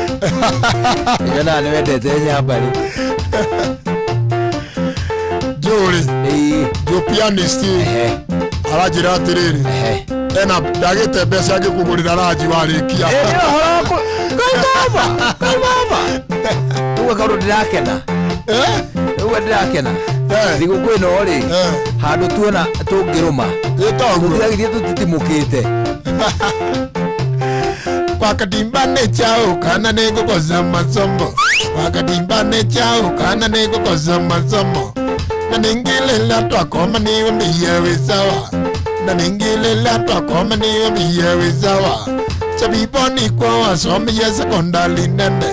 Nyonaga nĩ wendete Nyambarĩ.
Jũrĩ. Jũ pianist aranjĩra atĩrĩrĩ. Ena ndagĩte mbeca ngĩkũgũrĩra ranji warĩkia.
Kaimaba. Ũguo kaũndũ ndĩrakena. Ũguo ndĩrakena. Thigũkũ ĩno rĩ, handũ tuona tũngĩrũma tũtigagithie tũtitimũkĩte.
Wakatimba nĩ chao kana nĩ ngũkosa masomo. Wakatimba nĩ chao kana nĩ ngũkosa masomo. Na ningilila twakoma niwe mbiye sawa. Na ningilila twakoma niwe mbiye sawa. Chabiboni kwa wasomeye sekondari nene.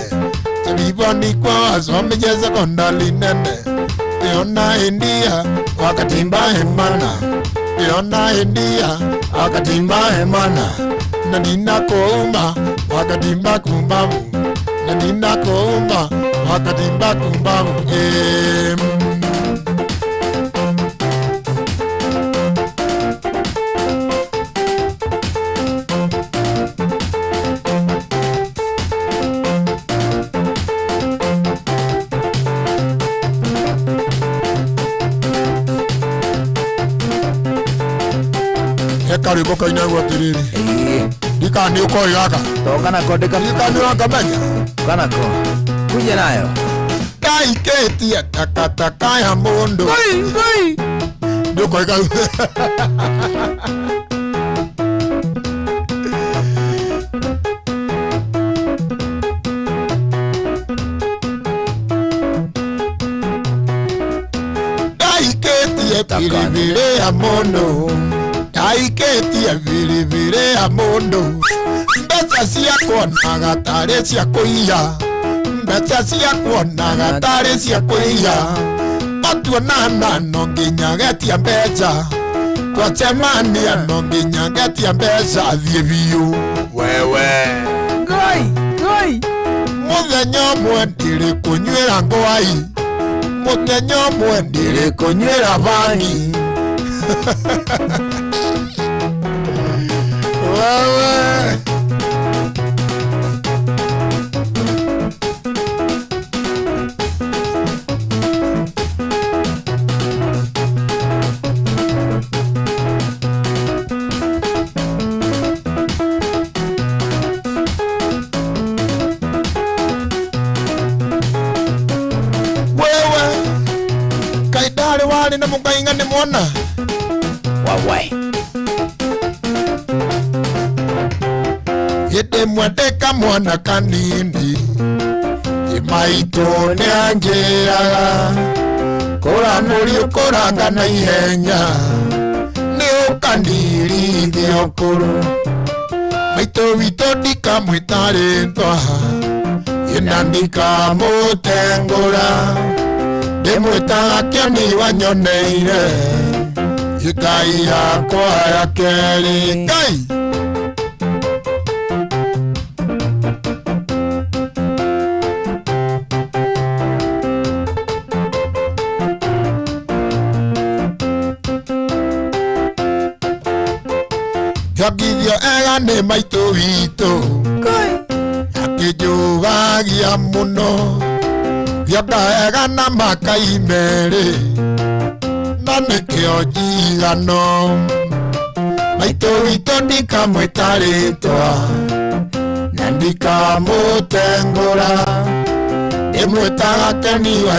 Chabiboni kwa wasomeye sekondari nene. Iona India wakatimba hemana. Iona India wakatimba hemana. Na nina kouma wakatimba kumbamu. Na nina kouma wakatimba kumbamu. Rwĩmbo kaina gwa tiriri ndikani ukoi gaka
tokanako
ndikani wakamenya
kanako kuja nayo
kaiketie takataka ya mundu ndukoi kaiketie vilivile ya mundu Aiketia vilivile ya mundu. Mbeca cia kuonaga tarĩ cia kũiya. Mbeca cia kuonaga tarĩ cia kũiya. Matuonana no nginya getia mbeca. Twacemania no nginya getia mbeca thiĩ biũ. Wewe
Ngai
mũthenya ũmwe ndirĩ kũnyuĩra ngwai. Mũthenya ũmwe ndirĩ kũnyuĩra bangi. Wewe kaidari wali na mukainga ni mwona
wawai
Yete mwateka mwana kanini Imaito nyanjiraga Kora muri ukoraga na ihenya Ni ukandiri thiokuru Maito wito dika mwitare ntwaha Yena ndika mutengura Ndimwitaga kioni wanyoneire Ikai yakwa ya keri Ngai Kiongithio ega nĩ maitũ witũ akĩnjũgagia mũno thionga ega na makai merĩ na nĩkĩo njigano maitũ witũ ndikamwĩta rĩtwa na ndikamũtengũra ndĩmwĩtaga Keni wa